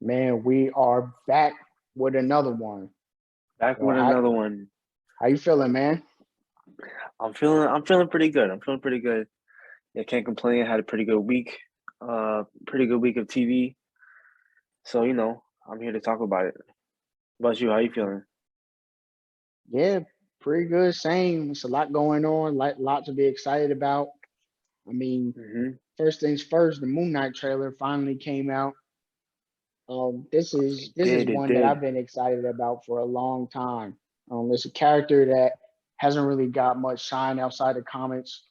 Man, we are back with another one. Back So with another one. how you feeling, man? I'm feeling pretty good. I'm feeling pretty good. Yeah, can't complain. I had a pretty good week. Pretty good week of TV. So, I'm here to talk about it. How about you? How you feeling? Yeah, pretty good. Same. It's a lot going on, lot to be excited about. I mean, Hmm. first things first, the Moon Knight trailer finally came out. This is It one that I've did. been excited about for a long time. It's a character that hasn't really got much shine outside the comics.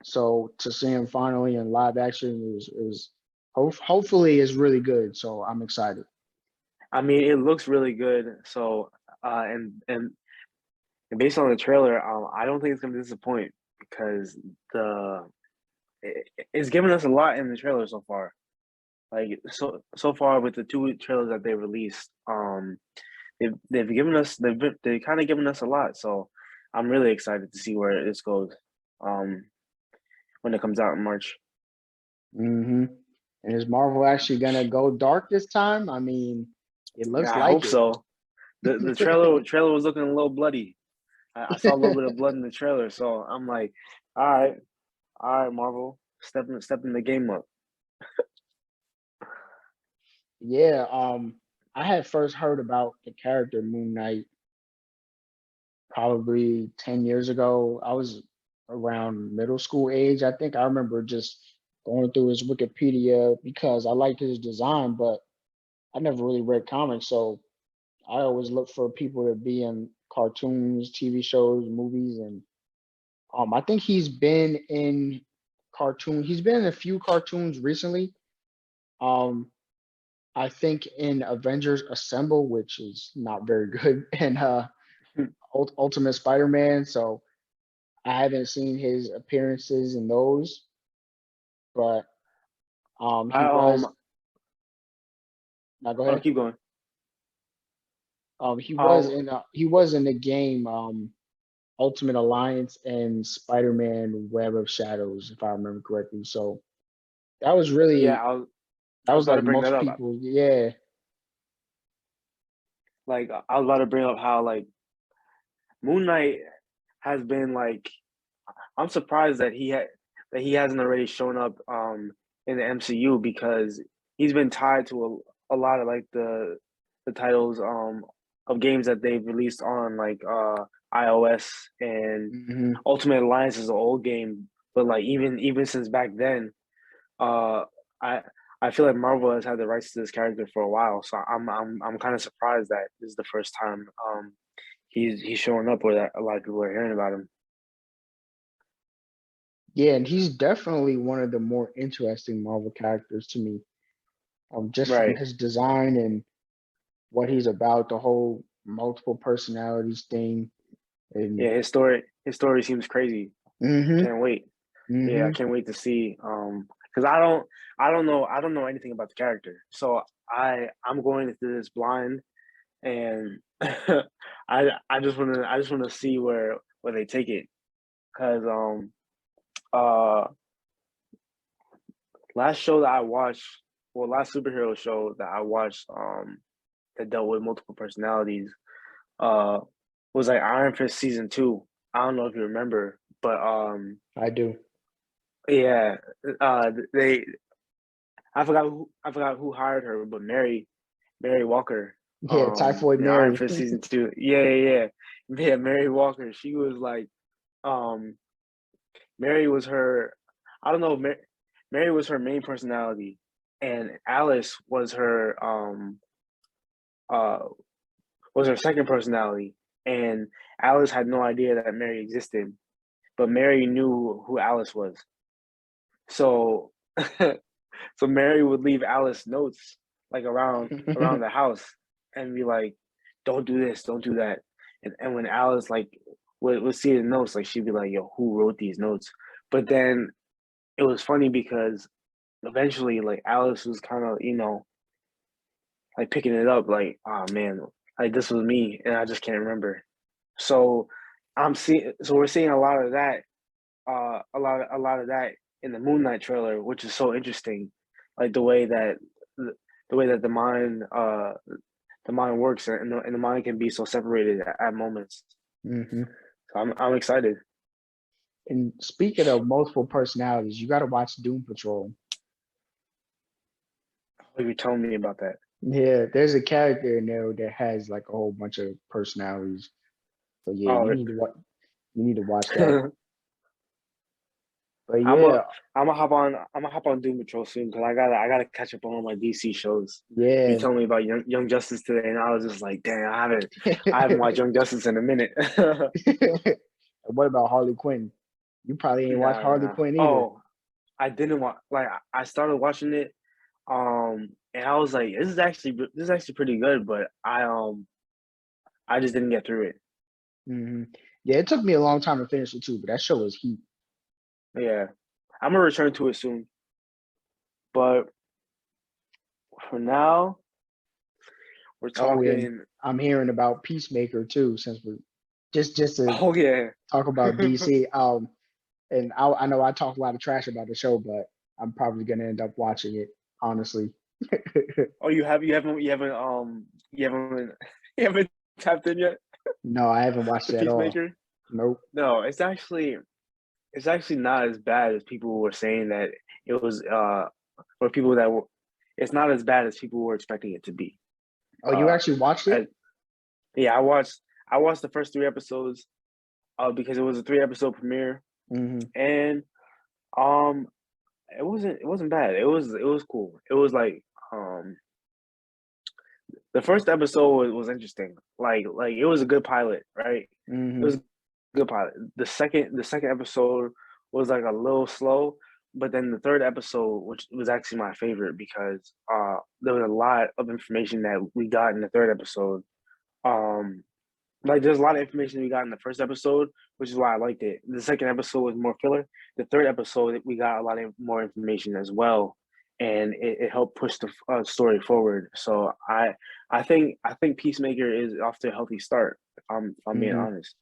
So to see him finally in live action is hopefully is really good. So I'm excited. I mean, it looks really good. So, and based on the trailer, I don't think it's gonna disappoint because it's given us a lot in the trailer so far. Like so far with the two trailers that they released, they've given us they kind of given us a lot. So I'm really excited to see where this goes. Um, when it comes out in March. hmm And is Marvel actually gonna go dark this time? I mean, it looks I like hope it. so. The trailer was looking a little bloody. I saw a little bit of blood in the trailer, so I'm like, all right, all right, Marvel, stepping the game up. Yeah, I had first heard about the character Moon Knight probably 10 years ago. I was around middle school age. I think I remember just going through his Wikipedia because I liked his design, but I never really read comics. So I always look for people to be in cartoons, TV shows, movies, and I think he's been in cartoon. He's been in a few cartoons recently. Um, I think in Avengers Assemble, which is not very good, and Ultimate Spider-Man. So I haven't seen his appearances in those, but he I was. Now go oh, ahead. keep going. He was Um, in the game Ultimate Alliance and Spider-Man Web of Shadows, if I remember correctly. So that was yeah, really that I was was about to like bring that most up. people. Yeah, Like I was about to bring up how like Moon Knight has been like I'm surprised that he hasn't already shown up in the MCU because he's been tied to a lot of like the titles of games that they've released on like iOS and hmm Ultimate Alliance is an old game, but like even since back then, uh I I feel like Marvel has had the rights to this character for a while, so I'm kind of surprised that this is the first time he's showing up or that a lot of people are hearing about him. yeah, and he's definitely one of the more interesting Marvel characters to me. Just from Right. his design and what he's about, the whole multiple personalities thing, and Yeah, his story seems crazy. hmm Can't wait. Yeah, I hmm can't wait to see. Because I don't know anything about the character, so I'm going into this blind, and I just wanna see where they take it. Because uh last show that I watched, well, last superhero show that I watched that dealt with multiple personalities uh was like Iron Fist season two. I don't know if you remember, but I do. yeah, they I forgot who hired her, but Mary Walker, Yeah, Typhoid in Iron Mary. Fist season two. Yeah. Mary Walker. She was like, um, Mary was her. I don't know. Mary was her main personality, and Alice uh was her second personality. And Alice had no idea that Mary existed, but Mary knew who Alice was. So so Mary would leave Alice notes like around the house and be like, "Don't do this, don't do that." And when Alice like would see the notes, like she'd be like, "Yo, who wrote these notes?" But then it was funny because eventually, like Alice was kind of like picking it up, like, "Oh man, like this was me, and I just can't remember." So so we're seeing a lot of that, a lot of that in the Moon Knight trailer, which is so interesting, like the way that the way that the mind works, and the mind can be so separated at moments. Hmm. So I'm excited. And speaking of multiple personalities, you got to watch Doom Patrol. Oh, you told me about that. Yeah, there's a character in there that has like a whole bunch of personalities. So yeah, Oh, you need to watch that. But I'm a yeah, I'm gonna hop on Doom Patrol soon because I gotta catch up on all my DC shows. You yeah. told me about Young Justice today, and I was just like, dang, I haven't watched Young Justice in a minute. And what about Harley Quinn? You probably ain't watched Harley Nah. Quinn either. Oh, I didn't watch. Like I started watching it, and I was like, this is actually pretty good, but I just didn't get through it. Hmm. Yeah, it took me a long time to finish it too, but that show was heat. Yeah, I'm gonna return to it soon, but for now, we're Oh, and talking. I'm hearing about Peacemaker too, since we just to Oh yeah. talk about DC. And I know I talk a lot of trash about the show, but I'm probably gonna end up watching it, honestly. Oh, you haven't you haven't tapped in yet No, I haven't watched to it at all. Peacemaker? Nope. No, it's actually not as bad as people were saying that it was. For people that were, it's not as bad as people were expecting it to be. Oh, you Uh, actually watched it? I, yeah, I watched the first 3 episodes. Because it was a 3 episode premiere, Hmm. and um, it wasn't bad. It was cool. It was like um the first episode was interesting. Like it was a good pilot, right? It Hmm. was a good pilot. The second episode was like a little slow, but then the third episode, which was actually my favorite because there was a lot of information that we got in the third episode. Um like there's a lot of information we got in the first episode, which is why I liked it. The second episode was more filler. The third episode we got a lot of more information as well, and it helped push the story forward. So I think Peacemaker is off to a healthy start. If I'm being Hmm. honest,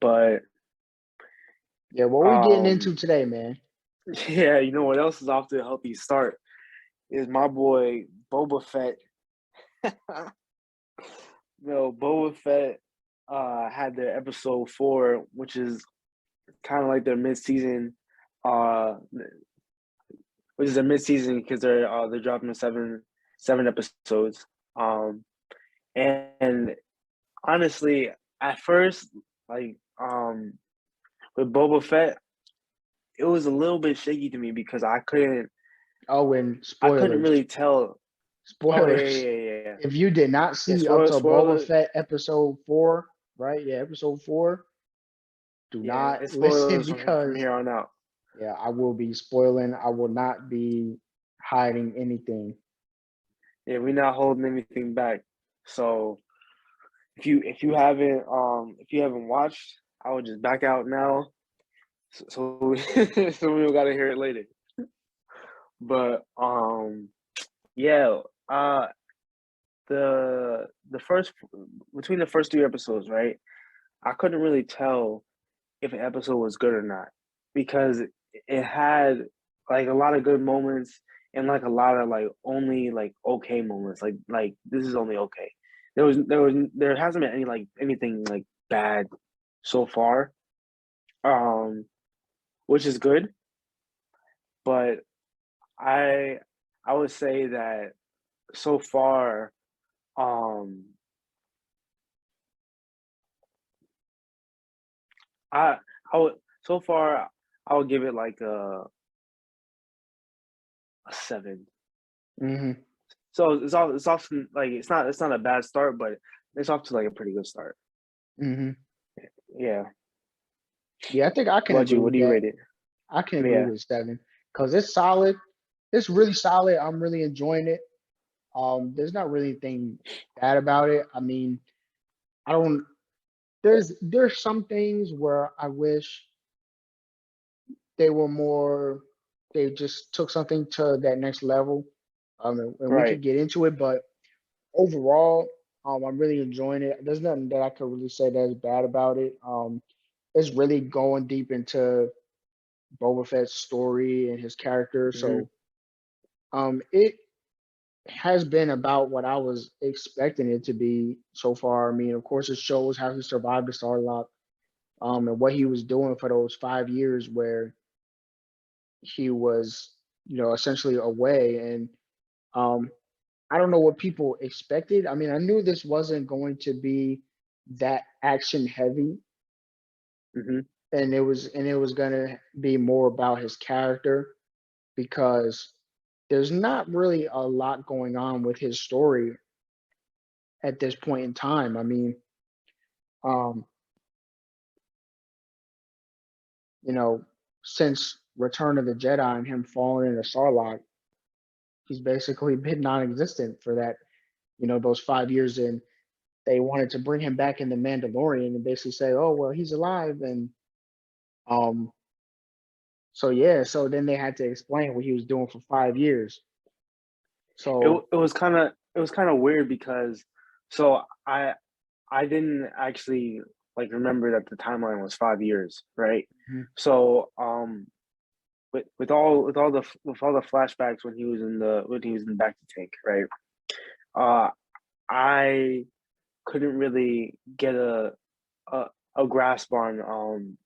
but Yeah, what we getting into um today, man? yeah, you know what else is off to a healthy start is my boy Boba Fett. No, Boba Fett had their episode 4, which is kind of like their mid-season, uh, which is a mid-season because they're dropping seven episodes. Um, and honestly, at first, like with Boba Fett, it was a little bit shaky to me because Oh, and I couldn't spoilers. really tell. Oh yeah, Spoilers. yeah, yeah, yeah. If you did not Yeah, see up to Boba spoiler. Fett episode 4, right? Yeah, episode 4, do Yeah, not it's listen spoilers from because here on out. yeah, I will be spoiling. I will not be hiding anything. Yeah, we're not holding anything back. So if you haven't watched, I would just back out now. So we don't gotta hear it later. But yeah, the first between the first 3 episodes, right? I couldn't really tell if an episode was good or not because it had like a lot of good moments and like a lot of like only like okay moments. Like this is only okay. There hasn't been anything like bad so far, um, which is good. But I I would say that so far, um, I I would so far I would give it like a 7. Hmm. So it's often like it's not a bad start, but it's off to like a pretty good start. Hmm. Yeah. Yeah, I think I can What about agree you? What with do you that. rate it? I can agree Yeah. with 7 because it's solid. It's really solid. I'm really enjoying it. There's not really anything bad about it. I mean, I don't. There's some things where I wish they were more. They just took something to that next level. And we Right. could get into it, but overall, I'm really enjoying it. There's nothing that I could really say that's bad about it. It's really going deep into Boba Fett's story and his character. Hmm. So It has been about what I was expecting it to be so far. I mean, of course, it shows how he survived the Starlock, and what he was doing for those 5 years where he was, essentially away. And um, I don't know what people expected. I mean, I knew this wasn't going to be that action heavy, Hmm. and it was gonna be more about his character because there's not really a lot going on with his story at this point in time. I mean, um, you know, since Return of the Jedi and him falling into Sarlacc, he's basically been non-existent for those 5 years. And they wanted to bring him back in the Mandalorian and basically say, "Oh, well, he's alive." And um, so yeah, so then they had to explain what he was doing for 5 years. It So it was kind of weird because so I didn't actually like remember that the timeline was 5 years, right? mhm, So with all the flashbacks when he was in the back to tank, right? Uh, I couldn't really get a a grasp on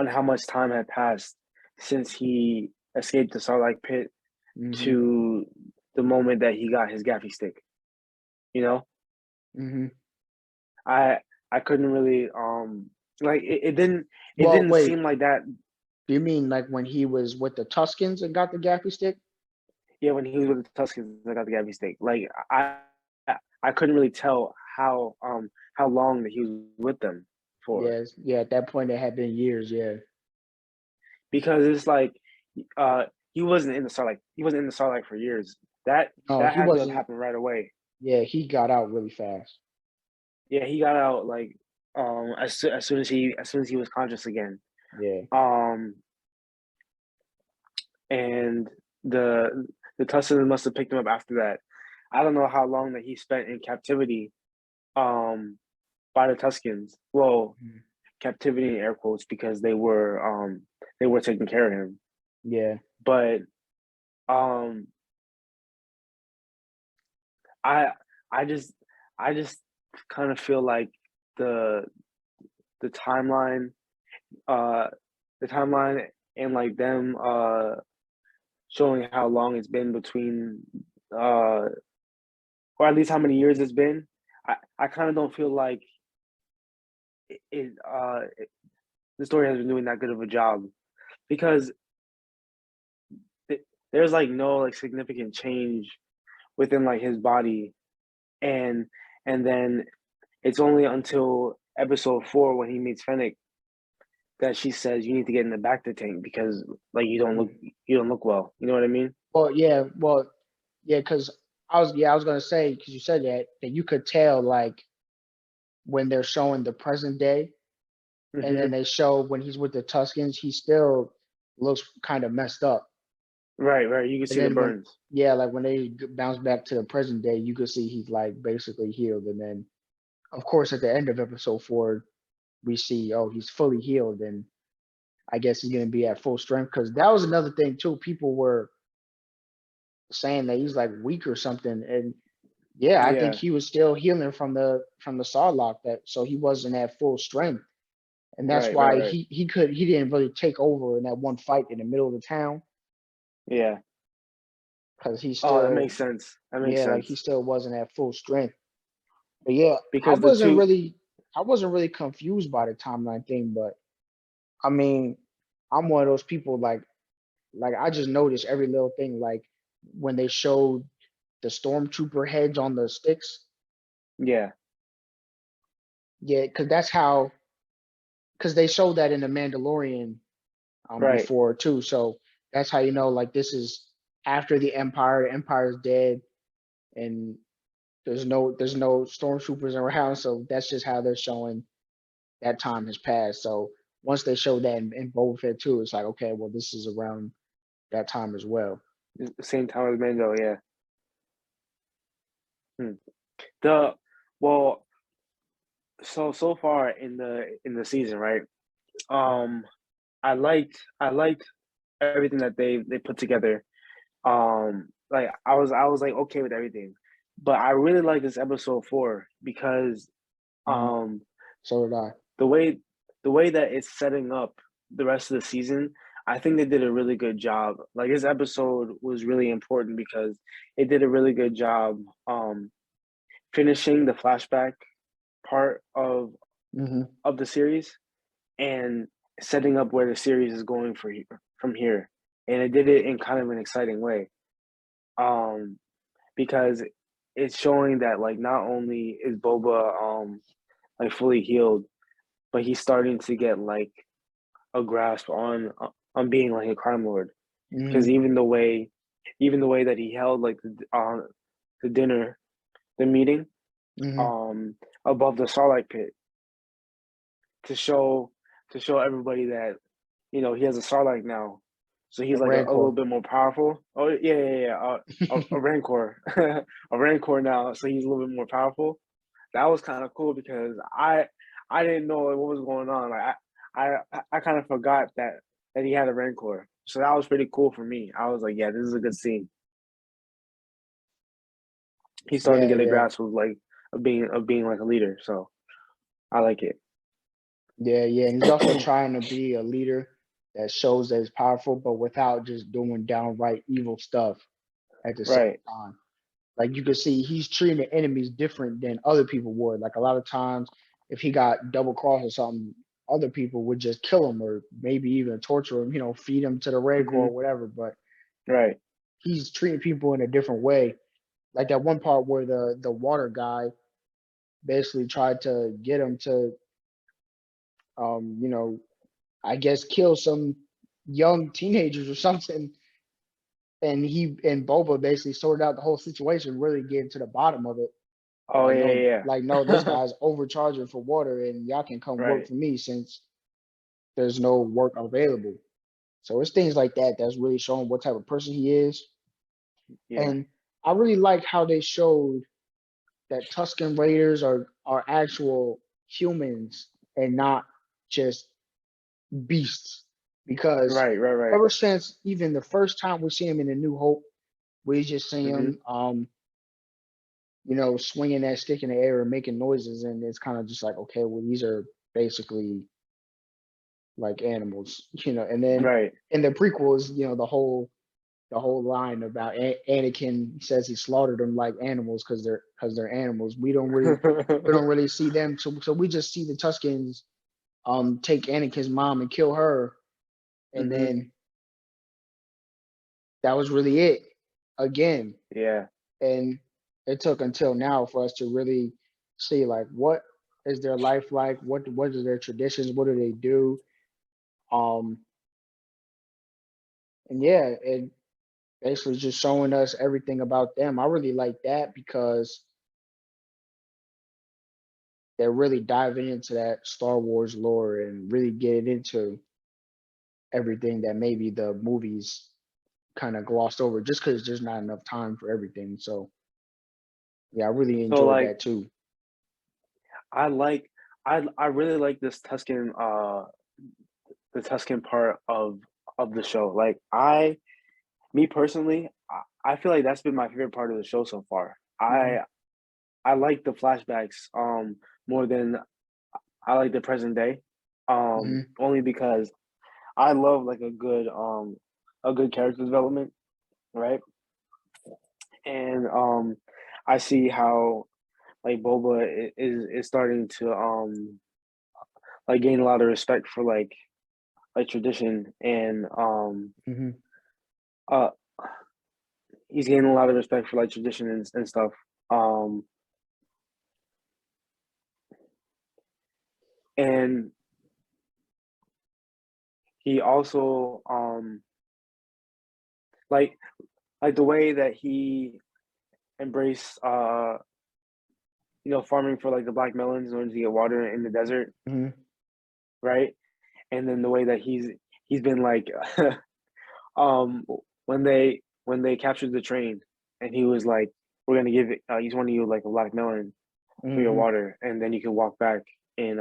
how much time had passed since he escaped the Sarlacc pit mhm, to the moment that he got his gaffy stick. You know, mhm. I I couldn't really like it Well, didn't wait, seem like that. do you mean like when he was with the Tuscans and got the gaffy stick? Yeah, when he was with the Tuscans, I got the gaffy stick. Like I couldn't really tell how long that he was with them for Yes, yeah. At that point, it had been years. Yeah. because it's like uh he wasn't in the Starlight for years. That No, that he had to have wasn't. happened right away. Yeah, he got out really fast. Yeah, he got out like as soon as he was conscious again. Yeah. Um and the Tuscans must have picked him up after that. I don't know how long that he spent in captivity um by the Tuscans. Well, Mhm. captivity in air quotes because they were taking care of him. Yeah. But um I I just I just kind of feel like the the timeline uh the timeline and like them showing how long it's been between uh or at least how many years it's been. I kind of don't feel like the story has been doing that good of a job because there's like no like significant change within like his body and then it's only until episode 4 when he meets Fennec that she says you need to get in the back to tank because like Mhm. you don't look well. You know what I mean? Well, yeah. Well, yeah. Because I was gonna say because you said that you could tell like when they're showing the present day, and then Hmm. they show when he's with the Tuscans, he still looks kind of messed up. Right, right. You can And see the then burns. like when they bounce back to the present day, you could see he's like basically healed. And then, of course, at the end of episode 4, we see, oh, he's fully healed, and I guess he's gonna be at full strength. Because that was another thing too. People were saying that he's like weak or something, and yeah, I think Yeah, he was still healing from the Sarlacc, that so he wasn't at full strength, and that's right, right, why right. he didn't really take over in that one fight in the middle of the town Yeah. because Oh, that makes sense. That makes like he sense. still wasn't at full strength. But yeah, I Because the wasn't two, really I wasn't really confused by the timeline thing, but I mean, I'm one of those people like I just noticed every little thing, like when they showed the stormtrooper heads on the sticks. yeah, Yeah, because they showed that in the Mandalorian right. before too. So that's how you know like this is after the Empire. The Empire is dead, and there's no stormtroopers around. So that's just how they're showing that time has passed. So once they showed that in Boba Fett too, it's like okay, well this is around that time as well. Same time as Mando, yeah. Hmm. The well, so far in the season, right? Um, I liked everything that they put together. like I was like okay with everything. But I really like this episode 4 because Mhm. um So did I. the way the way that it's setting up the rest of the season, I think they did a really good job. Like this episode was really important because it did a really good job finishing the flashback part Hmm. of the series and setting up where the series is going from here. And it did it in kind of an exciting way. Um because it's showing that like not only is Boba like fully healed, but he's starting to get like a grasp on being like a crime lord. Because Hmm. even the way that he held like the dinner, the meeting, Hmm. um above the Starlight Pit to show everybody that he has a Starlight now, so he's The like a little Rancor. bit more powerful. Oh yeah. A Rancor, a Rancor now, so he's a little bit more powerful. That was kind of cool because I didn't know what was going on. Like I kind of forgot that he had a Rancor, so that was pretty cool for me. I was like, yeah, this is a good scene. He's starting Yeah, to get a yeah, grasp of like of being like a leader, so I like it. yeah, yeah. And he's also trying to be a leader that shows that he's powerful, but without just doing downright evil stuff at the same Right. time. Like you can see he's treating the enemies different than other people would. Like a lot of times, if he got double crossed or something, other people would just kill him or maybe even torture him, feed him to the Rancor Hmm. or whatever. But Right. he's treating people in a different way. Like that one part where the water guy basically tried to get him to um, you know, I guess kill some young teenagers or something. And he and Boba basically sorted out the whole situation, really getting to the bottom of it. Oh Like yeah, no, yeah, like no, this yeah. guy's overcharging for water, and y'all can come work Right. for me since there's no work available. So it's things like that that's really showing what type of person he is. Yeah. And I really like how they showed that Tusken Raiders are actual humans and not just beasts. Because Right. Right. Right. ever since even the first time we see him in A New Hope, we just see Hmm. him, swinging that stick in the air and making noises, and it's kind of just like, okay, well, these are basically like animals, And then Right. in the prequels, the whole line about Anakin says he slaughtered them like animals because they're animals. We don't really see them, so we just see the Tuskens take Anakin's mom and kill her, and Hmm. then that was really it again. Yeah. And it took until now for us to really see like what is their life like, what are their traditions, what do they do, um and yeah, it basically just showing us everything about them. I really like that because they're really diving into that Star Wars lore and really getting into everything that maybe the movies kind of glossed over just because there's not enough time for everything. So yeah, I really So enjoyed like that too. I like I really like this Tuscan the Tuscan part of the show. Like me personally, I feel like that's been my favorite part of the show so far. Hmm. I like the flashbacks more than I like the present day. Hmm. Only because I love like a good character development, right? And I see how like Boba is starting to like gain a lot of respect for like tradition and Hmm. uh he's gaining a lot of respect for like tradition and stuff. Um and he also like the way that he embraced farming for like the black melons in order to get water in the desert, Hmm. right? And then the way that he's been like um when they captured the train and he was like, we're gonna give each one of you like a black melon for your Hmm. water, and then you can walk back in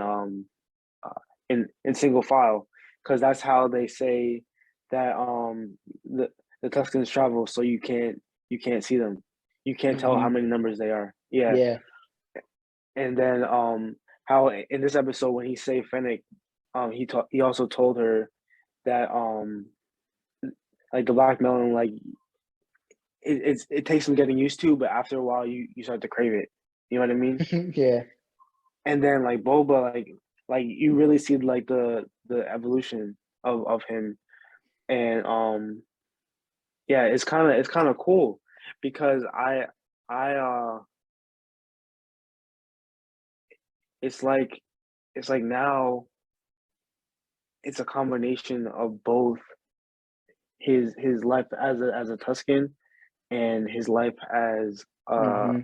in single file, because that's how they say that the Tuscans travel, so you can't you can't see them. You can't tell how Hmm. many numbers they are. Yeah. Yeah. And then how in this episode when he saved Fennec, he also told her that like the black melon, like it takes some getting used to, but after a while you start to crave it. You know what I mean? Yeah. And then like Boba, like you really see like the evolution of him. And yeah, it's kind of cool because I it's like now it's a combination of both his life as a Tuscan and his life as Hmm.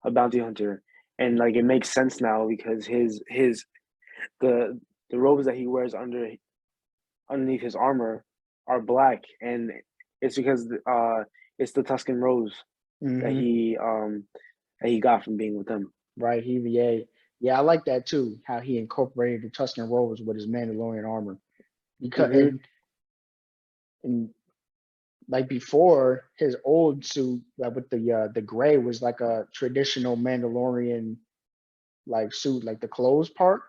a bounty hunter. And like it makes sense now because the the robes that he wears underneath his armor are black, and it's because it's the Tuscan robes that Hmm. he got from being with them. Right. Yeah, I like that too. How he incorporated the Tuscan Rovers with his Mandalorian armor. Because Hmm. and like before his old suit, like with the gray was like a traditional Mandalorian like suit, like the clothes part.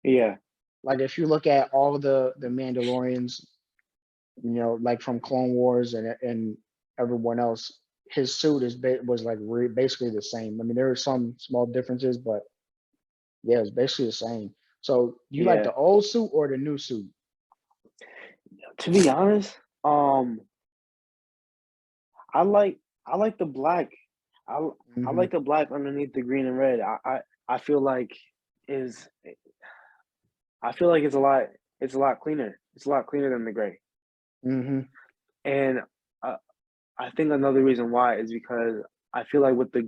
Yeah, Like if you look at all the Mandalorians, like from Clone Wars and everyone else, his suit was like basically the same. I mean, there were some small differences, but yeah, it's basically the same. So, do you like yeah. the old suit or the new suit? To be honest, I like the black. I I Hmm. like the black underneath the green and red. I feel like is I feel like it's a lot cleaner. It's a lot cleaner than the gray. Hmm. And uh, I think another reason why is because I feel like with the,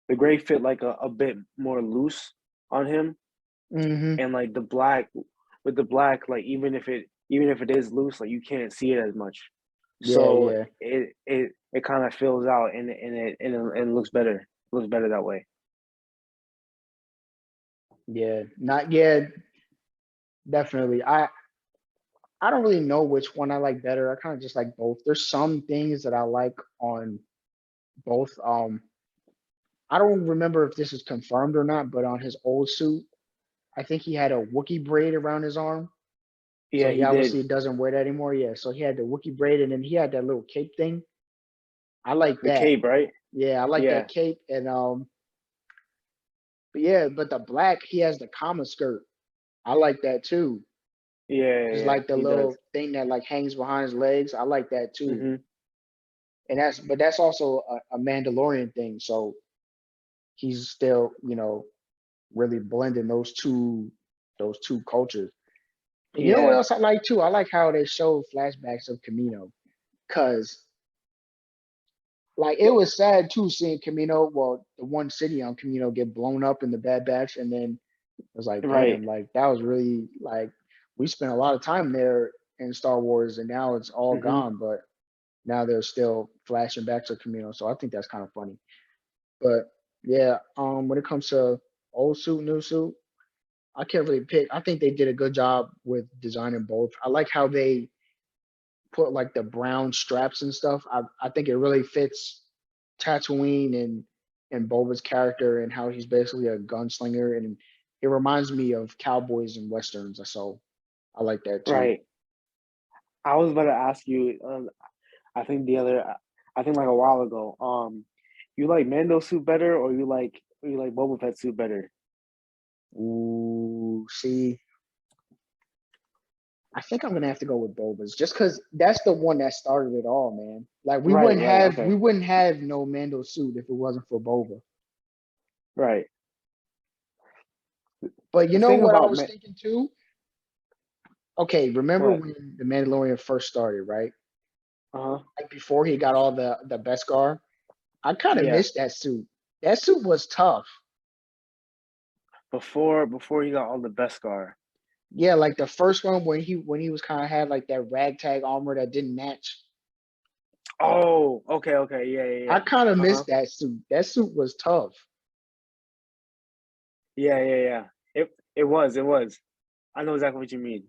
the gray fit like a bit more loose on him, Hmm. and like the black with the black, like even if it is loose, like you can't see it as much. Yeah, So yeah, it kind of fills out and it looks better. Looks better that way. yeah. Not yet. Definitely. I don't really know which one I like better. I kind of just like both. There's some things that I like on both. I don't remember if this is confirmed or not, but on his old suit, I think he had a Wookiee braid around his arm. So Yeah, he he did. obviously doesn't wear that anymore. Yeah. So he had the Wookiee braid and then he had that little cape thing. I like The that. cape, right? Yeah, I like Yeah, that cape. And but yeah, but the black, he has the comma skirt. I like that too. It's yeah. like the He does. little thing that like hangs behind his legs. I like that too. Hmm. And that's also a Mandalorian thing. So he's still, really blending those two cultures. And you know what Yeah, else I like too? I like how they show flashbacks of Camino. Cause like it was sad too seeing Camino, well, the one city on Camino get blown up in the Bad Batch, and then it was like, right. damn, like that was really like we spent a lot of time there in Star Wars, and now it's all Hmm. gone. But now they're still flashing back to Camino, so I think that's kind of funny. But yeah, when it comes to old suit, new suit, I can't really pick. I think they did a good job with designing both. I like how they put like the brown straps and stuff. I think it really fits Tatooine and Boba's character and how he's basically a gunslinger, and it reminds me of cowboys and westerns. So I like that too. Right. I was about to ask you. I think I think like a while ago. You like Mando suit better, or you like Boba Fett suit better? Ooh, see, I think I'm gonna have to go with Boba's just because that's the one that started it all, man. Like we Right, wouldn't right, have we okay, wouldn't have no Mando suit if it wasn't for Boba. right. But you The know thing what I about was thinking too? Okay, remember what? when the Mandalorian first started, right? Uh-huh. Like before he got all the Beskar, I kind of Yeah. missed that suit. That suit was tough. Before he got all the Beskar. Yeah, like the first one when he was kind of had like that ragtag armor that didn't match. Oh, okay, okay, yeah, yeah, I yeah. kind of Uh-huh. missed that suit. That suit was tough. Yeah, yeah, yeah. It was. I know exactly what you mean.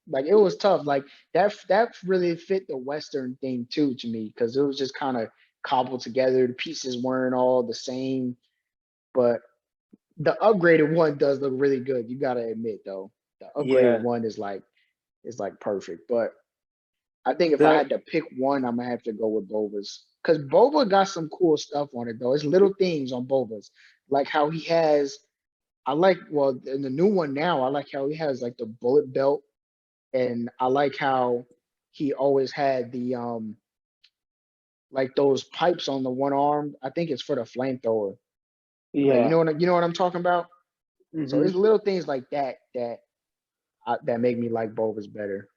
Like it was tough. Like that really fit the Western thing too to me because it was just kind of cobbled together. The pieces weren't all the same, but the upgraded one does look really good. You gotta admit though, the upgraded Yeah. one is like perfect. But I think if I The had to pick one, I'm gonna have to go with Boba's because Boba got some cool stuff on it though. It's little things on Boba's, like how he has. I like well in the new one now. I like how he has like the bullet belt, and I like how he always had the like those pipes on the one arm. I think it's for the flamethrower. Like yeah. you know what I'm talking about. So hmm it's little things like that that make me like Boba's better.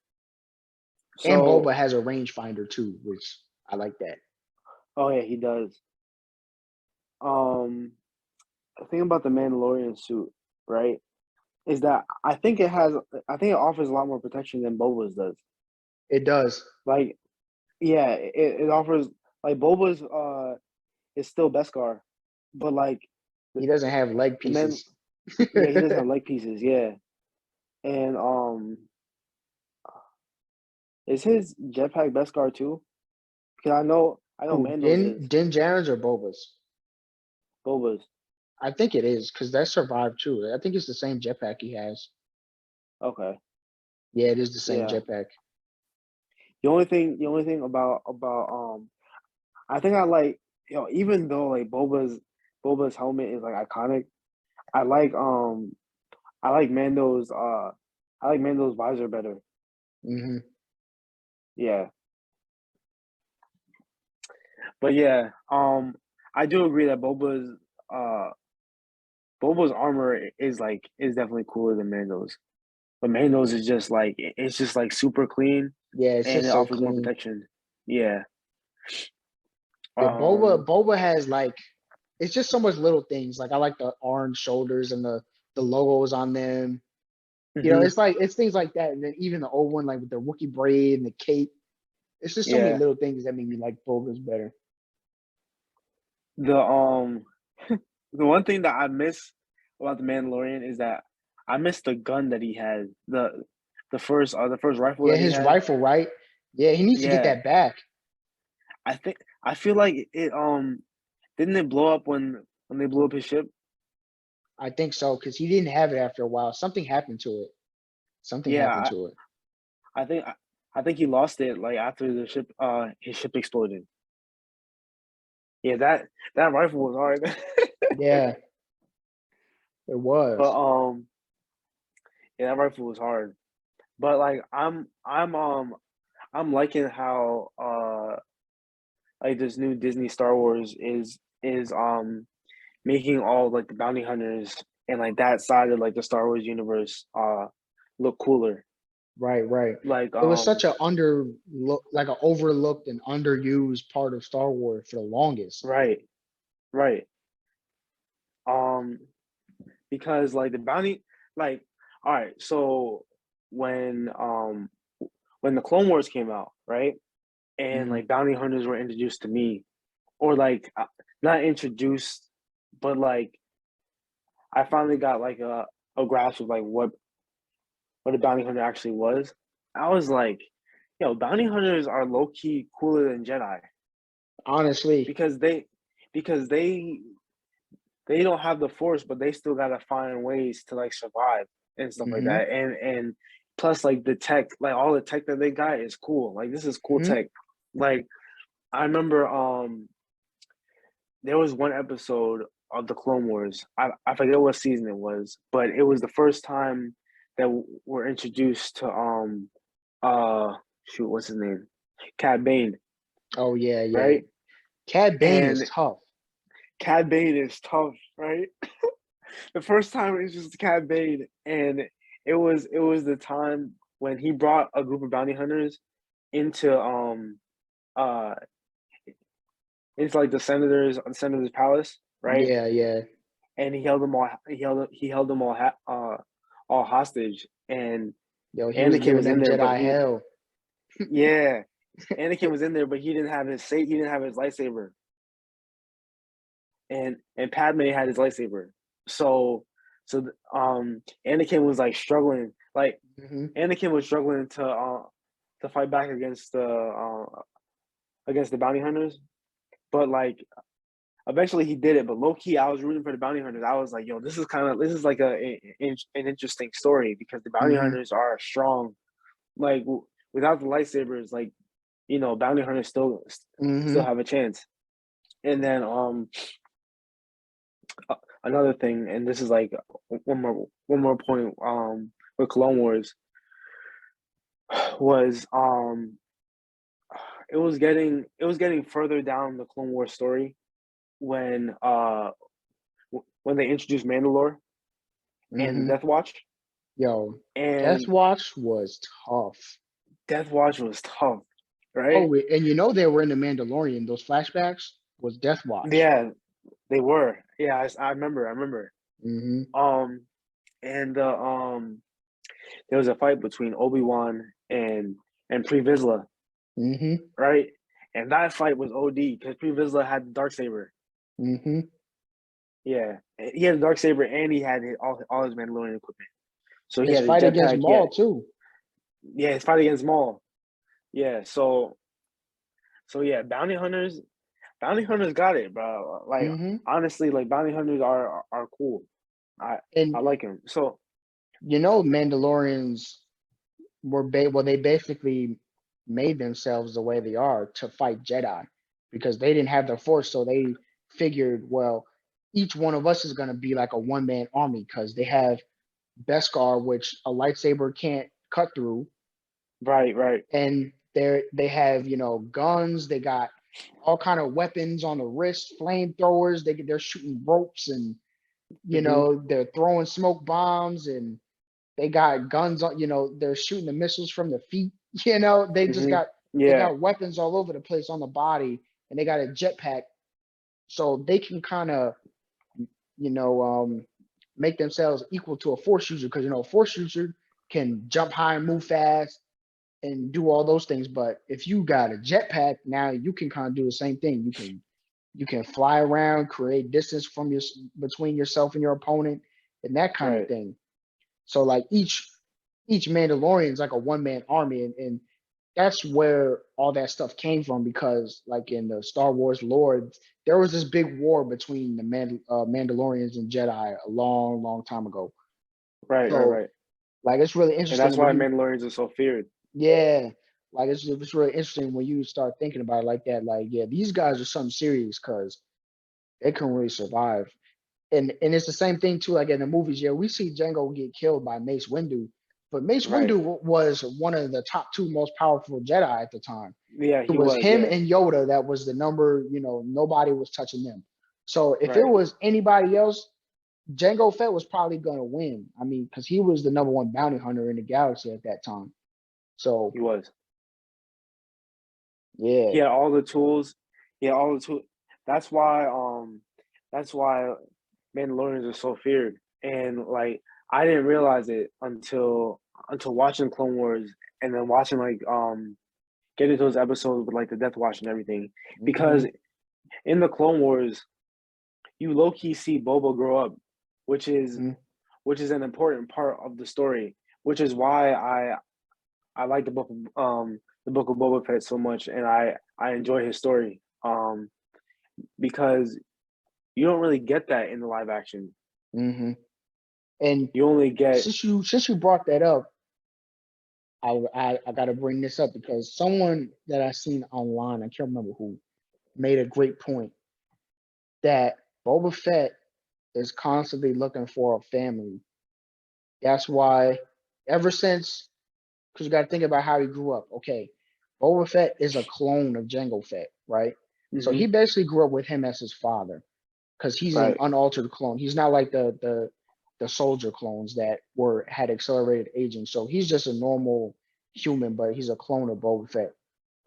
And So Boba has a rangefinder too, which I like that. oh yeah, he does. Um the thing about the Mandalorian suit, right, is that I think it offers a lot more protection than Boba's does. It does. Like yeah, it offers like Boba's is still Beskar, but like the, He doesn't have leg the man pieces. yeah, he doesn't have leg pieces, yeah. And is his jetpack Beskar too? Because I know Who Mando's is. Din Djarin's or Boba's? Boba's. I think it is because that survived too. I think it's the same jetpack he has. Okay. Yeah, it is the same Yeah. jetpack. The only thing about I think I like even though like Boba's helmet is like iconic, I like um I like Mando's I like Mando's visor better. hmm Yeah. But yeah, I do agree that uh Boba's armor is definitely cooler than Mando's. But Mando's is just like it's just like super clean Yeah, it's and it just so offers more clean. protection. Yeah. Yeah, Um Boba has like it's just so much little things. Like I like the orange shoulders and the logos on them. You know, mhm, it's like it's things like that. And then even the old one, like with the Wookiee braid and the cape. It's just so many yeah. little things that make me like Boba's better. The the one thing that I miss about the Mandalorian is that I miss the gun that he had. The first rifle Yeah, that he his had. rifle, right? Yeah, he needs to get Yeah. that back. I feel like it didn't it blow up when they blew up his ship? I think so because he didn't have it after a while. Something happened to it. Something happened Yeah, to it. I think I think he lost it like after the ship his ship exploded. Yeah, that rifle was hard. Yeah, it But was. yeah, that rifle was hard. But like I'm liking how like this new Disney Star Wars is making all like the bounty hunters and like that side of like the Star Wars universe look cooler. Right, right. Like It was such a like an overlooked and underused part of Star Wars for the longest. right, right. Um because like the bounty like all right, so when um when the Clone Wars came out, right? And Mhm. like bounty hunters were introduced to me or like not introduced but like I finally got like a grasp of like what a bounty hunter actually was. I was like, yo, bounty hunters are low key cooler than Jedi Honestly. because because they don't have the force, but they still gotta find ways to like survive and stuff like hmm that. And plus like the tech, like all the tech that they got is cool. Like this is cool hmm tech. Like I remember there was one episode of the Clone Wars. I forget what season it was, but it was the first time that we're introduced to uh shoot, what's his name? Cad Bane, Oh yeah, yeah. right? Cad Bane is And tough. Cad Bane is tough, right? The first time it was just Cad Bane, and it was the time when he brought a group of bounty hunters into uh into like the senator's palace, right? Yeah, yeah. And he held them he held them all hostage, and Yo, he was Anakin giving was in them there, but Jedi hell. yeah, Anakin was in there, but he didn't have his lightsaber, and Padme had his lightsaber, so So Anakin was like struggling, like Hmm. Anakin was struggling to fight back against the bounty hunters, but like eventually he did it. But low key, I was rooting for the bounty hunters. I was like, yo, this is like an interesting story because the bounty Hmm. hunters are strong. Like without the lightsabers, like bounty hunters still Hmm. have a chance. And then another thing, and this is like one more point with Clone Wars was it was getting further down the Clone Wars story when when they introduced Mandalore and Hmm. Death Watch, Yo, Death and Watch was tough. Death Watch was tough, right? Oh, and you know they were in the Mandalorian. Those flashbacks was Death Watch. Yeah, they were. Yeah, I remember. I remember. Hmm. Um, and there was a fight between Obi-Wan and Pre Vizsla, Hmm. right? And that fight was OD because Pre Vizsla had the dark saber. Hmm. Yeah, he had the dark saber and he had all his Mandalorian equipment. So he His had a fight against jetpack. Maul too. Yeah, his fight against Maul. Yeah, so yeah, bounty hunters got it, bro. Like Hmm. honestly, like bounty hunters are cool. I And I like him. So you know, Mandalorians well, they basically made themselves the way they are to fight Jedi because they didn't have the Force, so they figured, well, each one of us is going to be like a one man army because they have Beskar, which a lightsaber can't cut through, right. and they have guns. They got all kind of weapons on the wrist, flamethrowers. They're shooting ropes, and Hmm. they're throwing smoke bombs, and they got guns on. They're shooting the missiles from the feet. They just Hmm. they Yeah, got weapons all over the place on the body, and they got a jetpack, so they can kind of you know make themselves equal to a force user because a force user can jump high and move fast and do all those things. But if you got a jetpack, now you can kind of do the same thing. You can fly around, create distance from your between yourself and your opponent, and that kind of right. thing. So like each Mandalorian is like a one man army, and that's where all that stuff came from because like in the Star Wars lore, there was this big war between the Mandalorians and Jedi a long, long time ago. So Right. like it's really And that's interesting when why you Mandalorians are so feared. yeah, like it's really interesting when you start thinking about it like that. Like yeah, these guys are something serious because they can really survive. And it's the same thing too. Like in the movies, yeah, we see Django get killed by Mace Windu, but Mace Right. Windu was one of the top two most powerful Jedi at the time. Yeah, It he was was. him Yeah. and Yoda that was the number. Nobody was touching them. So if it Right. was anybody else, Django Fett was probably gonna win. I mean, because he was the number one bounty hunter in the galaxy at that time. So He was. yeah. He had all the tools. He had all the tools. That's why. That's why Mandalorians are so feared. And like I didn't realize it until watching Clone Wars and then watching like getting those episodes with like the Death Watch and everything. Hmm. Because in the Clone Wars, you low key see Boba grow up, which is Hmm. which is an important part of the story. Which is why I like the Book of Boba Fett so much, and I enjoy his story. Because you don't really get that in the live action. Hmm. And You only get since you brought that up, I got to bring this up because someone that I seen online, I can't remember who, made a great point that Boba Fett is constantly looking for a family. That's why, ever since, because you got to think about how he grew up. Okay, Boba Fett is a clone of Jango Fett, right? So hmm he basically grew up with him as his father because he's an right, unaltered clone. He's not like the soldier clones that had accelerated aging. So he's just a normal human, but he's a clone of Boba Fett.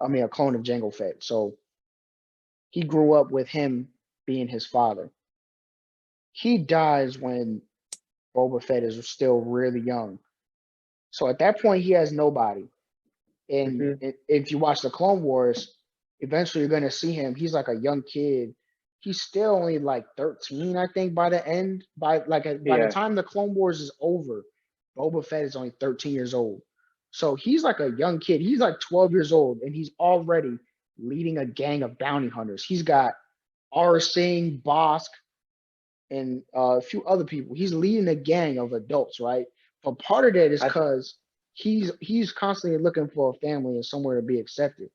I mean, a clone of Jango Fett. So he grew up with him being his father. He dies when Boba Fett is still really young. So at that point, he has nobody. And hmm if you watch the Clone Wars, eventually you're going to see him. He's like a young kid. he's still only like 13, I think, by the end. By the Yeah, time the Clone Wars is over, Boba Fett is only 13 years old. So he's like a young kid. He's like 12 years old, and he's already leading a gang of bounty hunters. He's got R. Singh, Bosk, and a few other people. He's leading a gang of adults, right? But part of that is I. because he's constantly looking for a family and somewhere to be accepted.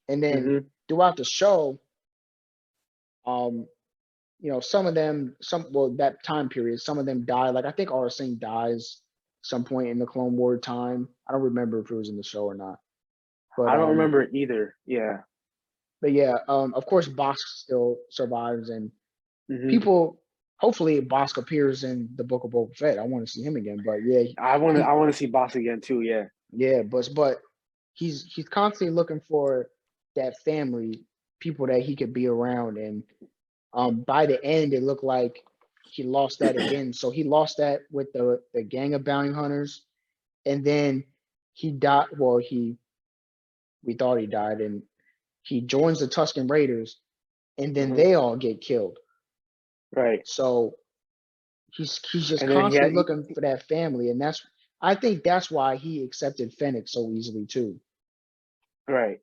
And then Mhm. throughout the show, um, some of them, that time period, some of them die. Like I think Aura Singh dies some point in the Clone War time. I don't remember if it was in the show or not. But I don't remember it either. Yeah. yeah, of course Bosk still survives, and Mhm. people hopefully Bosk appears in the Book of Boba Fett. I want to see him again. But yeah, I he want to see Boss again too. Yeah. yeah, but he's constantly looking for that family, people that he could be around, and by the end it looked like he lost that again. So he lost that with the gang of bounty hunters, and then he died. Well, he we thought he died, and he joins the Tusken Raiders, and then Mhm. they all get killed. Right. So he's just And then he had constantly looking for that family, and I think that's why he accepted Fennec so easily too. right.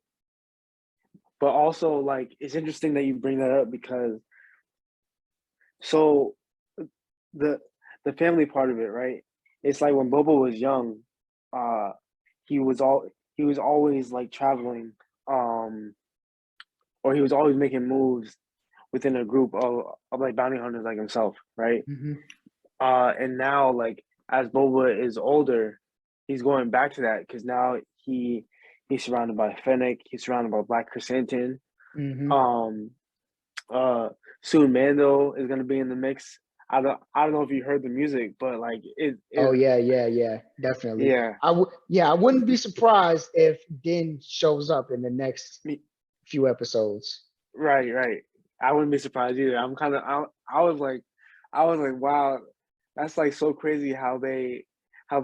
But also, like, it's interesting that you bring that up because so the the family part of it, right? It's like when Bobo was young, uh, he was all he was always like traveling, um, or he was always making moves within a group of like bounty hunters like himself, right? Hmm. And now like as Boba is older, he's going back to that because now he's surrounded by Fennec, he's surrounded by Black Chrysanthemum. Hmm. Um, uh, soon Mando is gonna be in the mix. I don't know if you heard the music, but like it Oh is yeah, yeah, yeah, definitely. yeah. Yeah, I wouldn't be surprised if Din shows up in the next Me, few episodes. right, right. I wouldn't be surprised either. I was like wow, that's like so crazy how they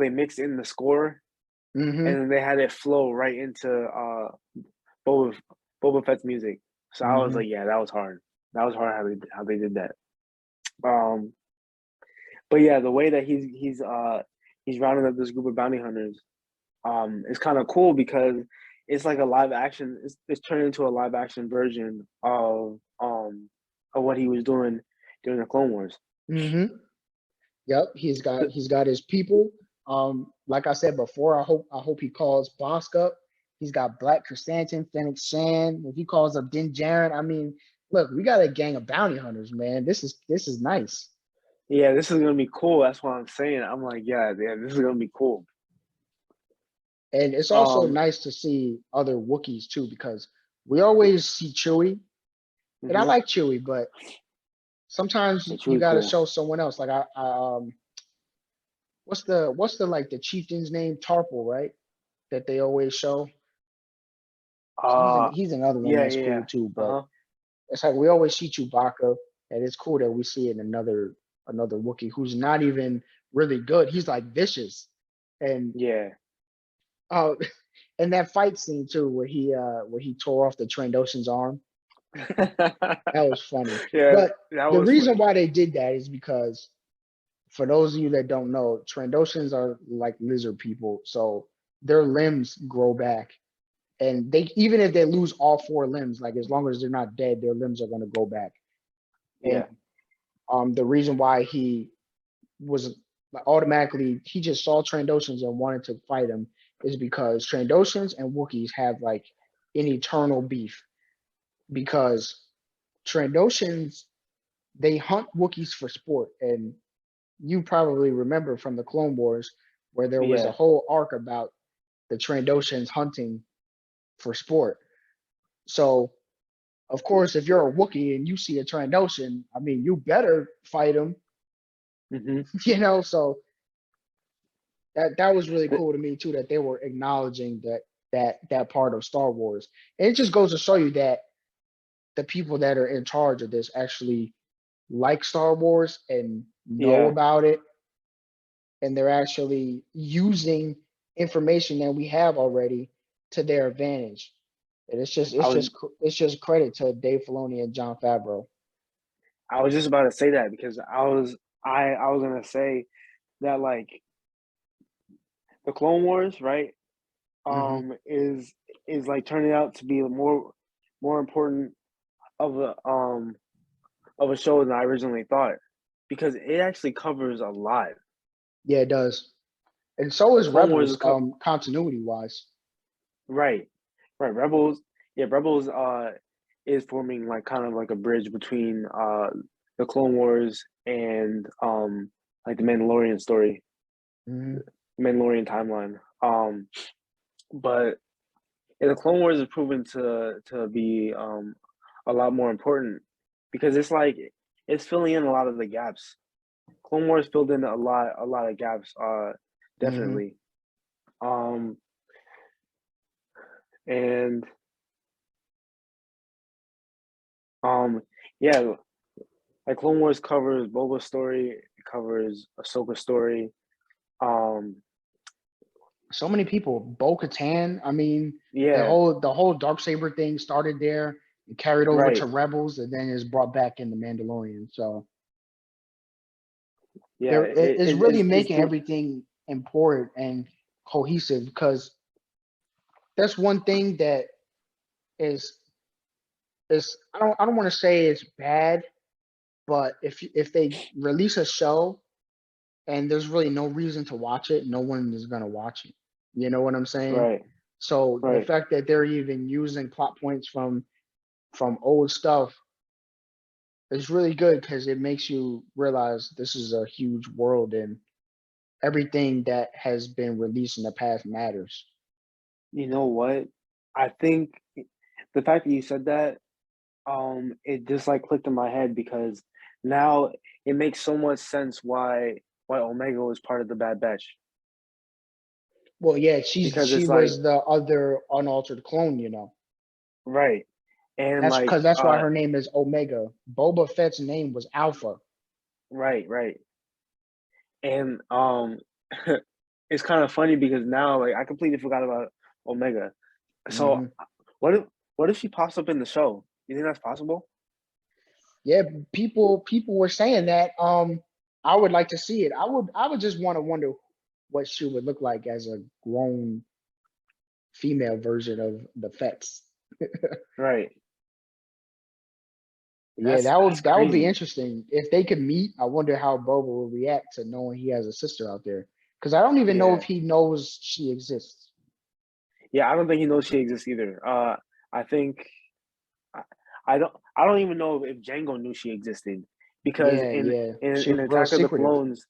mixed in the score and Hmm. then they had it flow right into Boba Boba Fett's music. So I was Hmm. like, yeah, that was hard. That was hard how they did that. Um, but yeah, the way that he's rounding up this group of bounty hunters is kind of cool because it's like a live action. It's turned into a live action version of what he was doing during the Clone Wars. Hmm. Yep, he's got his people. Like I said before, I hope he calls Bosk up. He's got Black Chrysanthemum, Fennec Shan. If he calls up Din Djarin, I mean, look, we got a gang of bounty hunters, man. This is nice. Yeah, this is gonna be cool. That's what I'm saying. I'm like, yeah, this is gonna be cool. And it's also Um, nice to see other Wookiees too, because we always see Chewie, and I mhm. like Chewie, but sometimes It's you really got to cool. show someone else. Like what's the like the chieftain's name? Tarple, right? That they always show. Uh, He's another one yeah, that's yeah, yeah. cool too. Uh But huh. it's like we always see Chewbacca, and it's cool that we see it in another Wookiee who's not even really good. He's like vicious, and Yeah. oh, and that fight scene too, where he tore off the Trandoshan's arm. That was funny. Yeah, But that the was reason funny. why they did that is because for those of you that don't know, Trandoshans are like lizard people, so their limbs grow back, and they even if they lose all four limbs, like as long as they're not dead, their limbs are going to grow back. And Yeah. the reason why he was automatically he just saw Trandoshans and wanted to fight him is because Trandoshans and Wookiees have like an eternal beef because Trandoshans they hunt Wookiees for sport, and you probably remember from the Clone Wars where there was a Yeah. whole arc about the Trandoshans hunting for sport. So, of course, if you're a Wookiee and you see a Trandoshan, I mean, you better fight him, Mm-hmm. So that was really cool to me too that they were acknowledging that part of Star Wars. And it just goes to show you that the people that are in charge of this actually like Star Wars and know Yeah. about it, and they're actually using information that we have already to their advantage. And it's just I it's was just it's just credit to Dave Filoni and John Favreau. I was just about to say that because I was gonna say that like the Clone Wars, right? Hmm. Is like turning out to be more important of a show than I originally thought because it actually covers a lot. Yeah, it does. And so The is Clone Wars Rebels, continuity wise. right, right. Rebels, yeah, Rebels is forming like kind of like a bridge between the Clone Wars and like the Mandalorian story, Hmm. Mandalorian timeline. But yeah, the Clone Wars is proven to be a lot more important because it's like it's filling in a lot of the gaps. Clone Wars filled in a lot of gaps, Hmm. definitely. Um, and yeah, like Clone Wars covers Boba's story, it covers Ahsoka's story. Um, So many people. Bo-Katan. I mean, yeah, the whole Darksaber thing started there and carried over to right, Rebels, and then is brought back in the Mandalorian. So yeah. there it is really It's making do everything important and cohesive because that's one thing that is I don't want to say it's bad, but if they release a show and there's really no reason to watch it, no one is gonna watch it. You know what I'm saying? right, So the right. fact that they're even using plot points from old stuff is really good because it makes you realize this is a huge world and everything that has been released in the past matters. You know what? I think the fact that you said that, it just like clicked in my head because now it makes so much sense why Omega was part of the Bad Batch Well, yeah, because she it's like was the other unaltered clone, you know. right and That's like because that's why her name is Omega. Boba Fett's name was Alpha. right and it's kind of funny because now like I completely forgot about Omega. So Hmm. what if what if she pops up in the show? You think that's possible? Yeah, people were saying that. I would like to see it. I would just want to wonder what she would look like as a grown female version of the Fets. Right. Yeah, That's that would be crazy. interesting if they could meet. I wonder how Boba will react to knowing he has a sister out there. Because I don't even know if Yeah. he knows she exists. Yeah, I don't think he knows she exists either. I think I, I don't even know if Django knew she existed because Yeah, yeah. She in was real Attack of the secretive. Clones,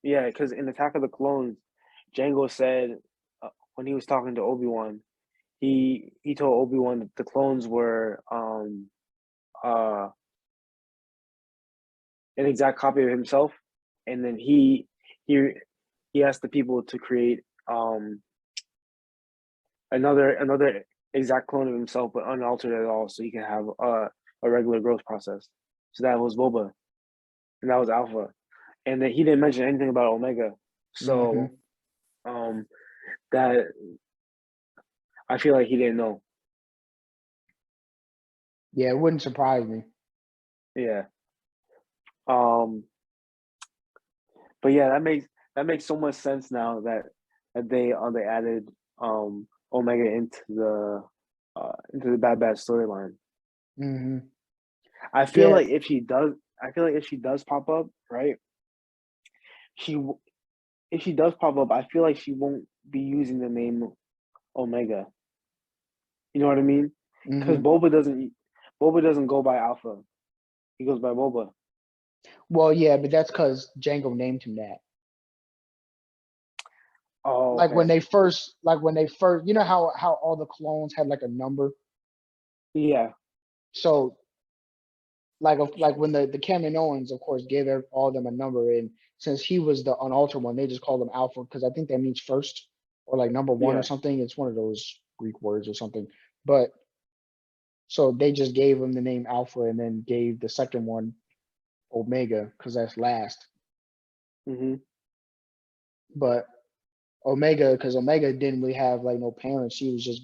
yeah, because in Attack of the Clones, Django said when he was talking to Obi-Wan, he told Obi-Wan that the clones were uh an exact copy of himself, and then he he asked the people to create another exact clone of himself but unaltered at all, so he can have a regular growth process. So that was Boba, and that was Alpha, and then he didn't mention anything about Omega. Hmm. So um that I feel like he didn't know. Yeah, it wouldn't surprise me. Yeah. Um. But yeah, that makes so much sense now that they added Omega into the Bad Batch storyline. Hmm. I feel Yeah, like if she does, I feel like if she does pop up, right? She if she does pop up, I feel like she won't be using the name Omega. You know what I mean? Because hmm. Boba doesn't go by Alpha. He goes by Boba. Well, yeah, but that's because Django named him that. Oh, okay. You know how all the clones had like a number. Yeah, So like when the Kaminoans, of course, gave all them a number, and since he was the unaltered one, they just called him Alpha because I think that means first or like number one or yeah. something. It's one of those Greek words or something. But so they just gave him the name Alpha and then gave the second one Omega because that's last. Hmm. But Omega, because Omega didn't really have like no parents. She was just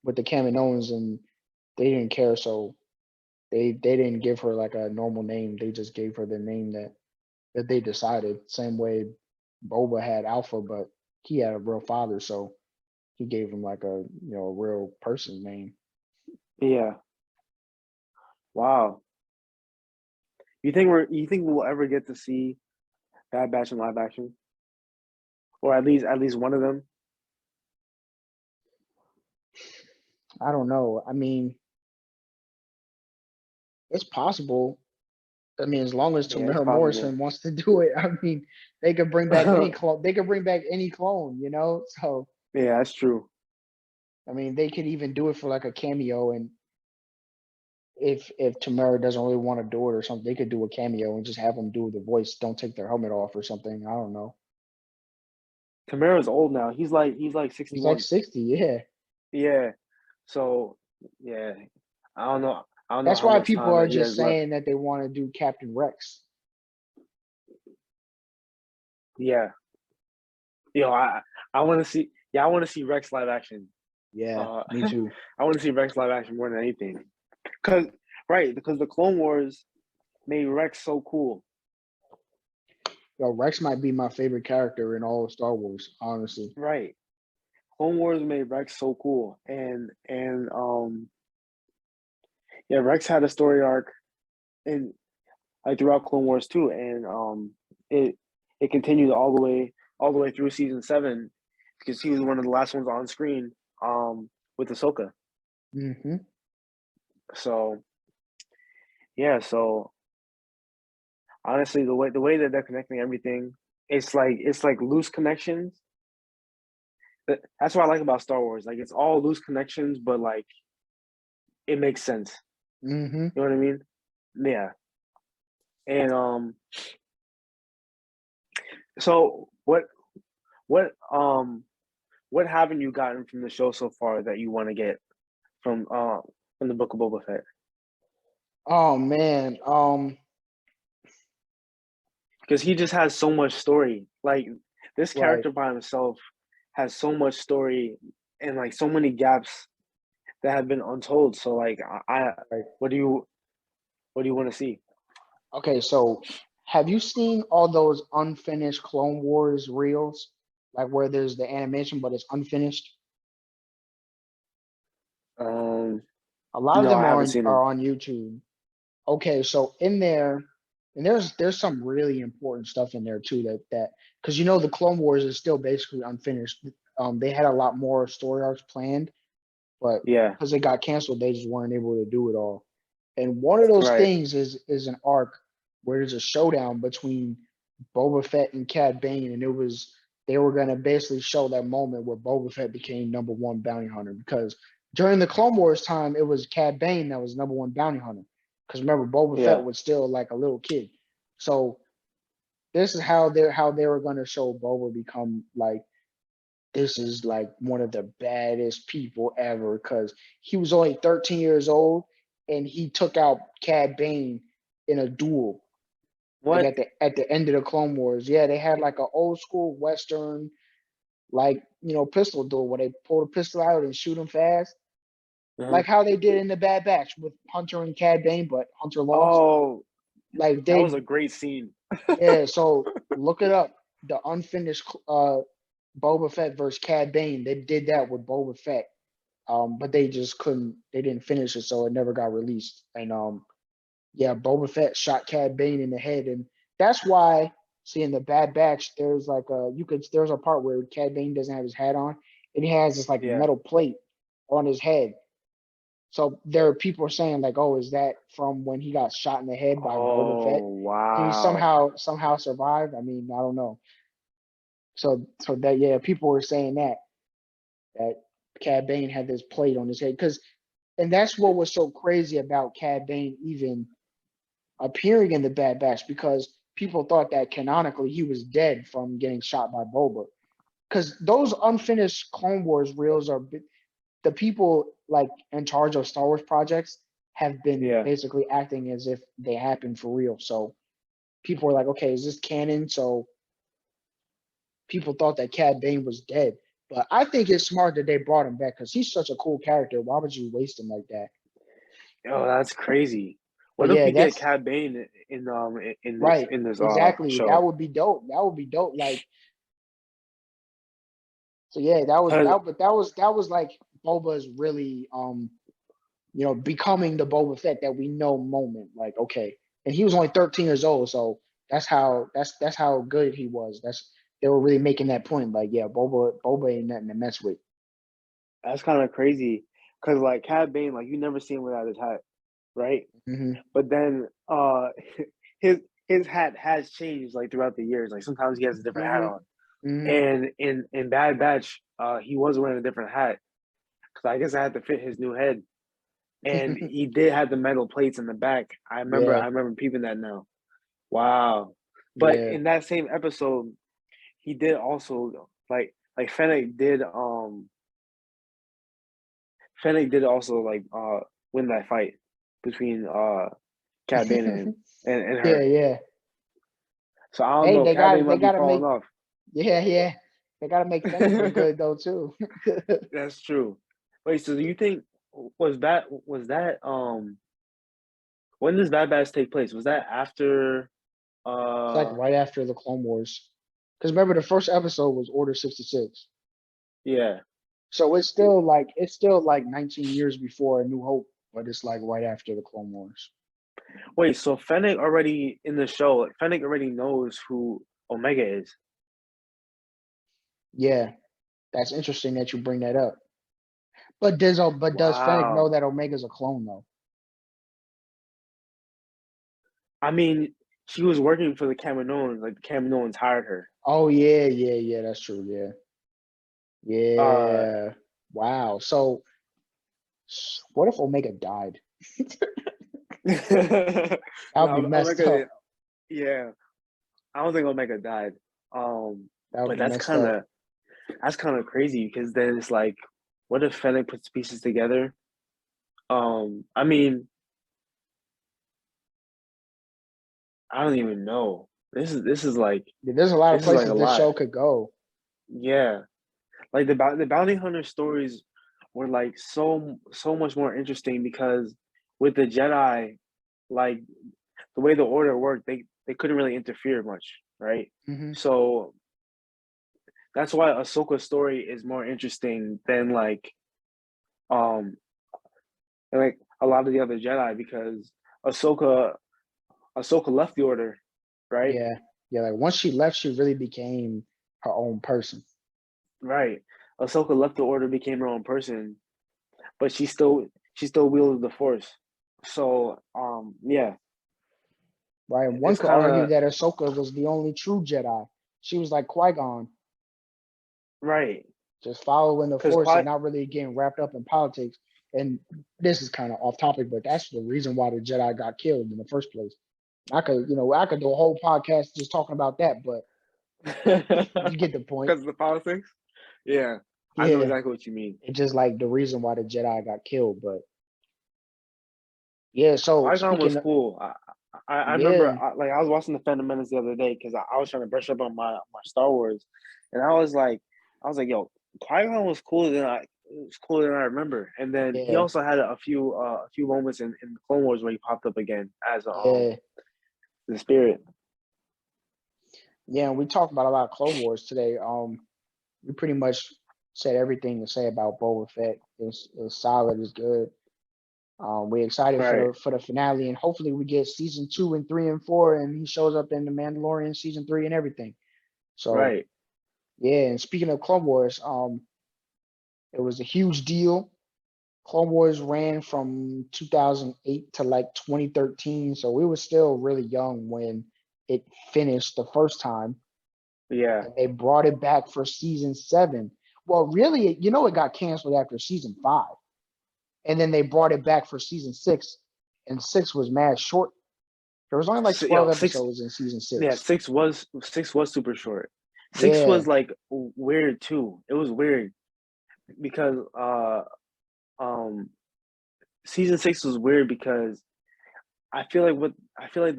with the Kaminoans and they didn't care. So They didn't give her like a normal name. They just gave her the name that they decided. Same way Boba had Alpha, but he had a real father, so he gave him like a a real person's name. Yeah. Wow. You think we'll ever get to see Bad Batch in live action, or at least one of them? I don't know. I mean, it's possible. I mean, as long as Yeah, it's Tamara possible. Morrison wants to do it, I mean, they could bring back any clone. They could bring back any clone, you know. So Yeah, that's true. I mean, they could even do it for like a cameo, and if Tamara doesn't really want to do it or something, they could do a cameo and just have them do the voice. Don't take their helmet off or something. I don't know. Tamara's old now. He's like He's like 61. 60, yeah. Yeah. So yeah, I don't know. I don't know That's how why much people time are that he just has left. saying that they want to do Captain Rex. Yeah. Yo, I want to see. Yeah, I want to see Rex live action. Yeah, Uh, me too. I want to see Rex live action more than anything. Cause because the Clone Wars made Rex so cool. Yo, Rex might be my favorite character in all of Star Wars, honestly. Right. Clone Wars made Rex so cool, and yeah, Rex had a story arc and like throughout Clone Wars too, and it it continued all the way through season 7 because he was one of the last ones on screen with Ahsoka. Hmm. So so honestly, the way that they're connecting everything, it's like loose connections. That's what I like about Star Wars. Like it's all loose connections, but like it makes sense. Hmm. You know what I mean? Yeah. And so what what haven't you gotten from the show so far that you want to get from the Book of Boba Fett? Oh man. Because he just has so much story. Like this Right. character by himself has so much story and like so many gaps that have been untold. So like Right. what do you want to see? Okay, so have you seen all those unfinished Clone Wars reels? Like where there's the animation, but it's unfinished? Um A lot of no, them I haven't seen are him. on YouTube. Okay, so in there, and there's some really important stuff in there too that because the Clone Wars is still basically unfinished. They had a lot more story arcs planned, but Yeah, because they got canceled, they just weren't able to do it all. And one of those right. things is an arc where there's a showdown between Boba Fett and Cad Bane, and they were gonna basically show that moment where Boba Fett became number one bounty hunter because during the Clone Wars time, it was Cad Bane that was number one bounty hunter. Because remember, Boba Fett Yeah. was still like a little kid. So this is how they were gonna show Boba become like this is like one of the baddest people ever because he was only 13 years old and he took out Cad Bane in a duel. Like What? at the end of the Clone Wars. Yeah, they had like an old school Western, like pistol duel where they pull the pistol out and shoot him fast. Uh-huh. Like how they did in the Bad Batch with Hunter and Cad Bane, but Hunter lost. Oh, Like that was they a great scene. yeah, so look it up. The unfinished Boba Fett versus Cad Bane. They did that with Boba Fett. But they just couldn't. They didn't finish it, so it never got released. And yeah, Boba Fett shot Cad Bane in the head, and that's why. See, in the Bad Batch, there's like there's a part where Cad Bane doesn't have his hat on, and he has this like Yeah. metal plate on his head. So there are people saying like, oh, is that from when he got shot in the head by Boba Fett? Oh, And he wow. somehow survived. I mean, I don't know. So that yeah, people were saying that Cad Bane had this plate on his head because, and that's what was so crazy about Cad Bane even appearing in the Bad Batch because people thought that canonically he was dead from getting shot by Boba. Because those unfinished Clone Wars reels are the people like in charge of Star Wars projects have been Yeah. basically acting as if they happened for real. So people were like, okay, is this canon? So people thought that Cad Bane was dead. But I think it's smart that they brought him back because he's such a cool character. Why would you waste him like that? Oh, that's crazy. But What if yeah, we get that's Cad Bane in this right. Exactly. That show? would be dope. That would be dope. Like, so yeah, that was Cause that, but that was like Boba's really becoming the Boba Fett that we know moment. Like, okay, and he was only 13 years old, so that's how good he was. They were really making that point. Like, yeah, Boba ain't nothing to mess with. that's kind of crazy. Cause like Cad Bane, like you never see him without his hat, right? Hmm. But then his his hat has changed like throughout the years. Like sometimes he has a different hat Hmm. on. Hmm. And in Bad Batch, he was wearing a different hat because I guess I had to fit his new head. And he did have the metal plates in the back. Yeah, I remember peeping that now. Wow. But yeah. in that same episode, he did also like Fennec did also like win that fight between Cad Bane and him and Yeah, her. yeah. So I don't Hey, know. they Cad got Bane they might be got to falling make off. yeah, yeah. They got to make Fennec look good though too. That's true. Wait, so do you think was that when does Bad Batch take place? Was that after It's like right after the Clone Wars, because remember the first episode was Order 66. yeah. So it's still like 19 years before A New Hope, but it's like right after the Clone Wars. Wait, so Fennec already in the show, like, Fennec already knows who Omega is. Yeah, that's interesting that you bring that up. But does Fennec know Wow. that Omega's a clone though? I mean, she was working for the Kaminoans, like the Kaminoans hired her. Oh yeah, yeah, yeah. That's true. Yeah, Uh yeah. Wow. So what if Omega died? That would be no, messed Omega, up. yeah. I don't think Omega died. Um, That would but be messed up. that's kind of crazy because then it's like, what if Fennec puts pieces together? I mean, I don't even know. Yeah, there's a lot of This is like a places this lot. show could go. Yeah, like the bounty hunter stories were like so much more interesting because with the Jedi, like the way the Order worked, they couldn't really interfere much, right? Hmm. So that's why Ahsoka's story is more interesting than um like a lot of the other Jedi because Ahsoka Ahsoka left the Order, right? Yeah, yeah. Like once she left, she really became her own person. Right. Ahsoka left the Order, became her own person, but she still wielded the Force. So yeah, Right? And one it's could kind argue of that Ahsoka was the only true Jedi. She was like Qui-Gon, right just following the because Force and quiet. not really getting wrapped up in politics. And this is kind of off topic, but that's the reason why the Jedi got killed in the first place. I could do a whole podcast just talking about that, but you get the point. Because of the politics. Yeah, I know Yeah, exactly what you mean. it's just like the reason why the Jedi got killed. But yeah, so Qui-Gon was speaking of, cool. I remember yeah, like I was watching the Phantom Menace the other day because I was trying to brush up on my Star Wars, and I was like, yo, Qui-Gon was cooler than I remember. And then he yeah, also had a few moments in the Clone Wars where he popped up again as yeah, the spirit. yeah. And we talked about a lot of Clone Wars today. We pretty much said everything to say about Boba Fett. It's solid, it's good. We're excited for Right, the finale, and hopefully we get season 2 and 3 and 4, and he shows up in the Mandalorian season 3 and everything. So right. yeah, and speaking of Clone Wars, it was a huge deal. Clone Wars ran from 2008 to like 2013, so we were still really young when it finished the first time, Yeah. and they brought it back for season 7. Well, really, it got canceled after season 5, and then they brought it back for season 6, and 6 was mad short. There was only like 12 Yo, six. episodes in season Yeah, 6. six was super short. Six Yeah, was like weird too. It was weird because um season six was weird because I feel like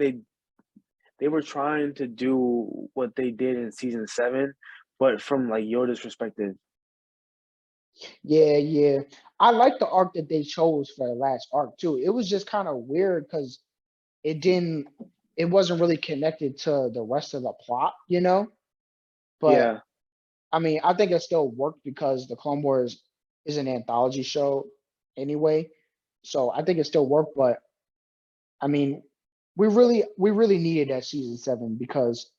they were trying to do what they did in season seven, but from like Yoda's perspective. Yeah. I like the arc that they chose for the last arc too. It was just kind of weird because it didn't, it wasn't really connected to the rest of the plot, you know? But Yeah, I mean, I think it still worked because the Clone Wars is an anthology show anyway. So I think it still worked, but I mean, we really needed that season 7 because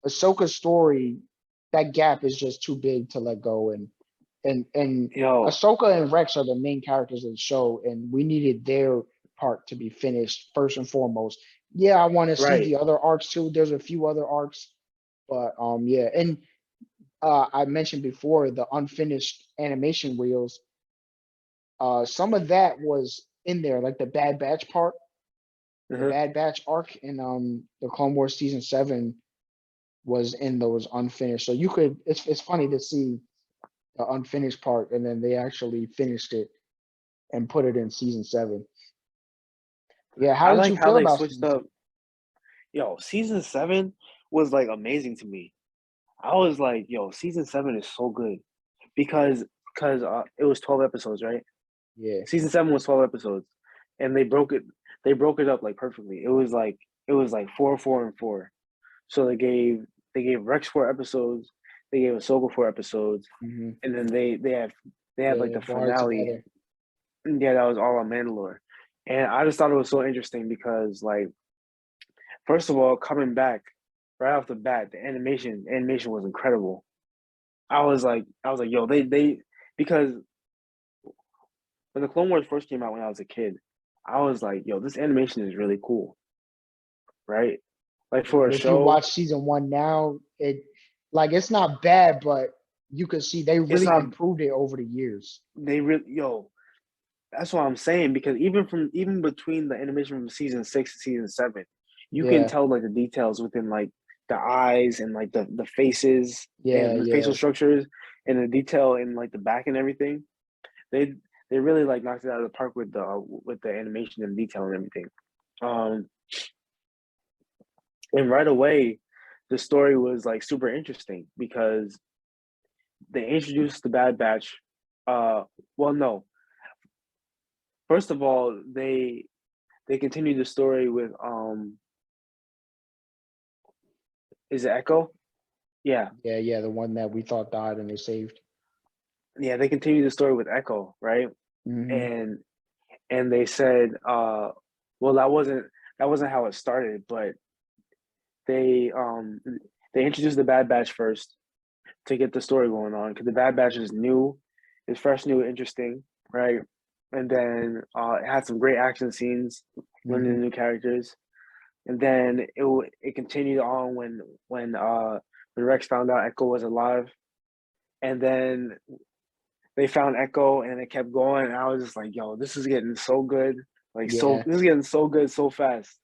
Ahsoka's story, that gap is just too big to let go, and yo, Ahsoka and Rex are the main characters of the show, and we needed their part to be finished first and foremost. Yeah, I want to see right. the other arcs too. There's a few other arcs, but yeah, and I mentioned before the unfinished animation reels. Some of that was in there, like the Bad Batch part, the Uh-huh. Bad Batch arc in the Clone Wars season 7 was in those unfinished. So you could, it's funny to see the unfinished part, and then they actually finished it and put it in season 7. Yeah, how I did like you how feel they about switched season up. 7? Yo, season 7 was like amazing to me. I was like, yo, season 7 is so good because it was 12 episodes, right? Yeah, Season 7 was 12 episodes, and they broke it up like perfectly. It was like 4, 4, and 4. So they gave Rex 4 episodes, they gave Ahsoka 4 episodes, hmm and then they have yeah, like they the brought it finale. together. Yeah, that was all on Mandalore. And I just thought it was so interesting because, like, first of all, coming back right off the bat, the animation was incredible. I was like, yo, they because when the Clone Wars first came out when I was a kid, I was like, yo, this animation is really cool, right? Like Yeah, for but a if you show, watch season 1 now, it's not bad, but you could see they it's really not improved it over the years. they really yo. That's what I'm saying because even between the animation from season 6 to season 7, you can Yeah, tell like the details within like the eyes and like the faces yeah, and the facial yeah. structures and the detail in like the back and everything. They they really like knocked it out of the park with the animation and detail and everything. Um, and right away, the story was like super interesting because they introduced the Bad Batch. Well, no. First of all, they continued the story with is it Echo? Yeah, Yeah, the one that we thought died and they saved. yeah. They continued the story with Echo, right? Hmm And they said, well, that wasn't how it started, but they um they introduced the Bad Batch first to get the story going on because the Bad Batch is new, is fresh, new, interesting, right? And then it had some great action scenes, learning the hmm new characters, and then it continued on when Rex found out Echo was alive, and then they found Echo, and it kept going. And I was just like, "Yo, this is getting so good! Yeah, This is getting so good so fast."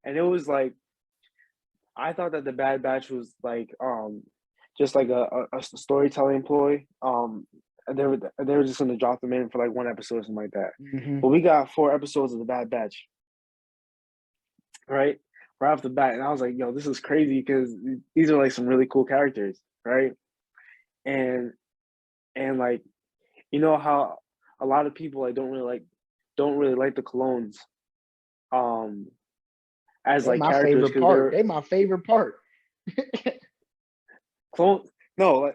And it was like I thought that the Bad Batch was like just like a storytelling ploy. They were just gonna drop them in for like one episode or something like that. hmm But we got 4 episodes of the Bad Batch, right? Right off the bat, and I was like, "Yo, this is crazy because these are like some really cool characters, right?" And like you know how a lot of people like don't really like the clones um as They like my characters favorite because part. they're They my favorite part. clone no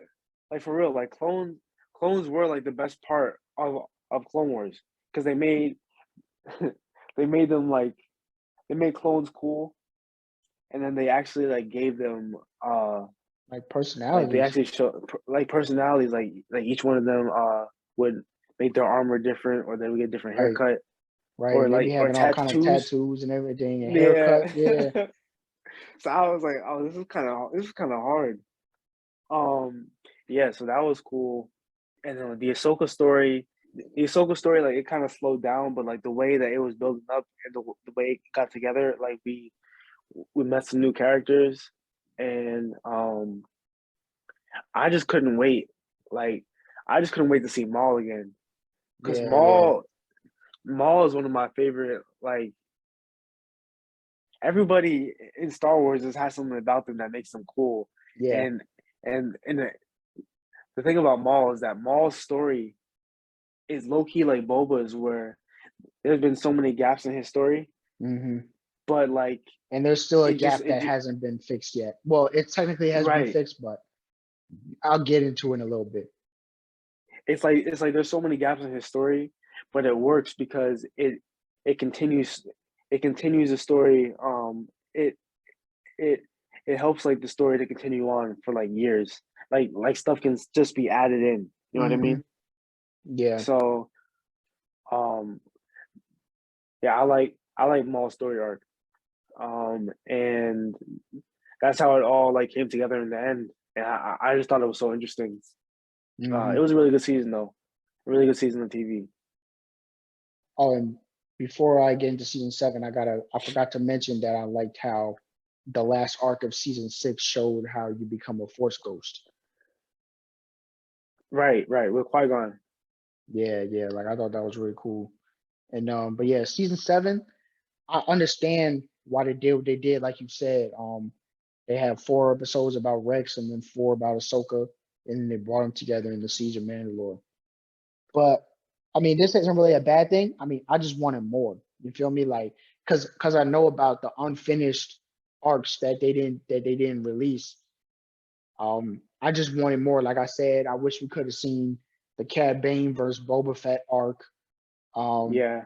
like for real like clones were like the best part of Clone Wars because they made they made them like they made clones cool and then they actually like gave them Like like they personalities, actually show like personalities like each one of them would make their armor different or they would get different right? haircut Right. or They be like or having all kind of tattoos. tattoos and everything and haircut. Yeah. Yeah. So I was like, oh, this is kind of hard. Um, yeah, so that was cool. And then the Ahsoka story, like it kind of slowed down, but like the way that it was building up and the way it got together, like we met some new characters, and I just couldn't wait. Like I just couldn't wait to see Maul again because Yeah. Maul is one of my favorite. Like everybody in Star Wars just has something about them that makes them cool, Yeah. and the thing about Maul is that Maul's story. is low key like Boba's, where there's been so many gaps in his story, Hmm. but like And there's still a it gap that just hasn't been fixed yet. Well, it technically has been right. fixed, but I'll get into it in a little bit. It's like there's so many gaps in his story, but it works because it continues the story. It it it helps like the story to continue on for like years. Like stuff can just be added in. You know what I Hmm. mean? Yeah. So um yeah, I like Maul's story arc. And that's how it all like came together in the end. And I just thought it was so interesting. It Hmm. was a really good season though. A really good season of TV. Oh, and before I get into season 7, I forgot to mention that I liked how the last arc of season 6 showed how you become a force ghost. Right, right. With Qui-Gon. Yeah, yeah. Like I thought that was really cool. And but yeah, season 7, I understand why they did what they did, like you said. They have 4 episodes about Rex and then 4 about Ahsoka, and then they brought them together in the Siege of Mandalore. But I mean, this isn't really a bad thing. I mean, I just wanted more. You feel me? Like, cause I know about the unfinished arcs that they didn't release. I just wanted more. Like I said, I wish we could have seen the Cad Bane versus Boba Fett arc. Um, Yeah.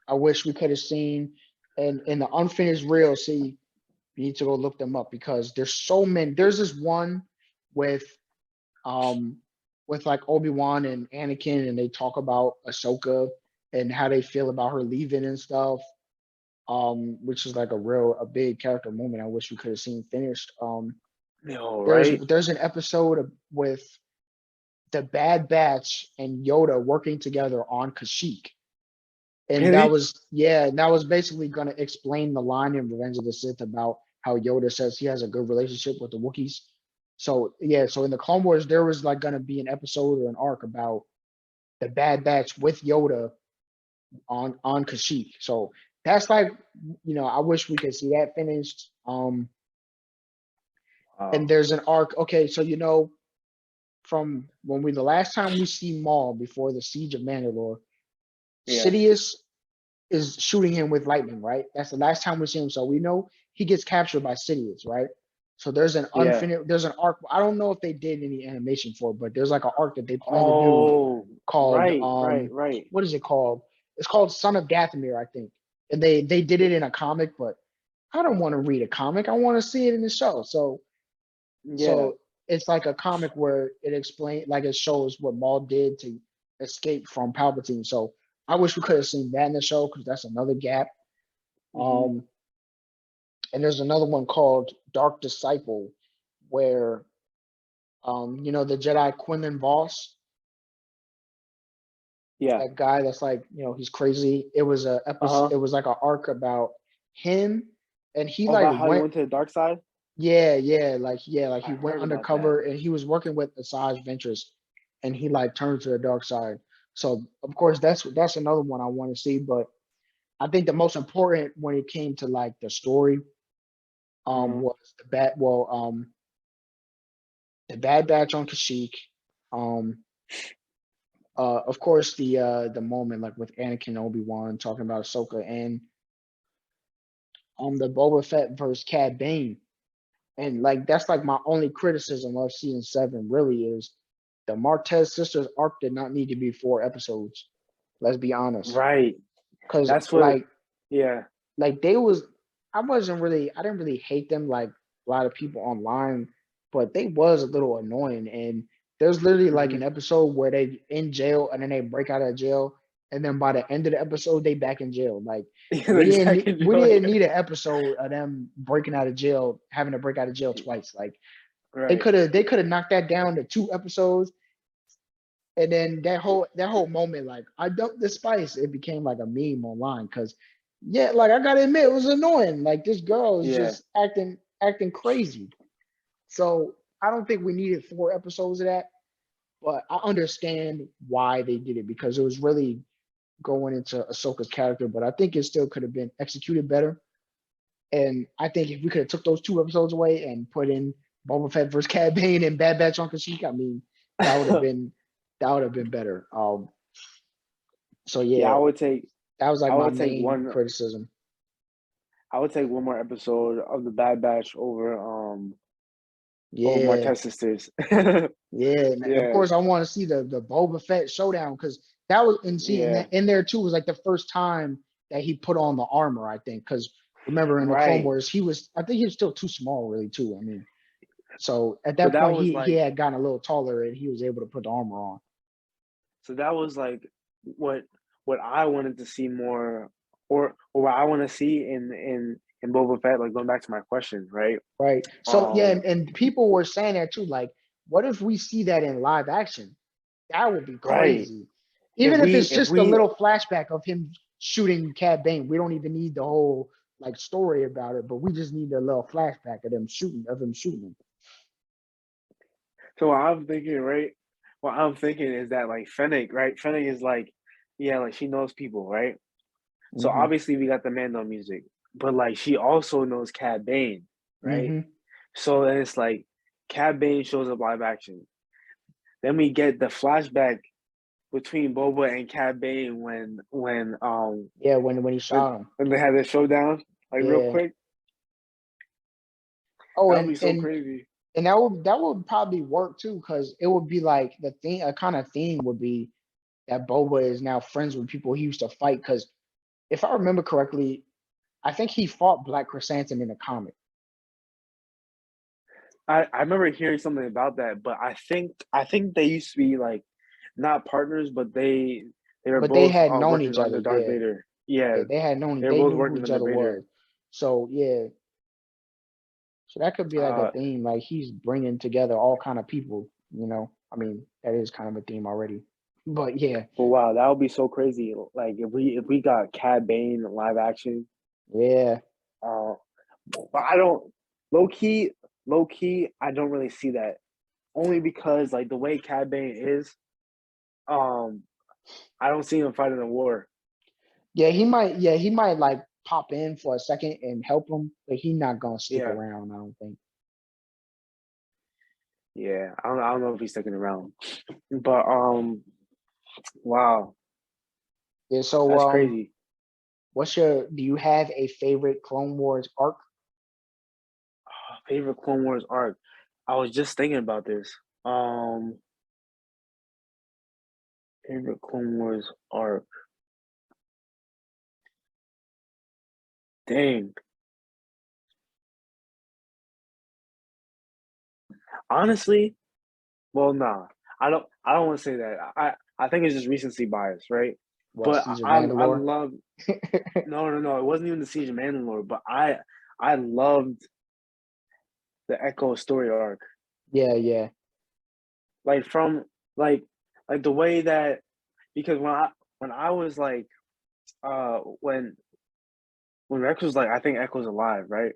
I wish we could have seen and in the unfinished reel. See, you need to go look them up because there's so many. There's this one with um like Obi-Wan and Anakin, and they talk about Ahsoka and how they feel about her leaving and stuff. Which is like a big character moment. I wish we could have seen finished. Yo, right? There's an episode with the Bad Batch and Yoda working together on Kashyyyk. And that Really? was, yeah, that was basically going to explain the line in Revenge of the Sith about how Yoda says he has a good relationship with the Wookiees. So yeah, so in the Clone Wars, there was like going to be an episode or an arc about the Bad Batch with Yoda on Kashyyyk. So that's like, I wish we could see that finished. And Wow. there's an arc. Okay, so from when the last time we see Maul before the Siege of Mandalore, Yeah. Sidious is shooting him with lightning, right? That's the last time we see him. So we know he gets captured by Sidious, right? So Yeah. there's an arc. I don't know if they did any animation for it, but there's like an arc that they plan to do Oh, called right, right, right. what is it called? It's called Son of Dathomir, I think. And they did it in a comic, but I don't want to read a comic. I want to see it in the show. Yeah. So it's like a comic where it explains, like it shows what Maul did to escape from Palpatine. So I wish we could have seen that in the show because that's another gap. Hmm. Um, and there's another one called Dark Disciple, where the Jedi Quinlan Voss, Yeah. that guy that's like, he's crazy. It was a episode. Uh-huh. It was like an arc about him, and he Oh, like about how he went, went to the dark side? yeah, like he I went heard about that. undercover, and he was working with Asajj Ventress, and he like turned to the dark side. So of course that's another one I want to see, but I think the most important when it came to like the story, Hmm. was the Bad Batch on Kashyyyk, um, of course the moment like with Anakin and Obi-Wan talking about Ahsoka, and the Boba Fett versus Cad Bane. And like that's like my only criticism of season 7 really is the Martez sisters arc did not need to be 4 episodes. Let's be honest. Right. Cause That's what, yeah. like I didn't really hate them like a lot of people online, but they was a little annoying. And there's literally like Hmm. an episode where they in jail and then they break out of jail, and then by the end of the episode they back in jail. Like Yeah, the exact we enjoy. didn't need an episode of them breaking out of jail, having to break out of jail twice. Like Right. they could have knocked that down to 2 episodes, and then that whole moment, like I dumped the spice, it became like a meme online because yeah, like I gotta admit, it was annoying. Like this girl is Yeah. just acting crazy. So I don't think we needed 4 episodes of that, but I understand why they did it because it was really going into Ahsoka's character, but I think it still could have been executed better. And I think if we could have took those 2 episodes away and put in Boba Fett versus Cad Bane and Bad Batch on Kashyyyk, I mean, that would have been That would have been better. So Yeah, yeah, that was like I my would take main one criticism. I would take one more episode of the Bad Batch over Yeah, Marquez sisters. yeah, and of Yeah, course I want to see the Boba Fett showdown because that was and see yeah, in there too was like the first time that he put on the armor. I think because remember in the Clone right. Wars I think he was still too small really too. I mean, so at So that that point was he like had gotten a little taller and he was able to put the armor on. so that was like what what I wanted to see more, or what I want to see in Boba Fett. Like going back to my question, right? Right. So yeah, Um, and people were saying that too. Like, what if we see that in live action? That would be right. crazy. Even if it's If just a we little flashback of him shooting Cad Bane. We don't even need the whole like story about it, but we just need a little flashback of him shooting him. so what I'm thinking, right? What I'm thinking is that like Fennec, right? Fennec is like, yeah, like she knows people, right? So Hmm. obviously we got the Mando music, but like she also knows Cad Bane, right? Hmm. So then it's like Cad Bane shows up live action. Then we get the flashback between Boba and Cad Bane Yeah, when he shot him. when they had their showdown, like real Yeah. quick. Oh, That would be so crazy. and that would probably work too, because it would be like the thing. A kind of theme would be that Boba is now friends with people he used to fight. Because if I remember correctly, I think he fought Black Chrysanthemum in the comic, I remember hearing something about that, but I think they used to be like not partners, but they were but they both had known working each other. under Darth Yeah, Vader. yeah, Yeah, they were they both knew who working each under other Vader. was. So yeah, so that could be like a Uh, theme. Like he's bringing together all kind of people. I mean, that is kind of a theme already. But yeah, but wow, that would be so crazy. Like if we got Cad Bane live action, yeah, uh, but I don't low key low key I don't really see that only because like the way Cad Bane is, um, I don't see him fighting a war. yeah, he might. Yeah, he might like pop in for a second and help him, but he's not gonna stick Yeah, around. I don't think. yeah. I don't know if he's sticking around, but wow, Yeah. So that's crazy. do you have a favorite Clone Wars arc? Favorite Clone Wars arc. I was just thinking about this. Um, favorite Clone Wars arc. Dang. Honestly, well, nah. I don't want to say that. I think it's just recency bias, right? What But Siege of I Mandalore? love no. It wasn't even the Siege of Mandalore, but I loved the Echo story arc. Yeah, yeah. Like from like like the way that because when I was like when Rex was like I think Echo's alive, right?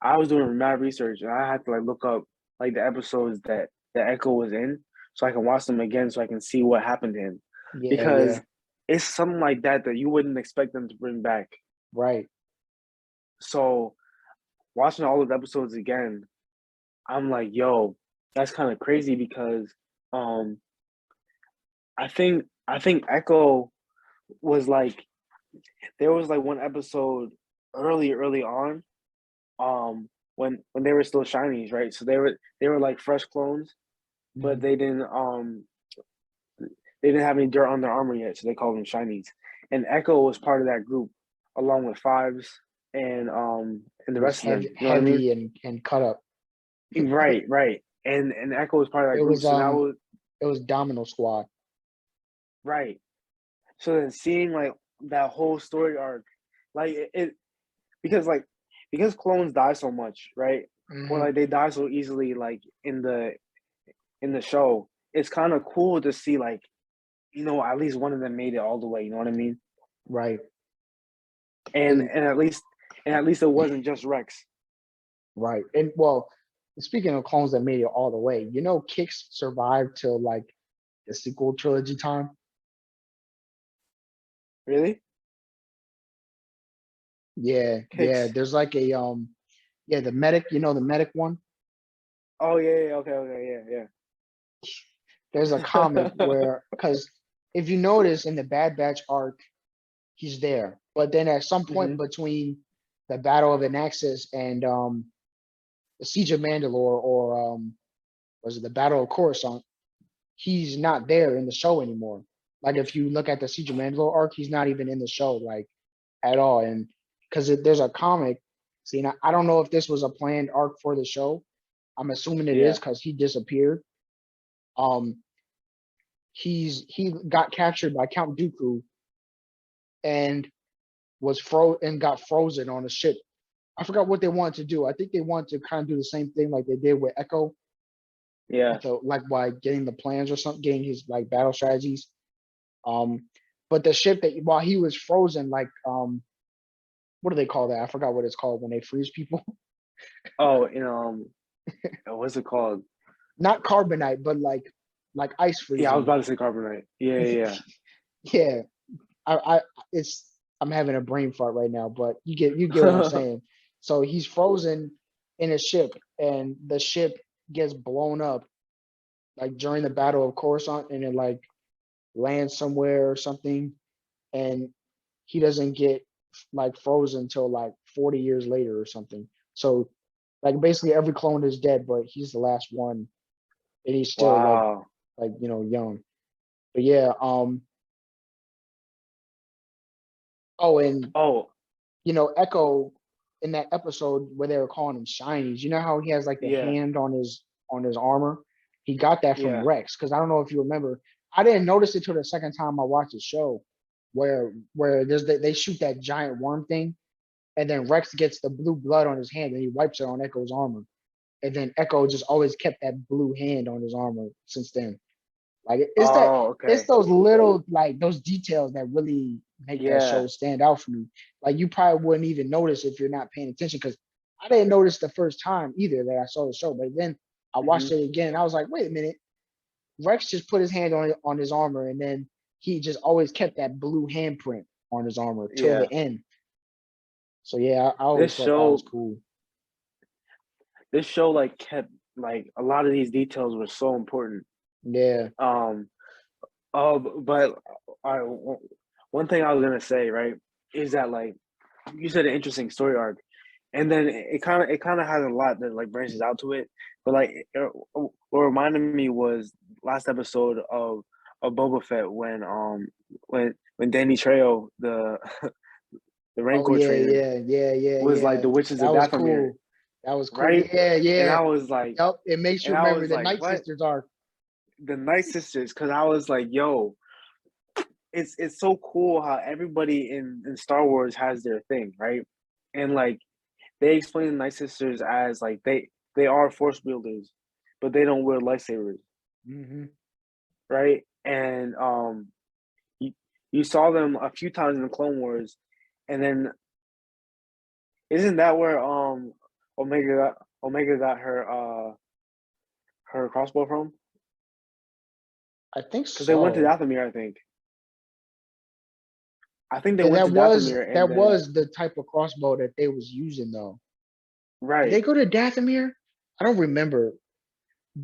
I was doing mad research and I had to like look up like the episodes that Echo was in so I can watch them again so I can see what happened to him. Yeah, Because yeah. it's something like that you wouldn't expect them to bring back. Right. So watching all those episodes again, I'm like, yo, that's kind of crazy because um I think Echo was like there was like one episode early on when they were still shinies, right? So they were like fresh clones, but Mhm. they didn't have any dirt on their armor yet, so they called them shinies. And Echo was part of that group, along with Fives and He the was rest of them. heavy, You know what I mean? heavy and cut up. Right, right. And Echo was part of It that group. was So that was Domino Squad. right. So then seeing like that whole story arc, like because like because clones die so much, right? Or Hmm. like they die so easily, like in the show, it's kind of cool to see like at least one of them made it all the way. You know what I mean? Right. And And and at least it wasn't just Rex. right. And well, speaking of clones that made it all the way, Kix survived till like the sequel trilogy time. Really? Yeah, yeah. Kicks. There's like yeah, the medic one. Oh yeah, yeah, okay, okay, yeah, yeah. there's a comic where, because if you notice in the Bad Batch arc, he's there, but then at some point hmm between the Battle of Anaxis and the Siege of Mandalore, or was it the Battle of Coruscant, he's not there in the show anymore. Like if you look at the Siege of Mandalore arc, he's not even in the show like at all. And because there's a comic, see, now, I don't know if this was a planned arc for the show. I'm assuming it is Yeah. because he disappeared. Um, he got captured by Count Dooku and got frozen on a ship. I forgot what they wanted to do. I think they wanted to kind of do the same thing like they did with Echo, Yeah. like by getting the plans or something, getting his like battle strategies. But the ship that while he was frozen, like what do they call that? I forgot what it's called when they freeze people. Oh, what's it called? Not carbonite, but like ice Yeah, I was freezing. about to say carbonite. Yeah, yeah, Yeah, I it's I'm having a brain fart right now, but you get what I'm yeah. saying. So he's frozen in a ship, and the ship gets blown up like during the Battle of Coruscant, and it like lands somewhere or something, and he doesn't get like frozen until like 40 years later or something. So like basically every clone is dead, but he's the last one, and he's still Wow. young. But yeah, oh, and Oh, Echo in that episode where they were calling him shinies. You know how he has like the yeah, hand on his armor? He got that from yeah. Rex, because I don't know if you remember. I didn't notice it till the second time I watched the show, where they shoot that giant worm thing, and then Rex gets the blue blood on his hand and he wipes it on Echo's armor. And then Echo just always kept that blue hand on his armor since then. Like Oh, it's okay. those little like those details that really make that Yeah. show stand out for me. Like you probably wouldn't even notice if you're not paying attention, because I didn't notice the first time either that I saw the show. But then I hmm watched it again and I was like, wait a minute, Rex just put his hand on his armor, and then he just always kept that blue handprint on his armor till Yeah. the end. So yeah, I This always thought that was show, cool. this show, like kept like a lot of these details were so important. Yeah. Um. But one thing I was gonna say, right, is that like you said, an interesting story arc, and then it kind of has a lot that like branches out to it. But like what reminded me was last episode of Boba Fett when Danny Trejo, the Oh Rancor yeah, trainer, yeah, yeah, yeah, was like yeah. the witches That of was Dathomir, cool. That was cool. right? Yeah, And yeah. I was like, Yep. It makes you remember the Night what? Sisters arc. The Night Sisters, because I was like, yo, it's so cool how everybody in Star Wars has their thing, right? And like they explain the Night Sisters as like they are force wielders, but they don't wield lightsabers, Hmm. right? And you, you saw them a few times in the Clone Wars, and then isn't that where Omega got her crossbow from? I think Because they went to so. Dathomir, I think. I think they Yeah, went that to was Dathomir, and that then was the type of crossbow that they was using though. Did they right. go to Dathomir? I don't remember.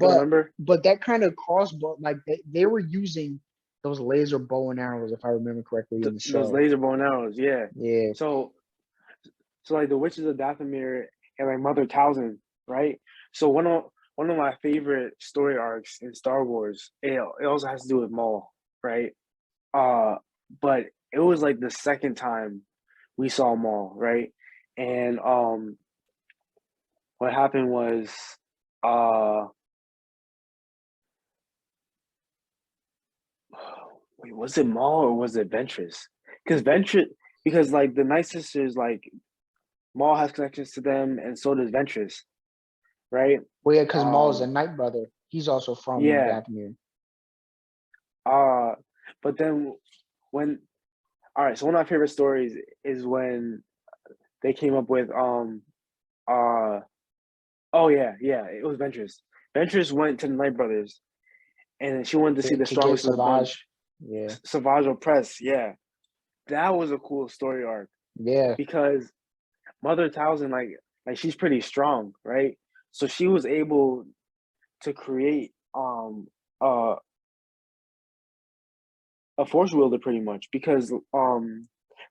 You don't But remember that kind of crossbow, like they were using those laser bow and arrows, if I remember correctly, in the those show. laser bow and arrows? Yeah. Yeah. So like the witches of Dathomir and like Mother Talzin, right? So one of my favorite story arcs in Star Wars, it also has to do with Maul, right? Uh, but it was like the second time we saw Maul, right? And what happened was, uh, wait, was it Maul or was it Ventress? Because like the Night Sisters, like Maul has connections to them, and so does Ventress, right? Well, yeah, because Maul's a Um, Night Brother. He's also from yeah. Dathomir. Uh, but then when all right, so one of my favorite stories is when they came up with uh oh yeah, it was Ventress. Ventress went to the Night Brothers and she wanted to see the To get strongest of the Savage. bunch, Yeah. Savage Opress. Yeah, that was a cool story arc Yeah. because Mother Townsend, like she's pretty strong, right? So she was able to create uh a force wielder pretty much because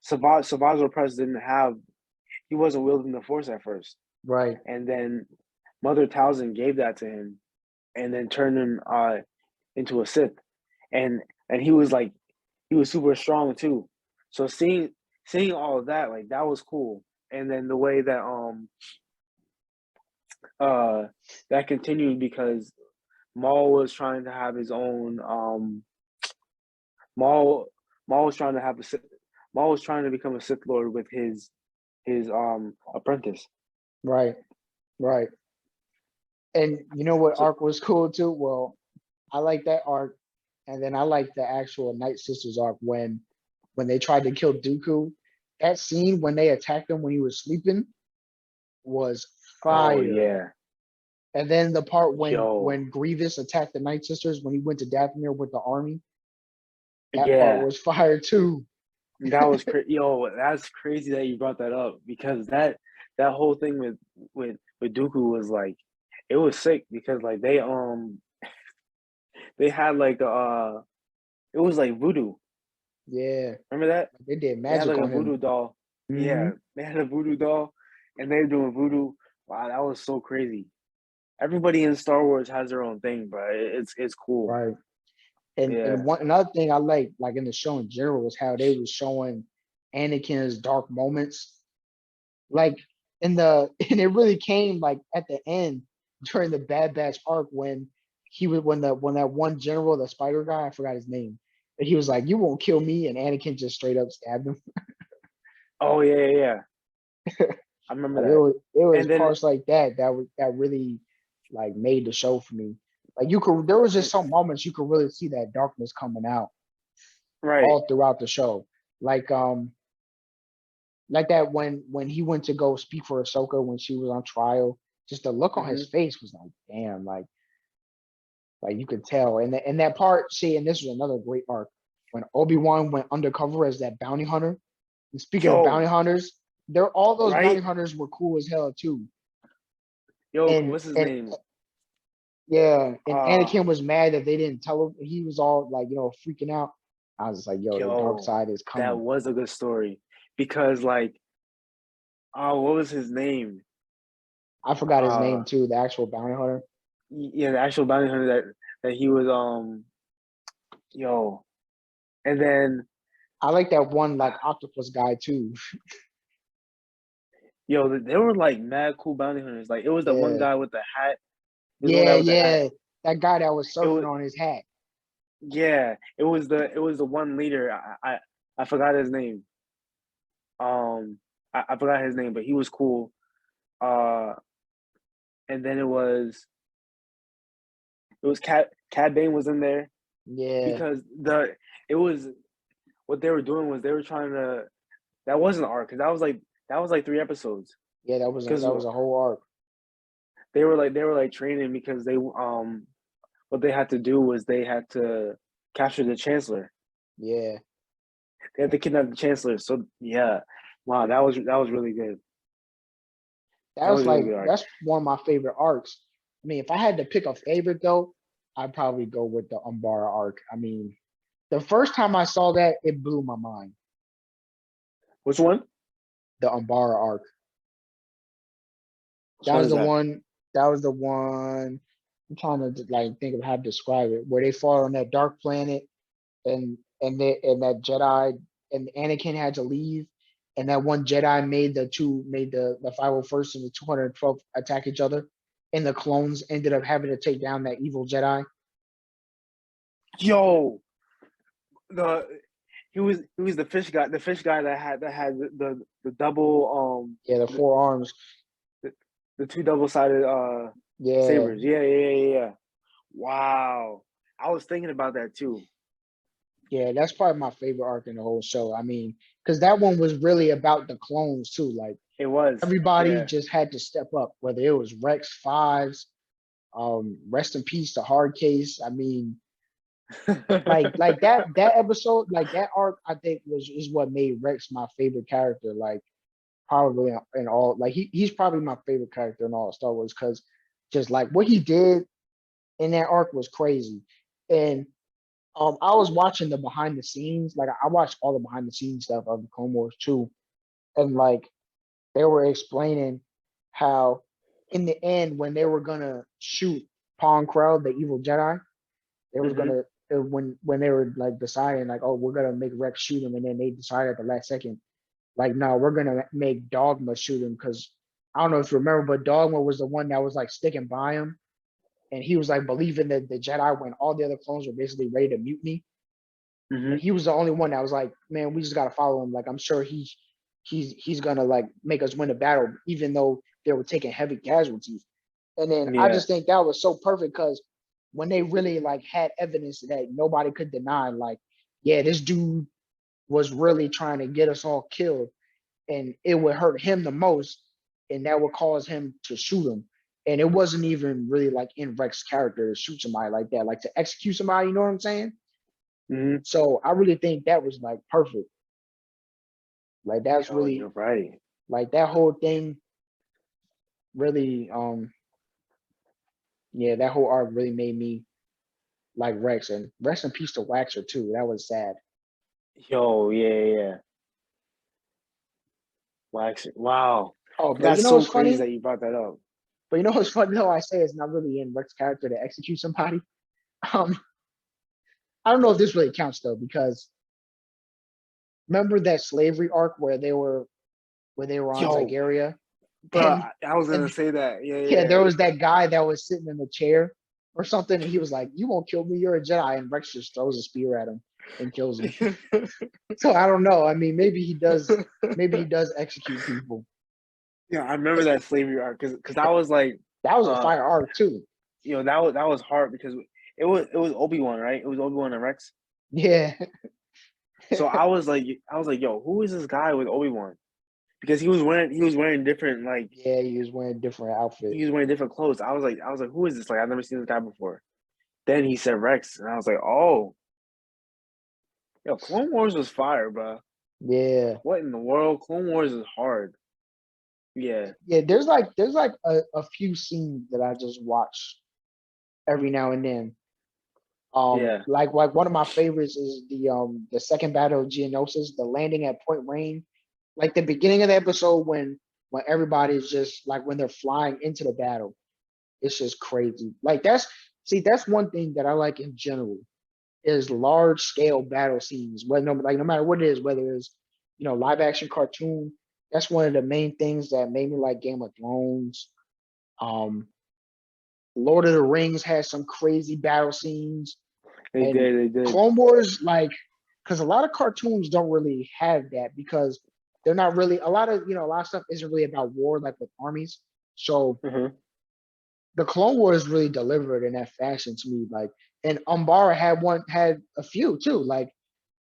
Savage Opress didn't have he wasn't wielding the force at first, Right. and then Mother Talzin gave that to him, and then turned him into a Sith, and he was like he was super strong too. So seeing all of that like that was cool, and then the way that that continued because Maul was trying to have his own Maul Maul was trying to have a Sith, Maul was trying to become a Sith Lord with his apprentice. Right. Right. And you know what So arc was cool too? Well, I like that arc, and then I like the actual Night Sisters arc when they tried to kill Dooku. That scene when they attacked him when he was sleeping was oh fire. yeah, And then the part yo when Grievous attacked the Night Sisters when he went to Dathomir with the army, that part yeah. was fire too. That was crazy. Yo, that's crazy that you brought that up because that whole thing with Dooku was like it was sick because like they had like it was like voodoo. Yeah, Remember that? they did They had magic like a on him. voodoo doll. Hmm. Yeah, they had a voodoo doll, and they were doing voodoo. Wow, that was so crazy. Everybody in Star Wars has their own thing, but it's cool. Right. And Yeah. one another thing I like in the show in general was how they was showing Anakin's dark moments. Like in the and it really came like at the end during the Bad Batch arc when he was when that one general, the spider guy, I forgot his name, but he was like, "You won't kill me," and Anakin just straight up stabbed him. Oh yeah, yeah, yeah. I remember Like that. it was And then parts like that that really like made the show for me. Like you could there was just some moments you could really see that darkness coming out right. all throughout the show. Like like that when he went to go speak for Ahsoka when she was on trial, just the look on his Hmm. face was like, damn, like you could tell. And that part, see, and this was another great arc when Obi-Wan went undercover as that bounty hunter. And speaking of bounty Yo, hunters, they're all those bounty right? hunters were cool as hell too. Yo, And what's his and name? yeah, and Uh Anakin was mad that they didn't tell him. He was all like, freaking out. I was just like, yo, the dark Yo, side is that coming. was a good story because like what was his name? I forgot his Uh name too, the actual bounty hunter. yeah, the actual bounty hunter that he was yo. And then I like that one like octopus guy too. yo, they were like mad cool bounty hunters. Like it was the one Yeah. guy with the hat. There's one Yeah, guy with the hat. yeah. That guy that was It surfing was on his hat. yeah, it was the one leader. I forgot his name. I forgot his name, but he was cool. Uh and then it was Cad Bane was in there Yeah. because it was what they were doing was they were trying to that wasn't arc because that was like 3 episodes Yeah, because that was a whole arc. they were like training because they what they had to do was they had to capture the chancellor. Yeah. They had to kidnap the chancellor. So yeah, wow, that was really good. That was a really good arc. That's one of my favorite arcs. I mean, if I had to pick a favorite though, I'd probably go with the Umbara arc. I mean, the first time I saw that, it blew my mind. Which one? The Umbara arc. Which That one was is the that? one. That was the one. I'm trying to like think of how to describe it. Where they fought on that dark planet, and that Jedi and Anakin had to leave, and that one Jedi made the 501st and the 212 attack each other, and the clones ended up having to take down that evil Jedi. Yo, the he was the fish guy that had the double Yeah, the the, four arms. the, the two double sided Yeah, sabers. Yeah, yeah, yeah, yeah. Wow, I was thinking about that too. yeah, that's probably my favorite arc in the whole show. I mean, because that one was really about the clones too. Like It was. everybody Yeah. just had to step up, whether it was Rex Fives, rest in peace to Hard Case. I mean, like that episode, like that arc, I think was is what made Rex my favorite character. Like probably in all, like he's probably my favorite character in all of Star Wars because just like what he did in that arc was crazy. And I was watching the behind the scenes, like I watched all the behind the scenes stuff of the Clone Wars too, and like they were explaining how in the end when they were gonna shoot Pong Krell, the evil Jedi, they was Hmm. gonna when they were like deciding like, oh, we're gonna make Rex shoot him, and then they decided at the last second, like, no, we're gonna make Dogma shoot him because I don't know if you remember, but Dogma was the one that was like sticking by him, and he was like believing that the Jedi when all the other clones were basically ready to mutiny, and Hmm. he was the only one that was like, man, we just gotta follow him. Like I'm sure he's gonna like make us win the battle, even though they were taking heavy casualties. And then I Yeah. just think that was so perfect because when they really like had evidence that nobody could deny, like, yeah, this dude was really trying to get us all killed, and it would hurt him the most, and that would cause him to shoot him. And it wasn't even really like in Rex's character to shoot somebody like that, like to execute somebody. You know what I'm saying? Hmm. So I really think that was like perfect. Like that's Yo, really you're right. like that whole thing really yeah, that whole arc really made me like Rex, and rest in peace to Waxer too. That was sad. Yo, yeah, yeah, yeah. Wax. Wow. Oh, but you That's know so what's crazy funny? that you brought that up. But you know what's funny though? I say it's not really in Rex's character to execute somebody. Um, I don't know if this really counts though, because remember that slavery arc where they were on Yo, Zygeria, bro, and I was gonna and say that. Yeah, yeah, yeah, there was that guy that was sitting in the chair or something, and he was like, "You won't kill me, you're a Jedi," and Rex just throws a spear at him and kills him. yeah. So I don't know. I mean, maybe he does. Maybe he does execute people. Yeah, I remember 'Cause that slavery arc because I was like, that was a uh, fire arc too. that was hard because it was Obi-Wan, right? It was Obi-Wan and Rex. Yeah, So I was like, yo, who is this guy with Obi-Wan? Because he was wearing different like yeah, he was wearing a different outfit. he was wearing different clothes. I was like, who is this? Like I've never seen this guy before. Then he said Rex, and I was like, oh, yo, Clone Wars was fire, bro. Yeah, What in the world? Clone Wars is hard. Yeah, yeah. There's like a few scenes that I just watch every now and then. yeah. Like one of my favorites is the second battle of Geonosis, the landing at Point Rain. Like the beginning of the episode when everybody's just like when they're flying into the battle, it's just crazy. Like that's one thing that I like in general is large scale battle scenes. Whether no matter what it is, whether it's live action cartoon, that's one of the main things that made me like Game of Thrones. Um, Lord of the Rings has some crazy battle scenes, They and did, they did. Clone Wars like because a lot of cartoons don't really have that because they're not really a lot of stuff isn't really about war like with armies. So Uh-huh. the Clone Wars really delivered in that fashion to me. Like, and Umbara had a few too. Like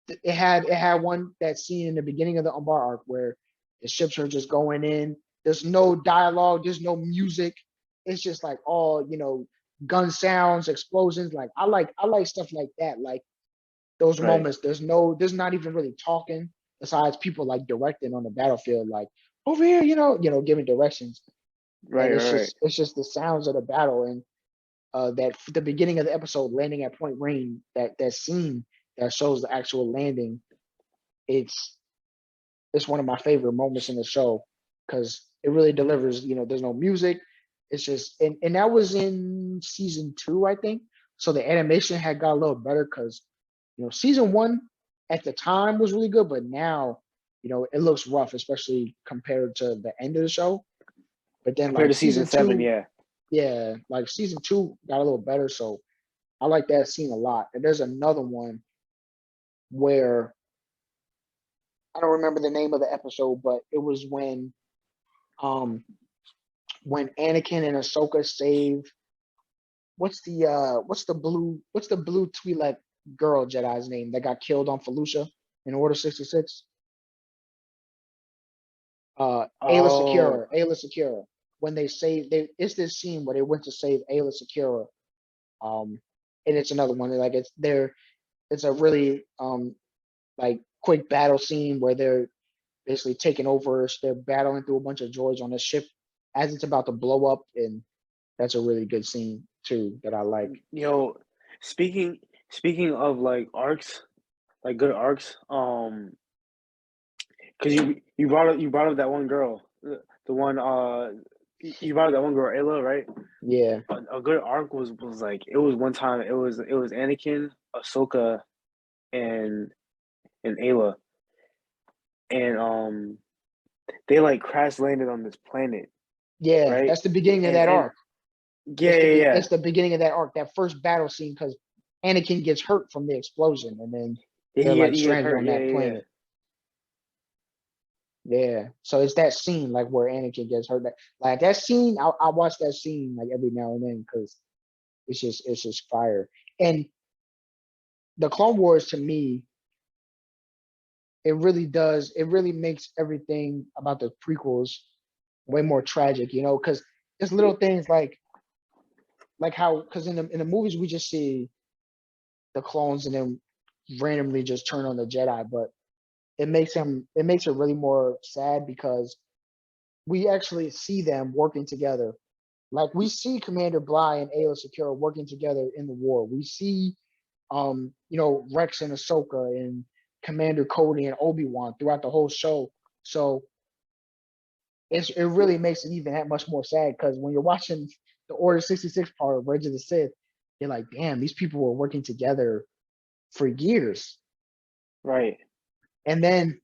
it had one that scene in the beginning of the Umbara arc where the ships are just going in. There's no dialogue. There's no music. It's just like all gun sounds, explosions. Like I like stuff like that. Like those Right, moments. There's not even really talking besides people like directing on the battlefield. Like over here, giving directions, and right, right, right. it's just the sounds of the battle and that the beginning of the episode landing at Point Rain, that scene that shows the actual landing, it's it's one of my favorite moments in the show because it really delivers. There's no music. It's just and that was in season 2, I think. So the animation had got a little better because season 1 at the time was really good, but now it looks rough, especially compared to the end of the show. But then Compared like to season season seven, 2, yeah. yeah, like season 2 got a little better. So I like that scene a lot. And there's another one where I don't remember the name of the episode, but it was um when Anakin and Ahsoka save what's the blue Twi'lek girl Jedi's name that got killed on Felucia in Order 66? Ayla Oh, Secura. Ayla Secura. When it's this scene where they went to save Ayla Secura. Um and it's another one like it's a really like quick battle scene where they're basically taking over. They're battling through a bunch of droids on a ship as it's about to blow up, and that's a really good scene too that I like. yo, speaking speaking of like arcs, like good arcs, because you brought up that one girl, the one you brought up that one girl, Ayla, right? Yeah, A good arc was like it was one time it was Anakin, Ahsoka, and Ayla, and they like crash landed on this planet, yeah. right? That's the beginning of that And arc. yeah, yeah, yeah, It's the beginning of that arc, that first battle scene, because Anakin gets hurt from the explosion, and then yeah. they're He like he gets stranded hurt. on Yeah, that yeah, yeah. planet. Yeah, so it's that scene like where Anakin gets hurt. Like that scene, I watch that scene like every now and then because it's just fire. And the Clone Wars to me, it really makes everything about the prequels way more tragic, because there's little things like how, because in the movies we just see the clones and then randomly just turn on the Jedi, but it makes it really more sad because we actually see them working together. Like we see Commander Bly and Aayla Secura working together in the war. We see Rex and Ahsoka and Commander Cody and Obi-Wan throughout the whole show. So it really makes it even that much more sad because when you're watching the Order 66 part of Revenge of the Sith, you're like, damn, these people were working together for years. Right. And then,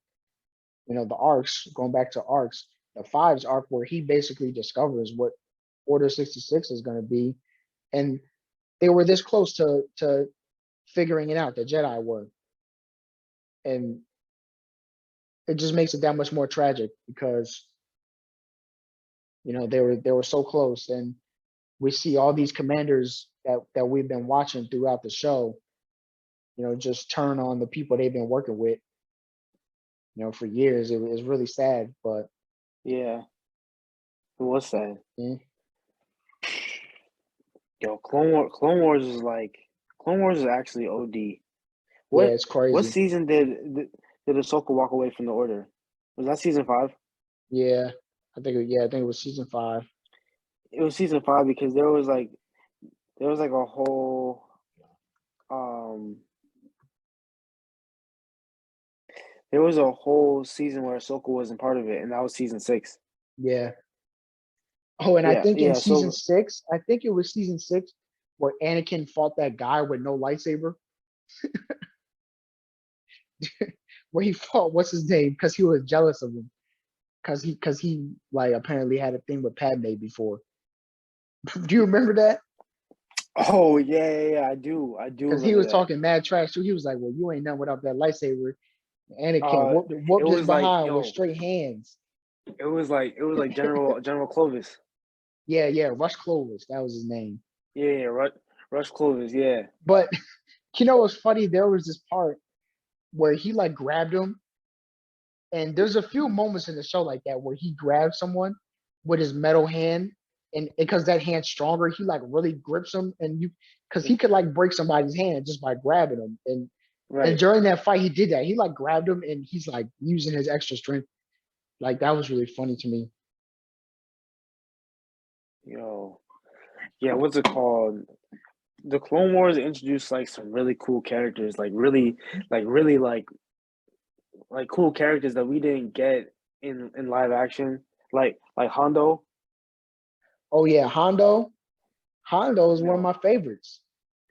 the arcs, going back to arcs, the Fives arc where he basically discovers what Order 66 is going to be. And they were this close to figuring it out, the Jedi were. And it just makes it that much more tragic because they were so close. And we see all these commanders that we've been watching throughout the show, just turn on the people they've been working with, for years. It was really sad, but Yeah. It was sad. eh, Yo, Clone Wars is actually OD. yeah, What it's what crazy. season did Ahsoka walk away from the Order? Was that season 5? Yeah, I think it was season 5. It was season 5 because there was like a whole um there was a whole season where Ahsoka wasn't part of it, and that was season 6. Yeah. Oh, and I Yeah, think in yeah. season So 6, I think it was season 6 where Anakin fought that guy with no lightsaber, where he fought what's his name because he was jealous of him because he like apparently had a thing with Padme before. Do you remember that? oh yeah, yeah, yeah, I do Because he remember was that. talking mad trash too. He was like, "Well, you ain't nothing without that lightsaber." Anakin Uh, it whooped his was like behind with yo, straight hands. it was like General Clovis. Yeah, yeah, Rush Clovis, that was his name. Yeah, yeah, Rush Clovis. Yeah. But what's funny? There was this part where he like grabbed him, and there's a few moments in the show like that where he grabs someone with his metal hand, and because that hand's stronger, he like really grips him, and because he could like break somebody's hand just by grabbing him, and Right. during that fight, he did that. He like grabbed him, and he's like using his extra strength. Like that was really funny to me. Yo. Yeah. What's it called? The Clone Wars introduced like some really cool characters, like cool characters that we didn't get in live action, like Hondo. Oh yeah, Hondo is one of Yo, my favorites.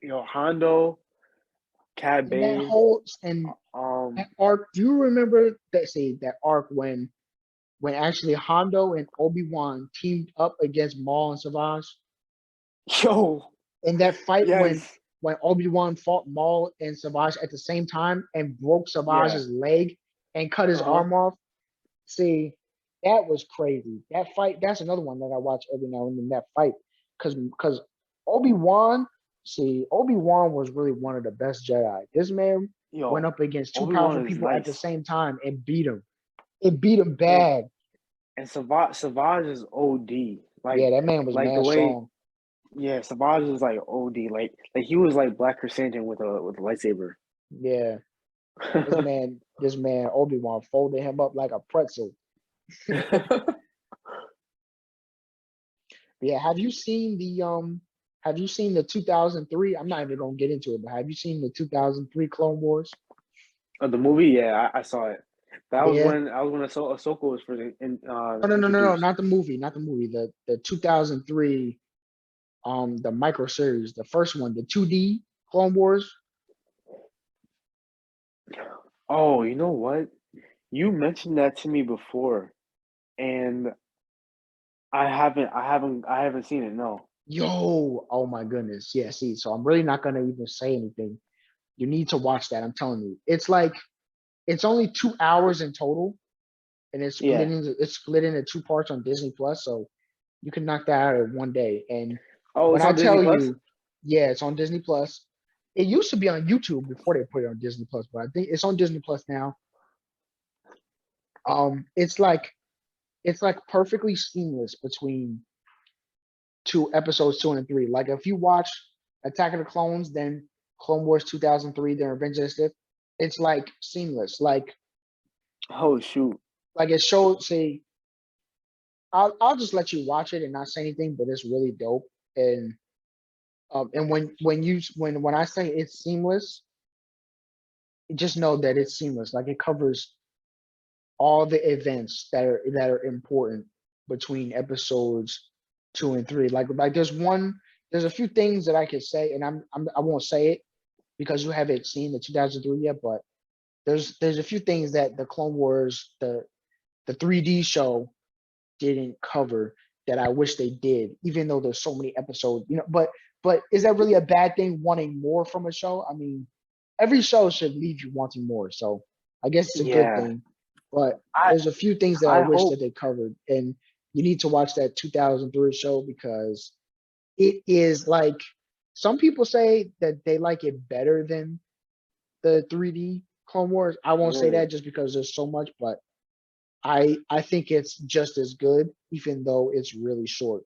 Hondo, Cad And that Bane. whole and Um, that arc. Do you remember that? Say that arc when actually Hondo and Obi Wan teamed up against Maul and Savage yo, in that fight yes, when Obi Wan fought Maul and Savage at the same time and broke yeah, Savage's leg and cut his uh-huh. arm off. See, that was crazy. That fight. That's another one that I watch every now and then. That fight, because Obi Wan. See, Obi Wan was really one of the best Jedi. This man went Yo, up against two powerful Obi-Wan is people at the nice. same time and beat him. It beat him And bad. Savage is OD. Yeah, that man was Like the mad way, strong. yeah, Savage is like OD. Like he was like Black Chrysanthemum with a lightsaber. Yeah, this man Obi Wan folded him up like a pretzel. Yeah, have you seen have you seen the 2003? I'm not even gonna get into it, but have you seen the 2003 Clone Wars? Oh, the movie, yeah, I saw it. That was Yeah. when Ahsoka was first No, no, no, no, no, introduced. not the movie, not the movie. The 2003 the micro series, the first one, the 2D Clone Wars. Oh, you know what? You mentioned that to me before, and I haven't seen it. No. Yo, oh my goodness. Yeah, see, so I'm really not gonna even say anything. You need to watch that. I'm telling you. It's like it's only 2 hours in total, and Yeah. it's split into two parts on Disney Plus. So you can knock that out in one day. And Oh, when it's I on Disney tell Plus. you, yeah, it's on Disney Plus. It used to be on YouTube before they put it on Disney Plus, but I think it's on Disney Plus now. It's like perfectly seamless between two episodes 2 and 3. Like if you watch Attack of the Clones, then Clone Wars 2003, then Revenge of the Sith, it's like seamless. Oh shoot. Like it shows. Say, I'll just let you watch it and not say anything, but it's really dope. And when I say it's seamless, just know that it's seamless. Like it covers all the events that are important between episodes 2 and 3. Like there's a few things that I could say, and I won't say it because you haven't seen the 2003 yet. But there's a few things that the Clone Wars, the 3D show didn't cover that I wish they did, even though there's so many episodes. But is that really a bad thing? Wanting more from a show? I mean, every show should leave you wanting more. So I guess it's a good Yeah. thing. But I there's a few things that I I wish hope. that they covered, and you need to watch that 2003 show because it is like some people say that they like it better than the 3D Clone Wars. I won't say Really. that just because there's so much, but I think it's just as good, even though it's really short.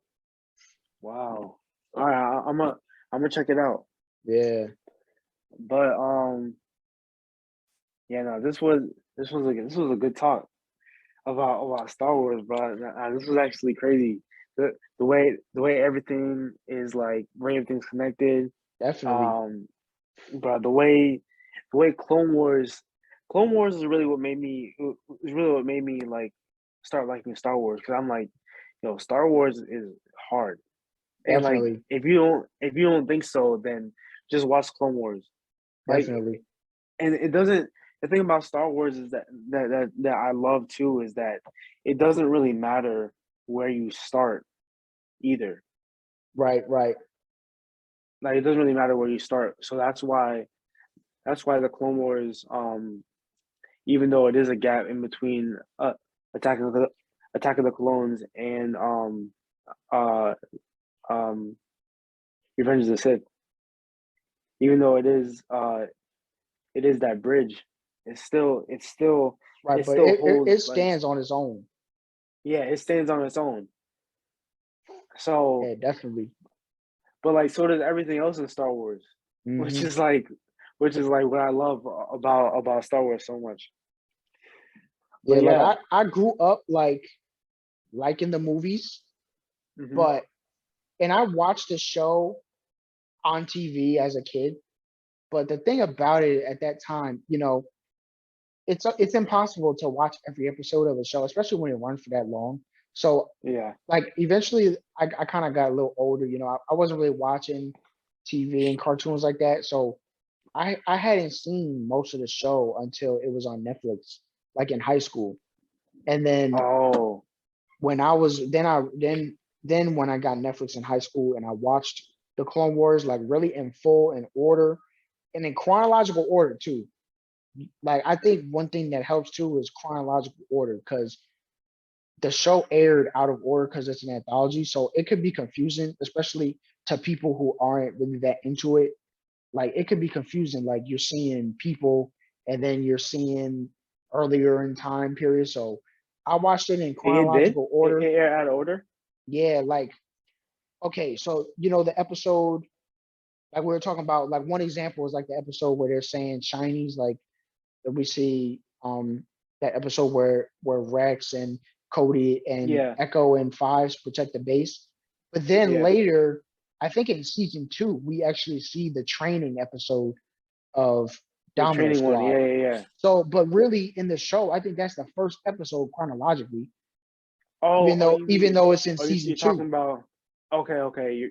Wow. All right. I'm gonna check it out. Yeah, But yeah, no, this was a good talk about Star Wars, bro. This was actually crazy. The way everything is like, the way everything's connected. definitely, Um, bro, the way Clone Wars is really what made me like start liking Star Wars, because I'm like, yo, Star Wars is hard. And like, definitely, if you don't think so, then just watch Clone Wars. Like, definitely. and it doesn't. The thing about Star Wars is that I love too is that it doesn't really matter where you start either. Right, right. Like, it doesn't really matter where you start. So that's why the Clone Wars, even though it is a gap in between Attack of the Attack of the Clones and uh um Revenge of the Sith, even though it is that bridge, Right, it but still it holds like, stands on its own. yeah, it stands on its own. So, Yeah, definitely. but like, so does everything else in Star Wars, which Hmm. is like what I love about Star Wars so much. But Yeah, like yeah. I grew up liking the movies, Hmm. but and I watched the show on TV as a kid. But the thing about it at that time, it's impossible to watch every episode of a show, especially when it runs for that long. So Yeah. like eventually I kind of got a little older, I wasn't really watching TV and cartoons like that. So I hadn't seen most of the show until it was on Netflix, like in high school. And then Oh. when I was then when I got Netflix in high school and I watched the Clone Wars like really in full in order and in chronological order too. Like I think one thing that helps too is chronological order because the show aired out of order because it's an anthology, so it could be confusing, especially to people who aren't really that into it. Like it could be confusing. Like you're seeing people and then you're seeing earlier in time period. So I watched it in It did. chronological order. It aired out of order. Yeah, like okay, so the episode like we were talking about, like one example is like the episode where they're saying Chinese, like that we see that episode where Rex and Cody and Yeah. Echo and Fives protect the base. But then Yeah. later I think in season 2 we actually see the training episode of The Domino training one, Squad. yeah. So, but really in the show, I think that's the first episode chronologically, You even mean? though it's in Oh, season you're talking 2. about? Okay.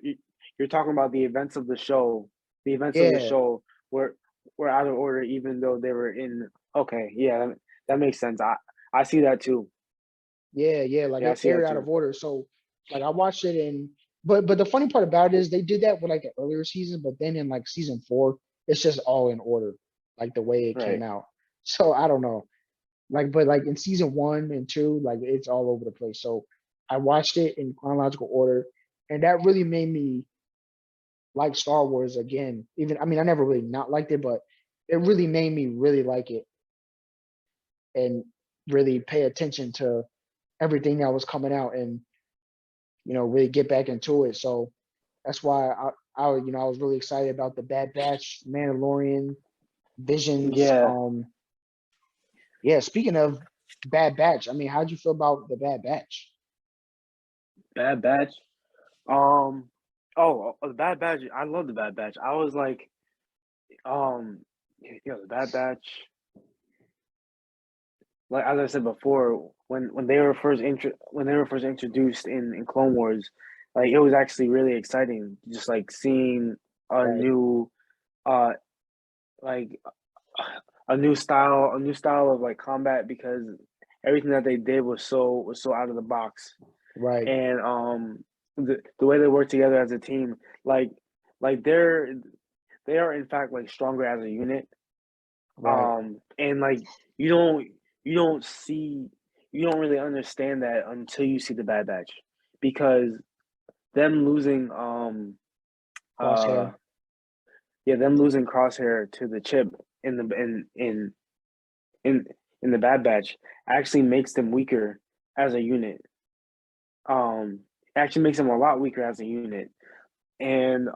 You're talking about the events of the show. The events of the Yeah, show were out of order, even though they were in. Okay, yeah, that makes sense. I see that too. yeah. Like Yeah, I see they're that out too. of order. So, like I watched it in, but the funny part about it is they did that with like the earlier season, but then in like season 4, it's just all in order, like the way it came Right. out. So I don't know. Like, but like in season 1 and 2, like it's all over the place. So I watched it in chronological order, and that really made me like Star Wars again. Even I mean, I never really not liked it, but it really made me really like it and really pay attention to everything that was coming out and really get back into it. So that's why I was really excited about the Bad Batch, Mandalorian, Visions. Yeah, Yeah. Speaking of Bad Batch, I mean, how'd you feel about the Bad Batch? Bad Batch. Um. The Bad Batch. I love the Bad Batch. I was like, um, the Bad Batch. Like as I said before, when they were first introduced in Clone Wars, like it was actually really exciting, just like seeing a Right, new uh like a new style of like combat because everything that they did was so out of the box, right, and the way they work together as a team, like like they're they are in fact like stronger as a unit. right, And like you don't you don't see you don't really understand that until you see the Bad Batch, because them losing uh Crosshair. them losing Crosshair to the chip in the in in the Bad Batch actually makes them weaker as a unit. Actually makes them a lot weaker as a unit, and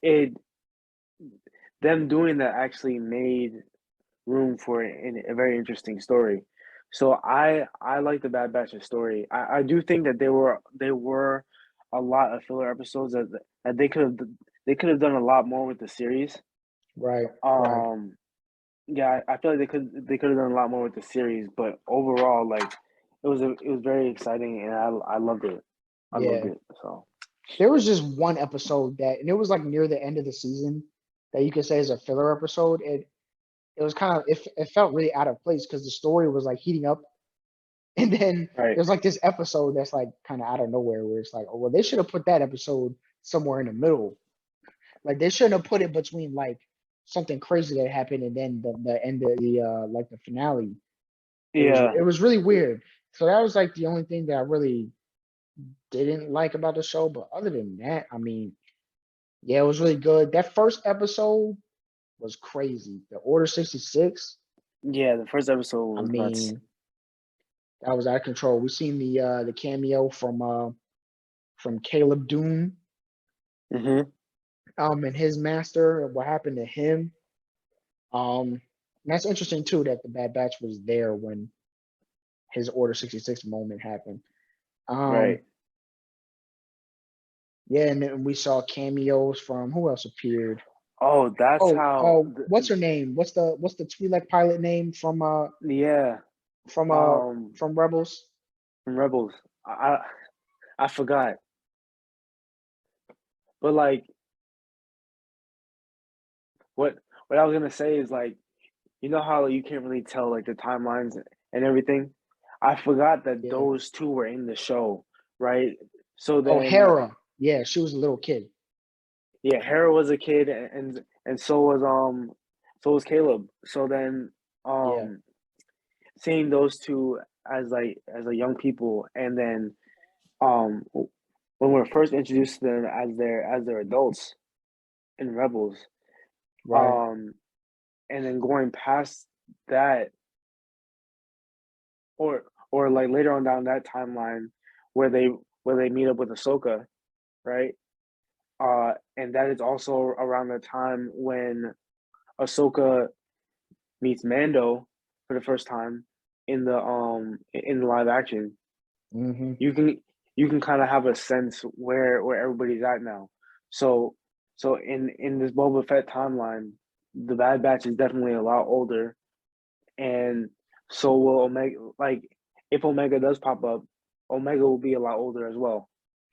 it them doing that actually made room for a very interesting story. So I like the Bad Batch's story. I do think that there were a lot of filler episodes that they could have done a lot more with the series. Right, right. Um, yeah, I feel like they could have done a lot more with the series, but overall, like it was very exciting, and I loved it. I loved Yeah. it. So There was just one episode and it was like near the end of the season that you could say is a filler episode. It was kind of it felt really out of place because the story was like heating up, and then right, there's like this episode that's like kind of out of nowhere where it's like, oh well, they should have put that episode somewhere in the middle. Like they shouldn't have put it between like something crazy that happened and then the end of the like the finale. yeah, It was really weird. So that was like the only thing that I really didn't like about the show. But other than that, I mean, yeah, it was really good. That first episode was crazy. The Order 66, yeah. The first episode I was nuts. mean, that was out of control. We seen the cameo from Caleb Dune, Hmm. and his master and what happened to him. And that's interesting too that the Bad Batch was there when his Order 66 moment happened. Right. Um, yeah, and then we saw cameos from who else appeared? Oh, that's how. What's her name? What's the Twi'lek pilot name Yeah. from uh Um, from Rebels? from Rebels. I forgot, but like what what I was gonna say is like you know how you can't really tell like the timelines and everything. I forgot that Yeah. those two were in the show, right? So Oh, then, Hera. Yeah, she was a little kid. yeah, Hera was a kid, and so was Caleb. So then, Yeah. um, seeing those two as like as a young people, and then um, when we're first introduced to them as their adults in Rebels, Right. um, and then going past that, or like later on down that timeline where they meet up with Ahsoka, right? And that is also around the time when Ahsoka meets Mando for the first time in the live action. Hmm. You can you can kind of have a sense where everybody's at now. So in this Boba Fett timeline, the Bad Batch is definitely a lot older, and so will Omega. Like if Omega does pop up, Omega will be a lot older as well,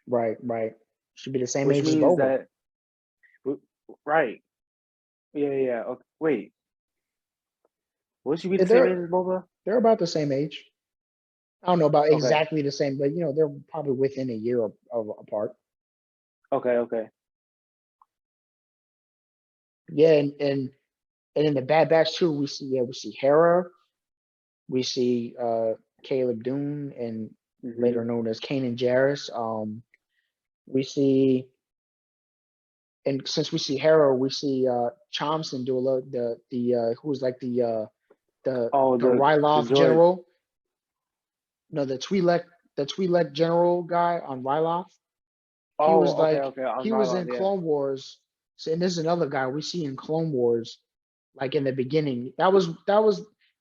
Right, right. Should be the same which age as means Boba. that right, yeah. Okay, wait, will she be Yeah, the same age as Boba? they're about the same age. I don't know about Okay, exactly the same, but they're probably within a year of apart. okay. Yeah, and in the Bad Batch too, we see Hera, we see Caleb Dune, and Hmm. later known as Kanan Jarrus. We see, and since we see Hera, we see Chomsky Dula, the who's like Oh, the the Ryloth droid. general. No, the Twi'lek general guy on Ryloth. He was Oh, like okay. On he was Ryloth, in yeah. Clone Wars. So, and this is another guy we see in Clone Wars, like in the beginning. That was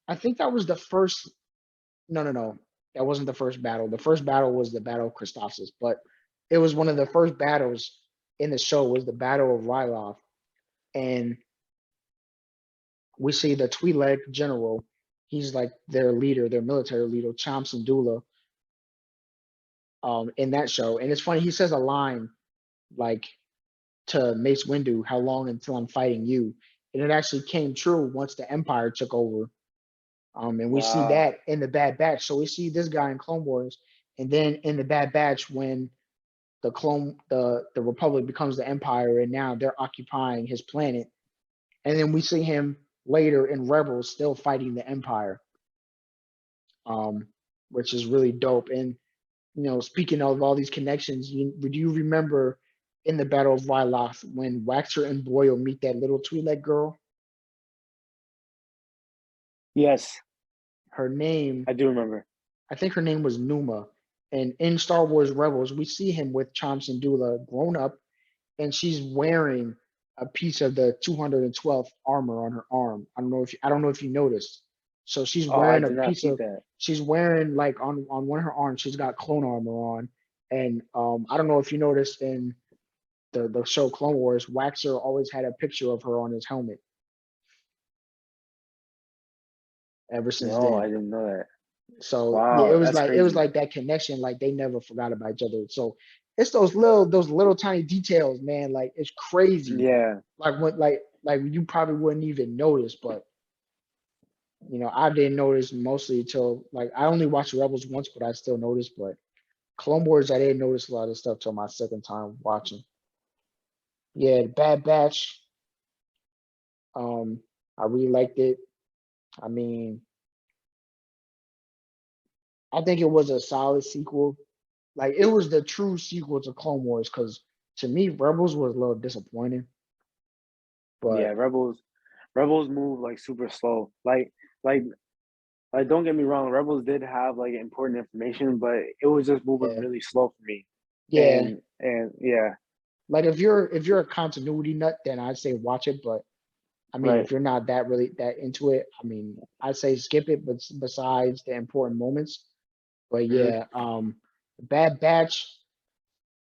I think that was the first. No. That wasn't the first battle. The first battle was the Battle of Christophsis, but it was one of the first battles in the show was the Battle of Ryloth. And we see the Twi'lek general. He's like their leader, their military leader, Chomsky Dula, in that show. And it's funny, he says a line like to Mace Windu, "How long until I'm fighting you?" And it actually came true once the Empire took over. And we see Wow. that in the Bad Batch. So we see this guy in Clone Wars, and then in the Bad Batch when the Republic becomes the Empire, and now they're occupying his planet, and then we see him later in Rebels still fighting the Empire, um, which is really dope. And speaking of all these connections, do you remember in the Battle of Ryloth when Waxer and Boyle meet that little Twi'lek girl? Yes, Her name, I do remember. I think her name was Numa. And in Star Wars Rebels, we see him with Chomps and Dula grown up, and she's wearing a piece of the 212th armor on her arm. I don't know if you noticed. So she's Oh, I wearing a did not piece see of that. she's wearing like on one of her arms, she's got clone armor on. And I don't know if you noticed in the show Clone Wars, Waxer always had a picture of her on his helmet ever since No, I then. didn't know that. So yeah, it Wow, was that's like it was crazy. like that connection, like they never forgot about each other. So it's those little tiny details, man. Like it's crazy. Yeah, Like what like you probably wouldn't even notice, but I didn't notice mostly until like I only watched Rebels once, but I still noticed. But Clone Wars, I didn't notice a lot of stuff till my second time watching. Yeah, the Bad Batch. Um, I really liked it. I mean, I think it was a solid sequel. Like it was the true sequel to Clone Wars because to me, Rebels was a little disappointing. yeah. But Rebels move like super slow. Like, don't get me wrong. Rebels did have like important information, but it was just moving yeah, really slow for me. yeah. And yeah, Like if you're a continuity nut, then I'd say watch it. But I mean, right. if you're not that really that into it, I mean, I'd say skip it. But besides the important moments, but Hmm. yeah, Bad Batch.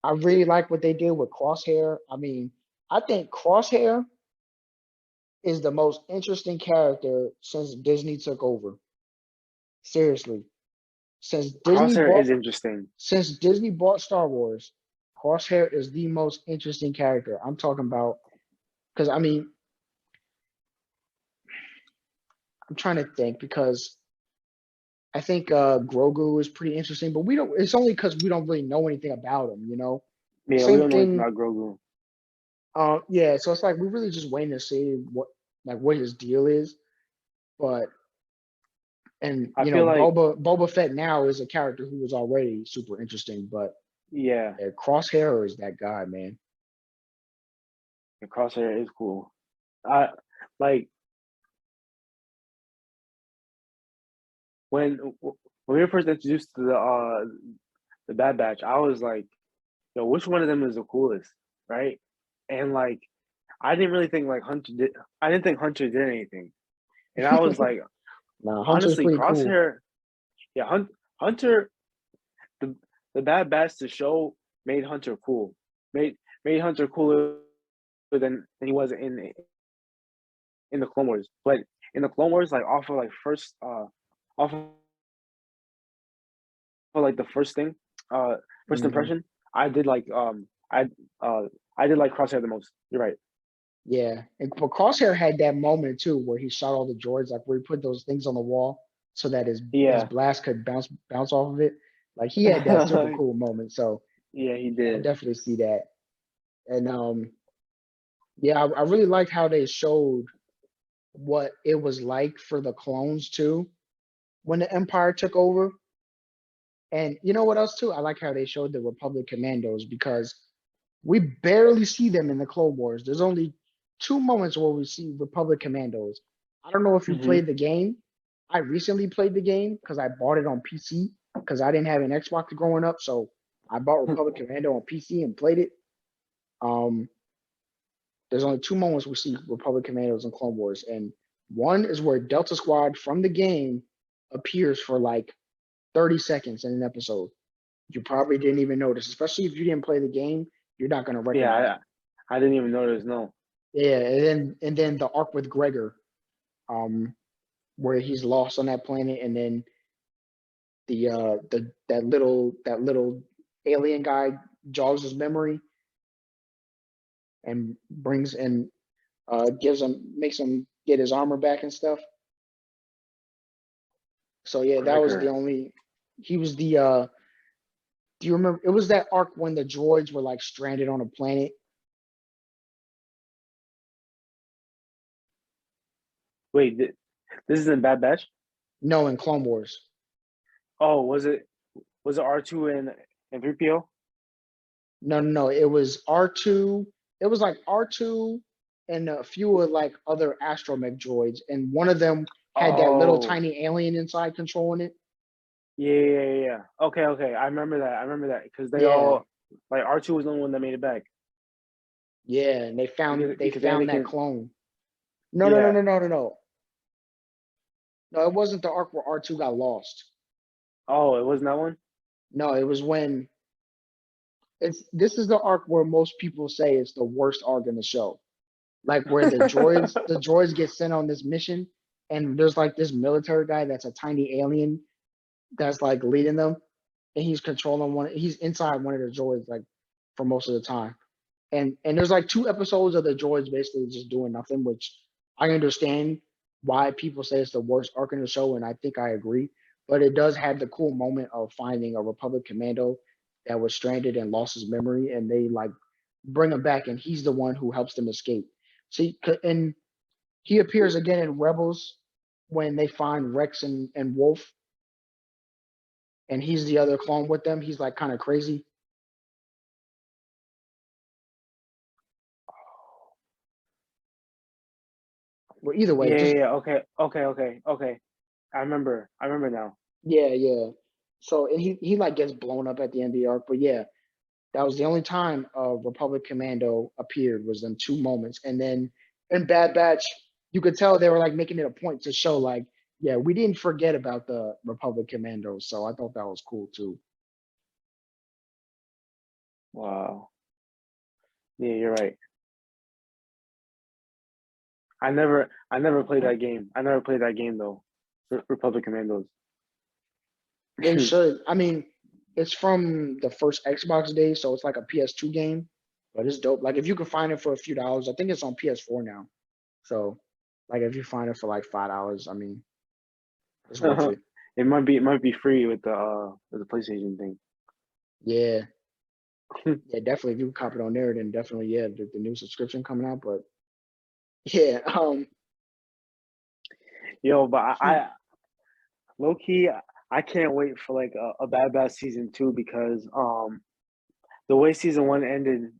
I really like what they did with Crosshair. I mean, I think Crosshair is the most interesting character since Disney took over. Seriously, since Disney Crosshair bought is interesting. since Disney bought Star Wars, Crosshair is the most interesting character. I'm talking about because I mean, I'm trying to think because I think Grogu is pretty interesting, but we don't. It's only because we don't really know anything about him. Yeah, we Same don't know anything thing. about Grogu. Yeah. So it's like we're really just waiting to see what his deal is. But and I feel like Boba Fett now is a character who was already super interesting, but yeah, Crosshair is that guy, man. the Crosshair is cool. I like when when we were first introduced to the Bad Batch. I was like, yo, which one of them is the coolest, right? And like, I didn't really think like Hunter did. I didn't think Hunter did anything, and I was like, Nah, Hunter's honestly, pretty cool. Crosshair, yeah, Hunter, the the Bad Batch the show made Hunter cool. Made Hunter cooler than he was in the Clone Wars. But in the Clone Wars, like off of like first off of like the first thing, first Hmm. impression, I did like uh I did like Crosshair the most. You're right. Yeah, but Crosshair had that moment too where he shot all the droids, like where he put those things on the wall so that his Yeah. blast could bounce off of it. Like he had that super cool moment. So Yeah, he yeah, I did. definitely see that. And yeah, I really liked how they showed what it was like for the clones too when the Empire took over. And you know what else too? I like how they showed the Republic Commandos because we barely see them in the Clone Wars. There's only two moments where we see Republic Commandos. I don't know if you Hmm. played the game. I recently played the game because I bought it on PC because I didn't have an Xbox growing up. So I bought Republic Commando on PC and played it. Um, there's only two moments we see Republic Commandos in Clone Wars, and one is where Delta Squad from the game appears for like 30 seconds in an episode. You probably didn't even notice, especially if you didn't play the game. You're not going to recognize Yeah, them. I didn't even notice. No. Yeah, and then the arc with Gregor, um, where he's lost on that planet, and then the that little alien guy jogs his memory and brings and gives him makes him get his armor back and stuff. So yeah, that was the Gregor. only. He was the. Do you remember? It was that arc when the droids were like stranded on a planet. Wait, this is in Bad Batch? No, in Clone Wars. Oh, was it R2 and 3PO? No, no, no. It was R2. It was like R2 and a few of like other astromech droids, and one of them had that little Oh, tiny alien inside controlling it. yeah. Okay. I remember that because they Yeah, all like R2 was the only one that made it back yeah. And they found they because found that Anakin. clone. No, no, no, Yeah. no, no, no, no. No, it wasn't the arc where R2 got lost. Oh, it wasn't that one. No, it was when it's this is the arc where most people say it's the worst arc in the show. Like where the droids get sent on this mission, and there's like this military guy that's a tiny alien that's like leading them, and he's controlling one. He's inside one of the droids like for most of the time, and there's like two episodes of the droids basically just doing nothing, which I understand why people say it's the worst arc in the show, and I think I agree. But it does have the cool moment of finding a Republic commando that was stranded and lost his memory, and they like bring him back, and he's the one who helps them escape. See, and he appears again in Rebels when they find Rex and Wolf, and he's the other clone with them. He's like kind of crazy. Well, either way, just Yeah. Okay. I remember now. yeah, yeah. So and he like gets blown up at the end of the arc, but yeah, that was the only time Republic Commando appeared was in two moments, and then in Bad Batch, you could tell they were like making it a point to show like, yeah, we didn't forget about the Republic Commandos, so I thought that was cool too. Wow. Yeah, you're right. I never played that game. I never played that game though. Republic Commandos. They should. I mean, it's from the first Xbox days, so it's like a PS2 game, but it's dope. Like if you can find it for a few dollars, I think it's on PS4 now. So, like if you find it for like $5, I mean, it's worth it. It might be free with the PlayStation thing. Yeah, yeah, definitely. If you can cop it on there, then definitely, yeah, the new subscription coming out. But yeah, Yo, but low key I can't wait for like a Bad Batch season two because the way season one ended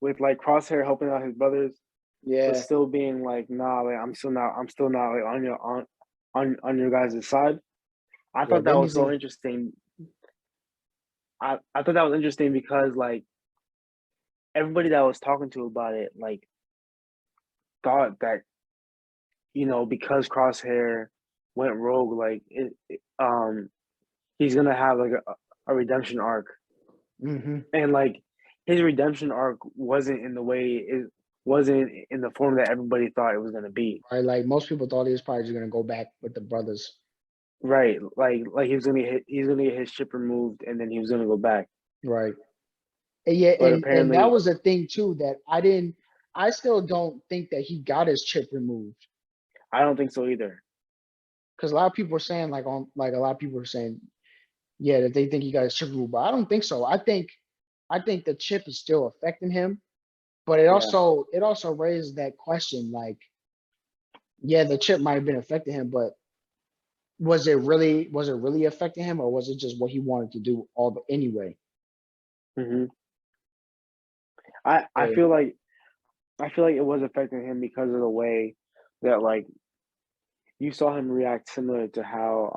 with like Crosshair helping out his brothers, but yeah, still being like, nah, like I'm still not like on your guys' side. I yeah. thought that Then was he's so in. interesting. I thought that was interesting because like everybody that I was talking to about it like thought that because Crosshair went rogue, like he's gonna have like a redemption arc, Mm-hmm. and like his redemption arc wasn't in the way it wasn't in the form that everybody thought it was gonna be. Right, like most people thought he was probably just gonna go back with the brothers. Right, like he's gonna get his chip removed, and then he was gonna go back. Right. And yeah, But and that apparently, was a thing too that I still don't think that he got his chip removed. I don't think so either. Because a lot of people are saying a lot of people are saying, yeah, that they think he got his chip removed, but I don't think so. I think the chip is still affecting him, but Yeah. it also raised that question, like, yeah, the chip might have been affecting him, but was it really affecting him, or was it just what he wanted to do anyway? hmm I I Eh, feel like I feel like it was affecting him because of the way that like you saw him react similar to how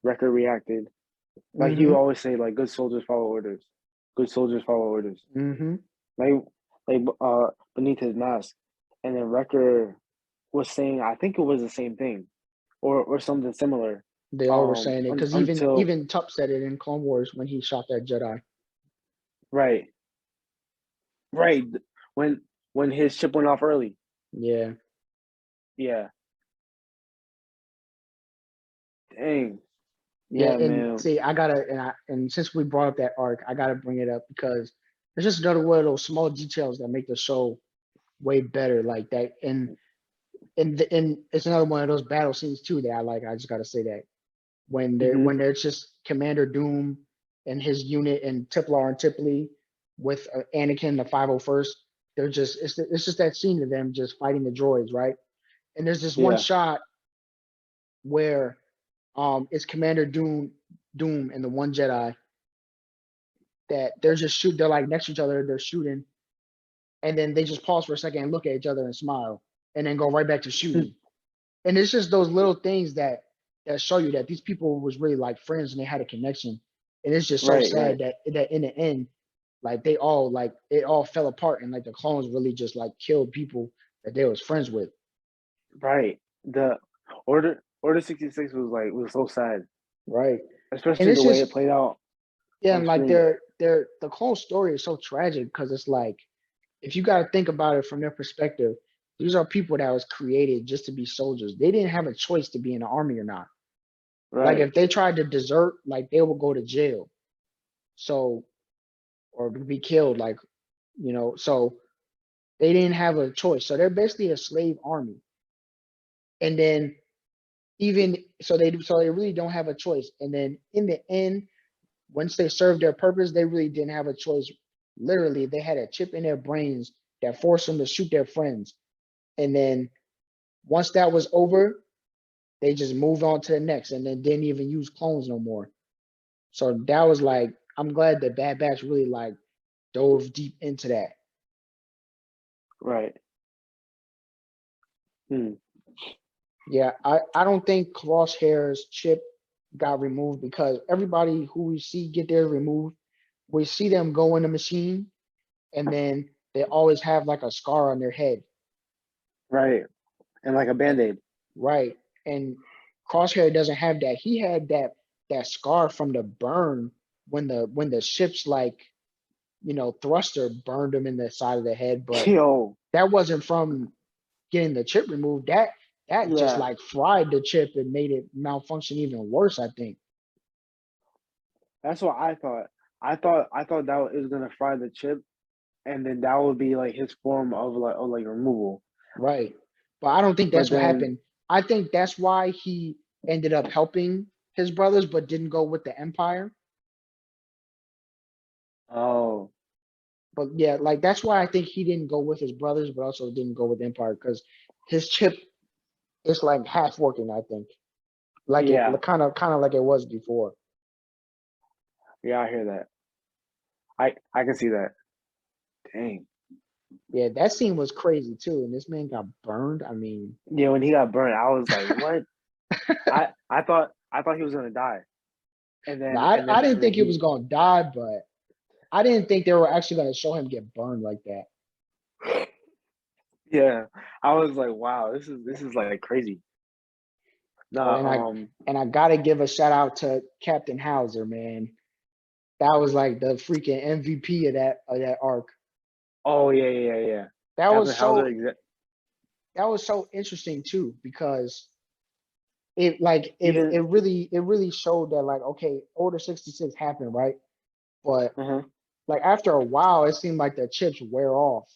Wrecker reacted. Like he would mm-hmm. always say like good soldiers follow orders. Good soldiers follow orders. Mm-hmm. Like beneath his mask. And then Wrecker was saying I think it was the same thing or something similar. They all were saying it because even Until even Tup said it in Clone Wars when he shot that Jedi. right. Right. When when his ship went off early. Yeah. Yeah. Dang. Yeah, Yeah, and man. see, and since we brought up that arc, I gotta bring it up because it's just another one of those small details that make the show way better, like that. And it's another one of those battle scenes too that I like. I just gotta say that hmm when there's just Commander Doom and his unit and Tiplar and Tipley with Anakin the 501st, they're just it's just that scene of them just fighting the droids, right? And there's this one Yeah. shot where it's Commander Doom and the one Jedi that they're like next to each other, they're shooting, and then they just pause for a second and look at each other and smile, and then go right back to shooting. And it's just those little things that show you that these people was really like friends and they had a connection. And it's just so Right, right, sad that in the end, like they all like it all fell apart and like the clones really just like killed people that they was friends with. right. The Order 66 was so sad, Right. And especially it's the way just it played out yeah, on and like screen. the clone story is so tragic because it's like if you got to think about it from their perspective, these are people that was created just to be soldiers. They didn't have a choice to be in the army or not. Like Right, if they tried to desert, like they would go to jail. So or be killed, like so they didn't have a choice. So they're basically a slave army. And then even so they really don't have a choice. And then in the end, once they served their purpose, they really didn't have a choice. Literally, they had a chip in their brains that forced them to shoot their friends. And then once that was over, they just moved on to the next and then didn't even use clones no more. So that was like, I'm glad that Bad Batch really like dove deep into that. right. Hmm. Yeah, I don't think Crosshair's chip got removed because everybody who we see get theirs removed, we see them go in the machine and then they always have like a scar on their head. Right. And like a And band-aid. right. And Crosshair doesn't have that. He had that scar from the burn when the ship's like, thruster burned him in the side of the head, but Yo, that wasn't from getting the chip removed. That just yeah. like fried the chip and made it malfunction even worse, I think. That's what I thought. I thought that it was gonna fry the chip, and then that would be like his form of like removal. Right. But I don't think But that's what then, happened. I think that's why he ended up helping his brothers, but didn't go with the Empire. oh But yeah, like that's why I think he didn't go with his brothers, but also didn't go with Empire because his chip is like half working, I think. Like it yeah, kind of like it was before. yeah, I hear that. I can see that. Dang. Yeah, that scene was crazy too. And this man got burned. I mean, Yeah, when he got burned, I was like, what? I thought he was gonna die, now, I didn't and then think he was gonna die, but I didn't think they were actually gonna show him get burned like that. yeah, I was like, wow, this is like crazy. Oh, Nah, and I gotta give a shout out to Captain Hauser, man. That was like the freaking MVP of that arc. oh yeah. That Captain was Hauser, so that was so interesting too because it like even. it really showed that like okay, Order 66 happened, right? But Uh-huh. like after a while, it seemed like the chips wear off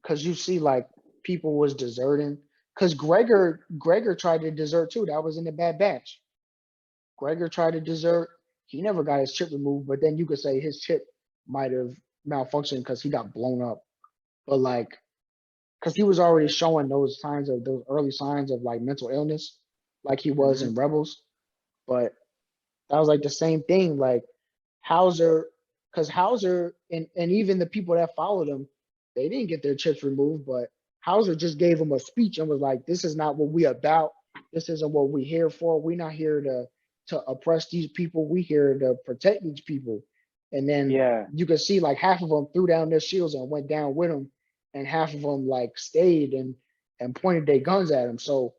because you see like people was deserting. Because Gregor tried to desert too. That was in the Bad Batch. Gregor tried to desert. He never got his chip removed, but then you could say his chip might have malfunctioned because he got blown up. But like, because he was already showing those early signs of like mental illness, like he was Hmm. in Rebels. But that was like the same thing. Like Hauser, because Hauser and even the people that followed him, they didn't get their chips removed, but Hauser just gave him a speech and was like, "This is not what we about. This isn't what we here for. We're not here to oppress these people. We here to protect these people." And then Yeah, you could see like half of them threw down their shields and went down with him, and half of them like stayed and pointed their guns at him. So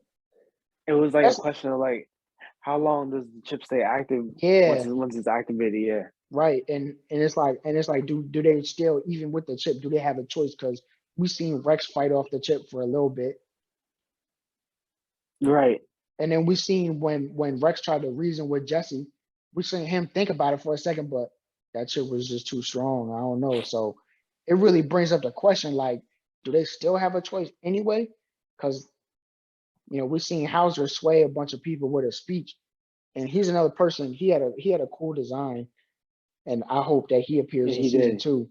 it was like a that's question of like, how long does the chip stay active yeah. once it's activated? Yeah, Right, and it's like do they still even with the chip do they have a choice? Because we seen Rex fight off the chip for a little bit, right. and then we seen when Rex tried to reason with Jesse, we seen him think about it for a second, but that chip was just too strong. I don't know, so it really brings up the question like, do they still have a choice anyway? Because we seen Hauser sway a bunch of people with a speech, and he's another person. He had a cool design, and I hope that he Yeah, appears in he season did. two.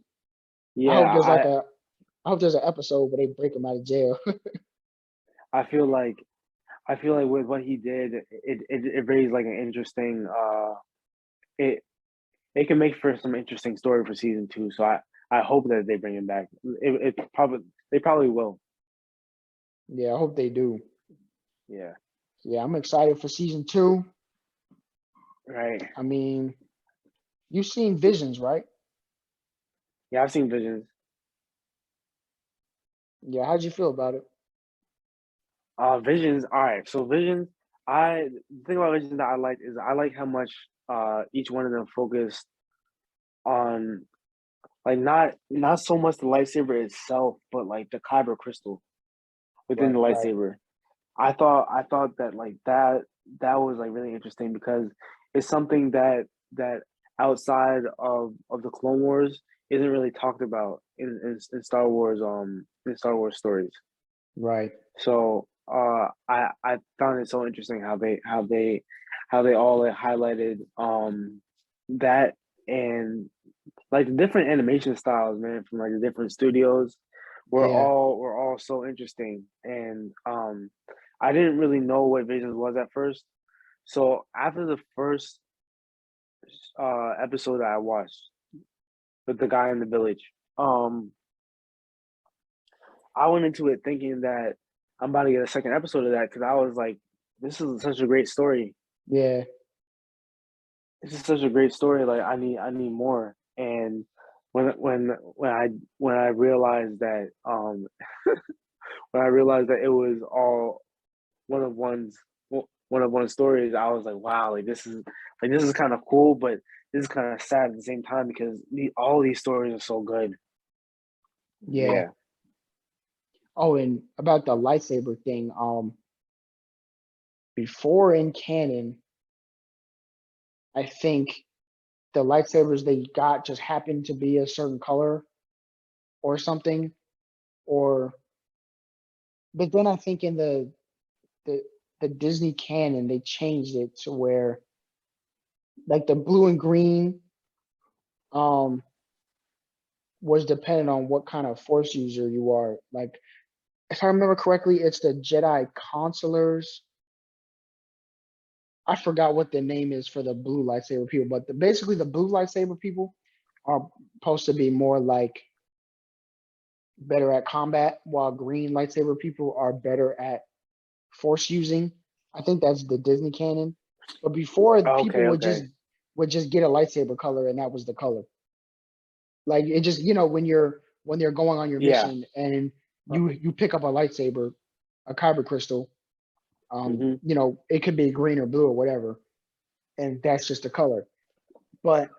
I Yeah, hope there's like a I hope there's an episode where they break him out of jail. I feel like with what he did, it raised like an interesting. It it can make for some interesting story for season two. So I hope that they bring him back. It probably they probably will. Yeah, I hope they do. Yeah. Yeah, I'm excited for season two. Right. I mean, you've seen Visions, right? Yeah, I've seen Visions. Yeah, how'd you feel about it? Visions. All right. So Visions. The thing about Visions that I like is I like how much each one of them focused on like not so much the lightsaber itself, but like the kyber crystal within the Right, right, lightsaber. I thought that like that was like really interesting because it's something that outside of the Clone Wars isn't really talked about in Star Wars in Star Wars stories. right. So I found it so interesting how they all like, highlighted that and like the different animation styles, man, from like the different studios Yeah, were all so interesting. And I didn't really know what Visions was at first. So after the first episode that I watched with the guy in the village, I went into it thinking that I'm about to get a second episode of that because I was like, this is such a great story. yeah, This is such a great story. Like I need more. And when I realized that when I realized that it was all one of one's one of one's stories, I was like, wow, like this is kind of cool, but this is kind of sad at the same time because all these stories are so good. yeah. Yeah. Oh, and about the lightsaber thing, before in canon, I think the lightsabers they got just happened to be a certain color or something, or but then I think in the the Disney canon they changed it to where like the blue and green um was dependent on what kind of force user you are. Like if I remember correctly, it's the Jedi Consulars. I forgot what the name is for the blue lightsaber people, but basically the blue lightsaber people are supposed to be more like better at combat, while green lightsaber people are better at force using. I think that's the Disney canon. But before people Okay. Okay. would just get a lightsaber color and that was the color. Like it just when they're going on your Yeah. mission and Uh, you pick up a lightsaber, a kyber crystal, Hmm. It could be green or blue or whatever, and that's just the color. But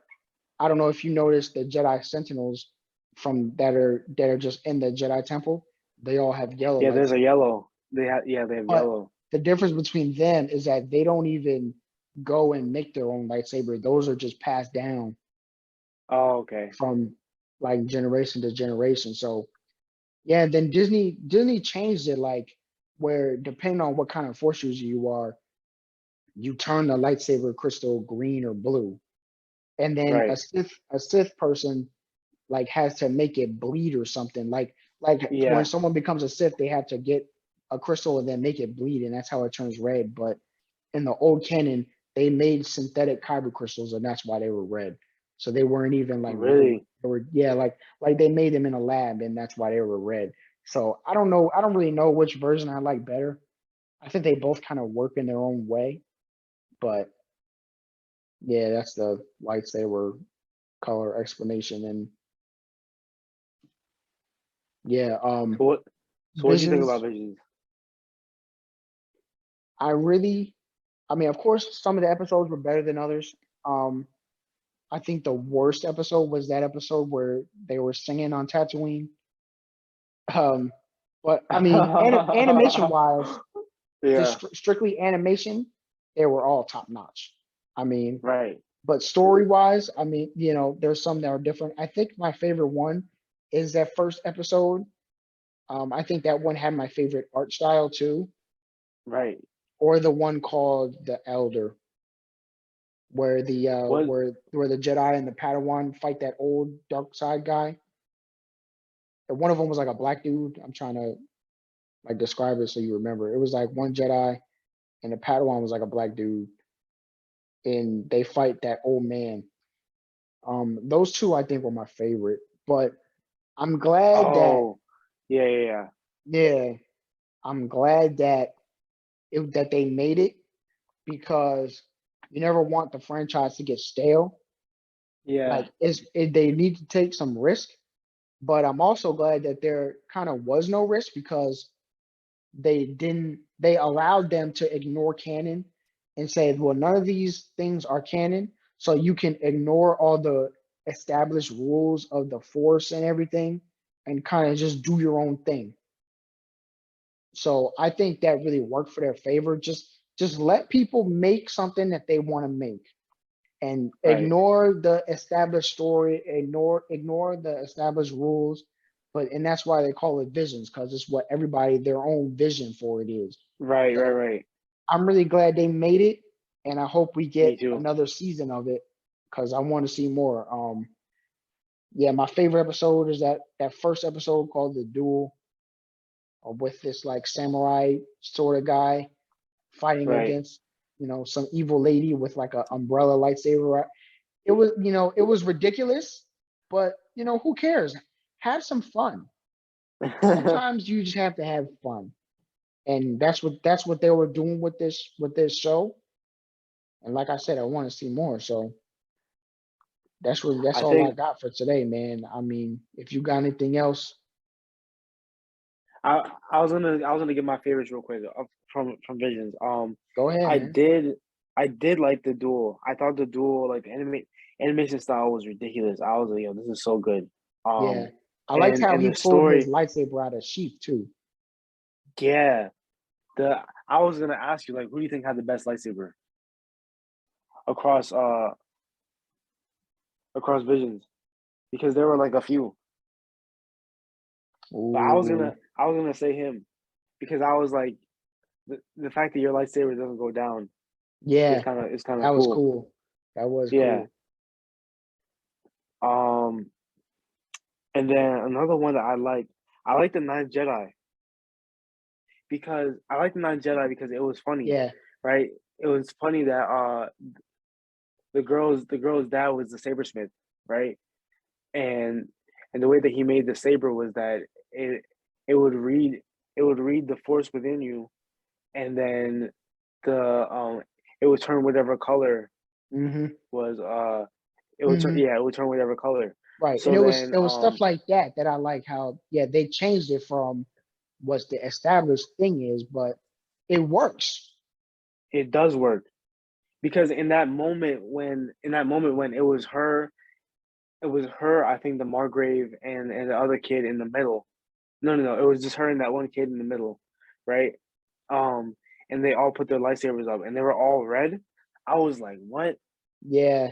I don't know if you noticed the Jedi Sentinels from that are just in the Jedi Temple. They all have yellow Yeah, there's a lightsabers. yellow. They have But yellow. the difference between them is that they don't even go and make their own lightsaber. Those are just passed down Oh, okay. from like generation to generation. So yeah, then Disney changed it like where depending on what kind of force user you are, you turn the lightsaber crystal green or blue. And then Right. A Sith person like has to make it bleed or something. Like when Yeah. someone becomes a Sith, they have to get a crystal and then make it bleed, and that's how it turns red. But in the old canon, they made synthetic kyber crystals, and that's why they were red. So they weren't even like real. Really? They were yeah, like they made them in a lab, and that's why they were red. So I don't know. I don't really know which version I like better. I think they both kind of work in their own way, but yeah, that's the lightsaber color explanation. And yeah, So what? So what do you think about Visions. Visions? I really, I mean, of course, some of the episodes were better than others. Um, I think the worst episode was that episode where they were singing on Tatooine. Um, but I mean, animation wise, Yeah. just strictly animation, they were all top notch. I mean, Right. but story wise, I mean, there's some that are different. I think my favorite one is that first episode. I think that one had my favorite art style too, Right. or the one called The Elder, where What? where the Jedi and the Padawan fight that old dark side guy. And one of them was like a black dude. I'm trying to like describe it so you remember. It was like one Jedi and the Padawan was like a black dude, and they fight that old man. Those two I think were my favorite, but I'm glad that Oh. Yeah. Yeah. Yeah. yeah, I'm glad that that they made it because you never want the franchise to get stale. Yeah. Like they need to take some risk, but I'm also glad that there kind of was no risk because they allowed them to ignore canon and said, well, none of these things are canon, so you can ignore all the established rules of the force and everything and kind of just do your own thing. So I think that really worked for their favor. Just let people make something that they want to make and Right. ignore the established story, ignore the established rules. And that's why they call it visions, because it's what everybody their own vision for it is. Right. Right. So Right. I'm really glad they made it, and I hope we Me get too. another season of it because I want to see more. Yeah, my favorite episode is that first episode called the Duel, with this like samurai sort of guy fighting Right. against some evil lady with like a umbrella lightsaber. It was ridiculous, but who cares? Have some fun. Sometimes you just have to have fun, and that's what they were doing with this show. And like I said, I want to see more. So that's I all I think got for today, man. I mean, if you got anything else, I was gonna get my favorites real quick from Visions. go ahead, I man. did I did like the Duel. I thought the Duel, like, the animation style was ridiculous. I was like, yo, this is so good. Yeah, Um, I liked how and he the pulled his story, lightsaber out of sheath too. yeah. The I was gonna ask you, like, who do you think had the best lightsaber across across Visions? Because there were like a few, but Ooh, I was gonna say him because I was like, the fact that your lightsaber doesn't go down yeah, is kind that of was cool. cool. That was Yeah. cool. Um, and then another one that I like the Ninth Jedi because it was funny, Yeah. right? It was funny that the girl's dad was the sabersmith, right? And the way that he made the saber was that it would read the force within you, and then the it would turn whatever color Mm-hmm. was Mm-hmm. it would turn whatever color. Right. And So it then was stuff like that I like how they changed it from what the established thing is, but it works. It does work because in that moment when it was her, I think the Margrave and the other kid in the middle. No, it was just her and that one kid in the middle, right? Um, and they all put their lightsabers up, and they were all red. I was like, "What?" Yeah,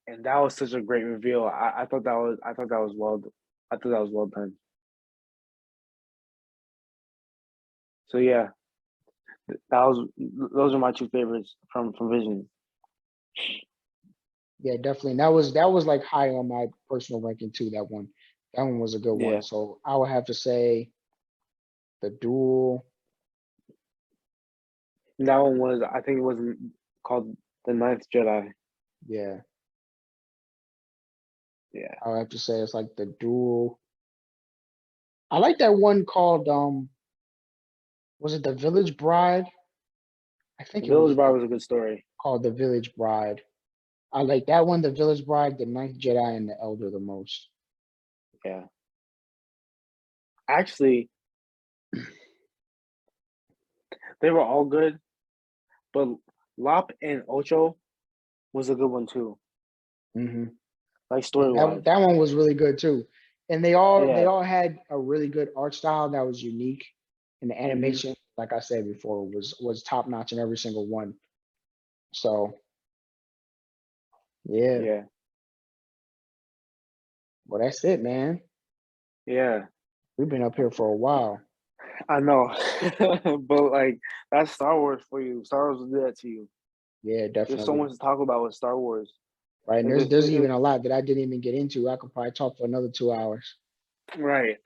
And that was such a great reveal. I thought that was well done. So yeah, those are my two favorites from Vision. yeah, definitely. And that was like high on my personal ranking too. That one was a good one. Yeah, So I would have to say the Duel. and that one was, I think it was called The Ninth Jedi. Yeah, Yeah, I would have to say it's like the Duel. I like that one called was it the Village Bride? I think The it was Village Bride was a good story. called the Village Bride. I like that one, the Village Bride, the Ninth Jedi, and the Elder the most. Yeah, actually, they were all good, but Lop and Ocho was a good one too. Hmm. Like Yeah, story wise. that one was really good too. And they Yeah. all had a really good art style that was unique. And the Hmm. animation, like I said before, was top notch in every single one. So yeah, Yeah. well that's it, man. Yeah. We've been up here for a while. I know. But like that's Star Wars for you. Star Wars will do that to you. Yeah, There's so definitely. much to talk about with Star Wars. Right. And Like there's even a lot that I didn't even get into. I could probably talk for another 2 hours. right.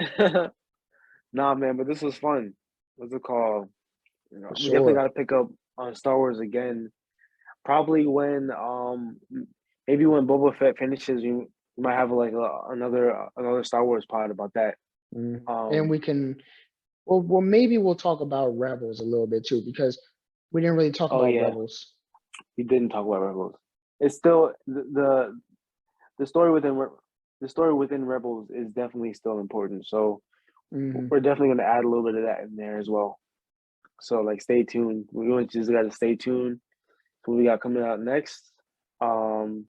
Nah, man, but this was fun. What's it called? For We definitely sure. got to pick up on Star Wars again. Probably when maybe when Boba Fett finishes, we might have like another Star Wars pod about that. And Um. we can well maybe we'll talk about Rebels a little bit too, because we didn't really talk Oh about yeah, Rebels. we didn't talk about Rebels. It's still the story the story within Rebels is definitely still important. So Hmm. we're definitely going to add a little bit of that in there as well. So like, stay tuned. We just got to stay tuned for what we got coming out next. Um,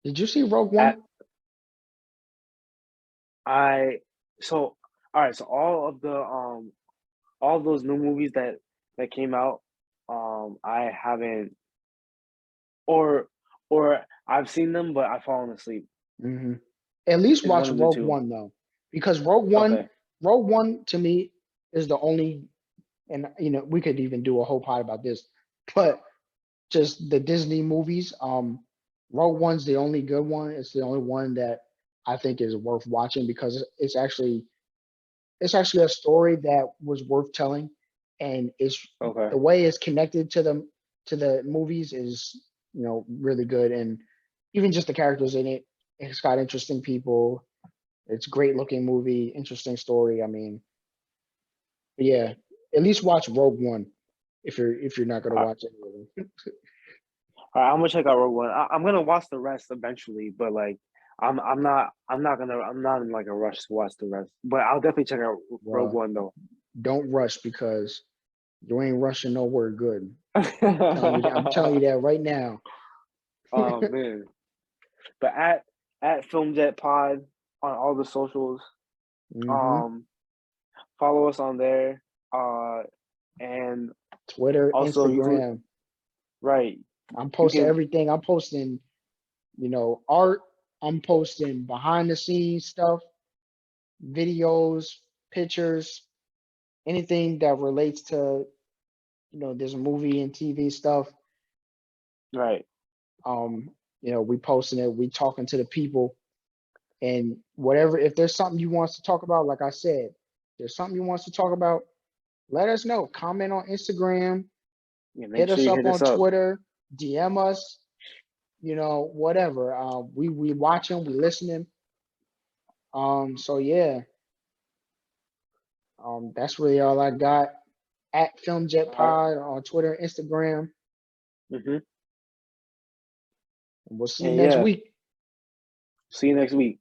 Did you see Rogue at One? I so all right. So all of those new movies that came out, I haven't or or I've seen them, but I've fallen asleep. Hmm. At least It's one watch of the Rogue two. One though, because Okay. Rogue One to me is the only, and we could even do a whole pod about this, but just the Disney movies. Rogue One's the only good one. It's the only one that I think is worth watching because it's actually a story that was worth telling, and it's Okay. the way it's connected to the movies is really good, and even just the characters in it. It's got interesting people. It's great looking movie, interesting story. I mean, yeah, at least watch Rogue One if you're not gonna All watch any of them. right, I'm gonna check out Rogue One. I'm gonna watch the rest eventually, but like I'm not in like a rush to watch the rest. But I'll definitely check out Rogue Well, One though. don't rush because you ain't rushing nowhere good. I'm telling you that right now. Oh man. But at Filmjet Pod on all the socials. Hmm. Um Follow us on there. And Twitter, also you can Instagram. right. I'm You posting can everything. I'm posting, art. I'm posting behind the scenes stuff, videos, pictures, anything that relates to, this movie and TV stuff. right. Um, we posting it, we talking to the people, and whatever. If there's something you want us to talk about, like I said, if there's something you want us to talk about, let us know. Comment on Instagram, Yeah, make hit sure us you up hit us on up. Twitter, DM us, whatever. We watching, we listening. So yeah, that's really all I got. At Filmjet All right. Pod on Twitter, Instagram, Mm-hmm. and we'll see you And next yeah, week. see you next week.